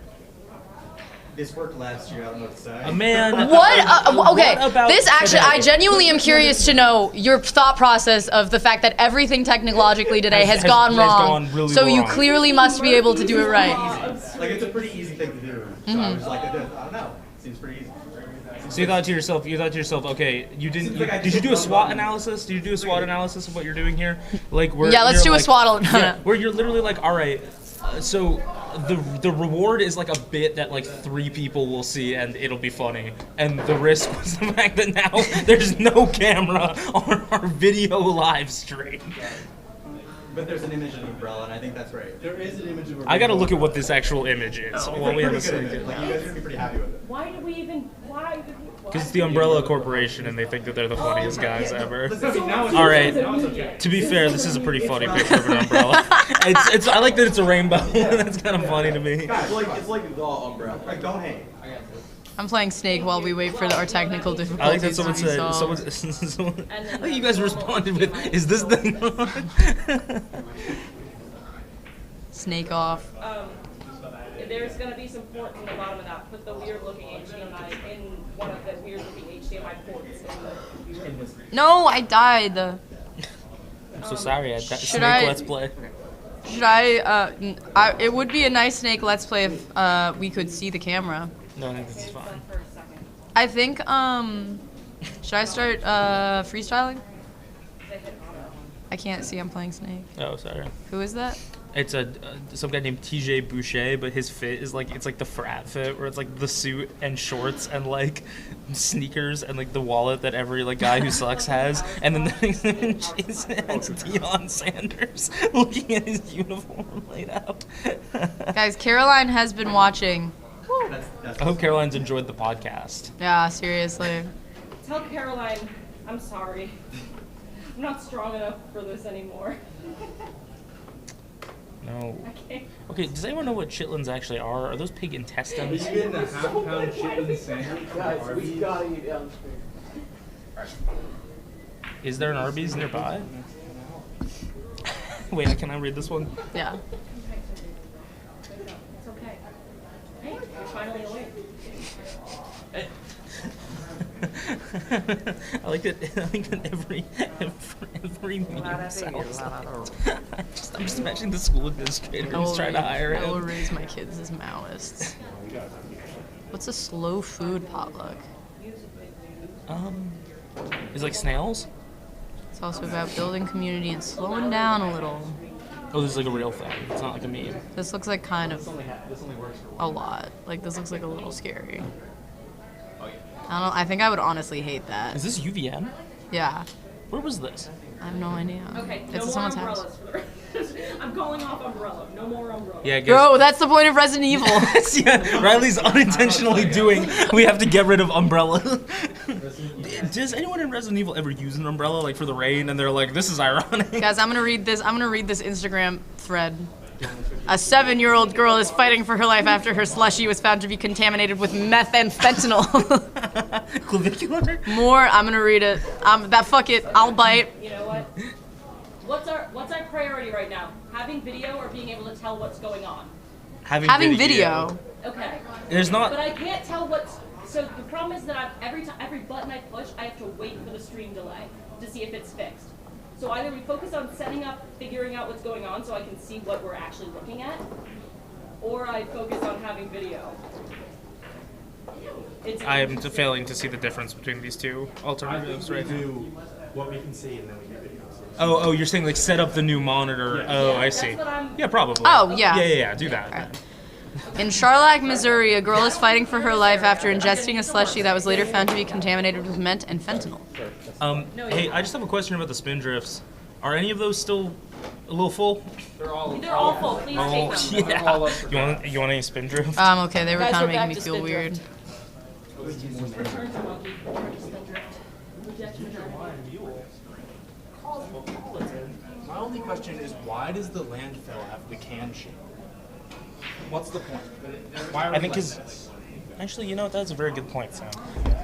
This worked last year. I don't know what to say. Man. Okay, What about this actually, today? I genuinely am curious to know your thought process of the fact that everything technologically today has gone wrong. Really so you wrong. clearly must be able to do it right. Like it's a pretty easy thing to do. So I was like, I don't know. Seems pretty easy. So you thought to yourself, okay, you didn't. Did you do a SWOT analysis? Did you do a SWOT analysis of what you're doing here? Like, where Yeah, let's you're do a like, SWOT. Yeah, where you're literally like, all right. So the reward is like a bit that like 3 people will see and it'll be funny, and the risk was the fact that now there's no camera on our video live stream. But there's an image of an umbrella, and I think that's right. There is an image of a I gotta look at what this actual image is. While we have a second. Like, you guys are gonna be pretty happy with it. Why did we even? Why? Because it's the Umbrella Corporation and they think that they're the funniest guys ever. Now it's All right. okay. To be fair, this is a pretty funny picture of an umbrella. It's I like that it's a rainbow. That's kind of funny to me. It's like the umbrella. Like, don't hang. I'm playing Snake while we wait for our technical difficulties. I like that someone to be said. solved. Someone, I think you guys responded with, "Is this thing on?" Snake off. There's gonna be some ports in the bottom of that. Put the weird-looking HDMI in one of the weird-looking HDMI ports. No, I died. I'm so sorry. I got Snake I- Let's Play. Should it would be a nice Snake Let's Play if we could see the camera. No, I think this is fine. I think, should I start freestyling? I can't see, I'm playing Snake. Oh, sorry. Who is that? It's some guy named TJ Boucher, but his fit is like, it's like the frat fit where it's like the suit and shorts and like sneakers and like the wallet that every like guy who sucks has, and then the next image is Deion Sanders looking at his uniform laid out. Guys, Caroline has been watching. I hope Caroline's enjoyed the podcast. Yeah, seriously. Tell Caroline, I'm sorry. I'm not strong enough for this anymore. No. Okay. Okay, does anyone know what chitlins actually are? Are those pig intestines? Are you getting a half-pound chicken sandwich? Guys, we gotta eat down Is there an Arby's nearby? Wait, can I read this one? Yeah. It's okay. Hey, you're finally awake. I like that every meeting sounds like. I'm just imagining the school administrator who's trying to hire him. I will raise my kids as Maoists. What's a slow food potluck? Is like snails? It's also about building community and slowing down a little. Oh, this is like a real thing. It's not like a meme. This looks like kind of a lot. Like, this looks like a little scary. I think I would honestly hate that. Is this UVM? Yeah. Where was this? I have no idea. Okay, It's no at more someone's umbrellas house. for the rest. I'm calling off umbrella. No more umbrella. Yeah, I guess. Bro, that's the point of Resident Evil. Yeah, Riley's unintentionally doing. We have to get rid of umbrella. Does anyone in Resident Evil ever use an umbrella like for the rain? And they're like, "This is ironic." Guys, I'm gonna read this Instagram thread. A 7-year-old girl is fighting for her life after her slushie was found to be contaminated with meth and fentanyl. Clavicular? More, I'm gonna read it. Fuck it, I'll bite. You know what? What's our priority right now? Having video or being able to tell what's going on? Having video. Okay. There's not. But I can't tell what's. So the problem is that every button I push, I have to wait for the stream delay to see if it's fixed. So either we focus on setting up, figuring out what's going on so I can see what we're actually looking at, or I focus on having video. I am failing to see the difference between these two alternatives right now. Do what we can see and then we do videos. Oh, you're saying like set up the new monitor. Yeah. Oh, Yeah, I see. that's what I'm- Yeah, probably. Oh, yeah. Yeah, do that. Alright. In Charlotte, Missouri, a girl is fighting for her life after ingesting a slushie that was later found to be contaminated with meth and fentanyl. Hey, I just have a question about the spin drifts. Are any of those still a little full? They're all full. Please take them. Yeah. You want any spin drifts? Okay, they were Guys, kind of we're back making me to feel spin weird. drift. Return to monkey. Return to spin drift. Reject majority. My only question is, why does the landfill have the can shape? What's the point? Why are I we think like because this? actually, that's a very good point, Sam.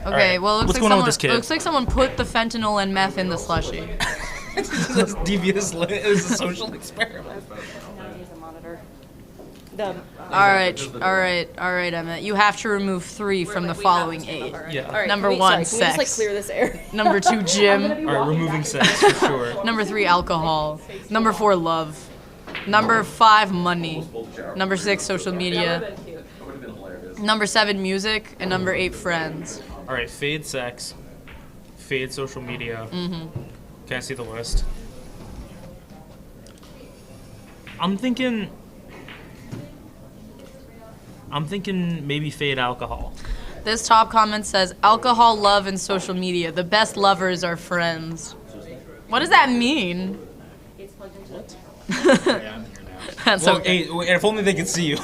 Okay, well, What's going on with this kid? it looks like someone put the fentanyl and meth in the slushie. That's devious. It's a social experiment. Now use a monitor. All right, Emmett. You have to remove 3 from the following 8. Yeah. All right, Number can we- 1, sorry, can we just, like, sex. clear this area? Number 2, gym. All right, removing sex for sure. Number 3, alcohol. Number 4, love. Number 5, money. Number 6, social media. Number 7, music. And number 8, friends. All right, fade sex, fade social media. Mm-hmm. Can I see the list? I'm thinking maybe fade alcohol. This top comment says, alcohol, love, and social media. The best lovers are friends. What does that mean? It's plugged into the That's Well, okay. hey, if only they could see you.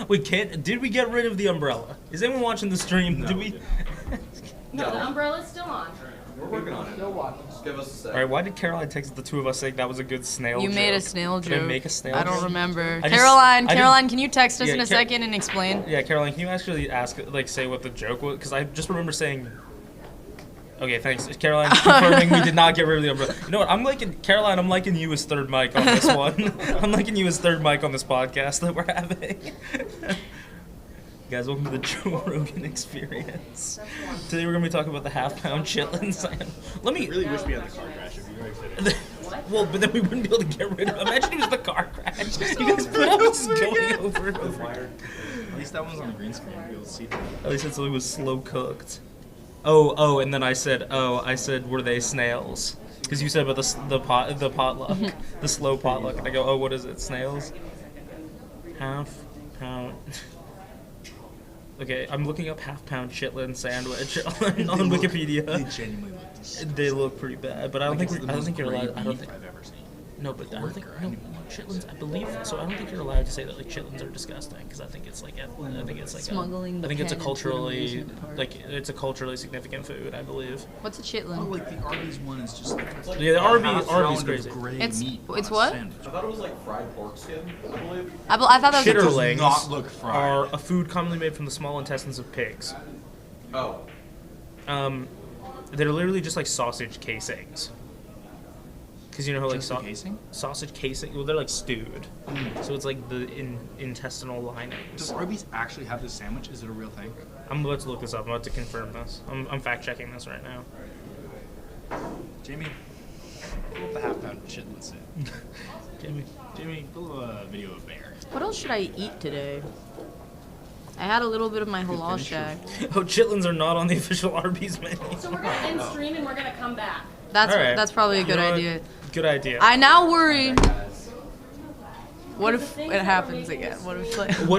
Did we get rid of the umbrella? Is anyone watching the stream? Did we? No, the umbrella's still on. We're working on it. Still watching. Just give us a sec. All right, why did Caroline text the two of us saying that was a good snail You joke? made a snail Did joke. I make a snail I joke? don't remember. I just- Caroline, I Caroline, didn't- can you text us Yeah, in a second and explain? Yeah, Caroline, can you actually say what the joke was? Because I just remember saying. Okay, thanks, Caroline. Confirming we did not get rid of the umbrella. You know what? Caroline. I'm liking you as third mic on this one. I'm liking you as third mic on this podcast that we're having. Guys, welcome to the Joe Rogan Experience. Today we're gonna be talking about the half-pound chitlins. Let me. I really wish we had the car crash. It'd be very fitting. Well, but then we wouldn't be able to get rid of it. Imagine it was the car crash. You guys put up just going over and over. At least that one's on the green screen. You'll be able to see them. At least it was slow cooked. Oh, and then I said, were they snails? Because you said about the potluck, the slow potluck, and I go, oh, what is it, snails? Half pound. Okay, I'm looking up half-pound chitlin sandwich on Wikipedia. They genuinely look disgusting. They look pretty bad, but I don't think you're allowed. I don't think. I've ever seen. No, but I don't think chitlins. I believe so. I don't think you're allowed to say that like chitlins are disgusting because I think it's like Smuggling the I think it's a pen and culturally termination part. it's a culturally significant food. I believe. What's a chitlin? Oh, like the Arby's one is just like Yeah, the Arby's round crazy. of gray It's- meat it's on a what? sandwich. I thought it was like fried pork skin, I believe. I thought that was Chitterlings not look fried. are a food commonly made from the small intestines of pigs. Oh. They're literally just like sausage casings. Because you know how like Just the casing? sausage casing. Well, they're like stewed, so it's like the intestinal linings. Does Arby's actually have this sandwich? Is it a real thing? I'm about to look this up. I'm about to confirm this. I'm fact checking this right now. Jamie, pull up the half-pound chitlins in. Jamie, pull a video of bear. What else should I eat today? I had a little bit of my halal shack. Oh, chitlins are not on the official Arby's menu. So we're gonna end stream and we're gonna come back. That's All right. that's probably a good You know what? idea. Good idea. I now worry. What if it happens again? What if like? What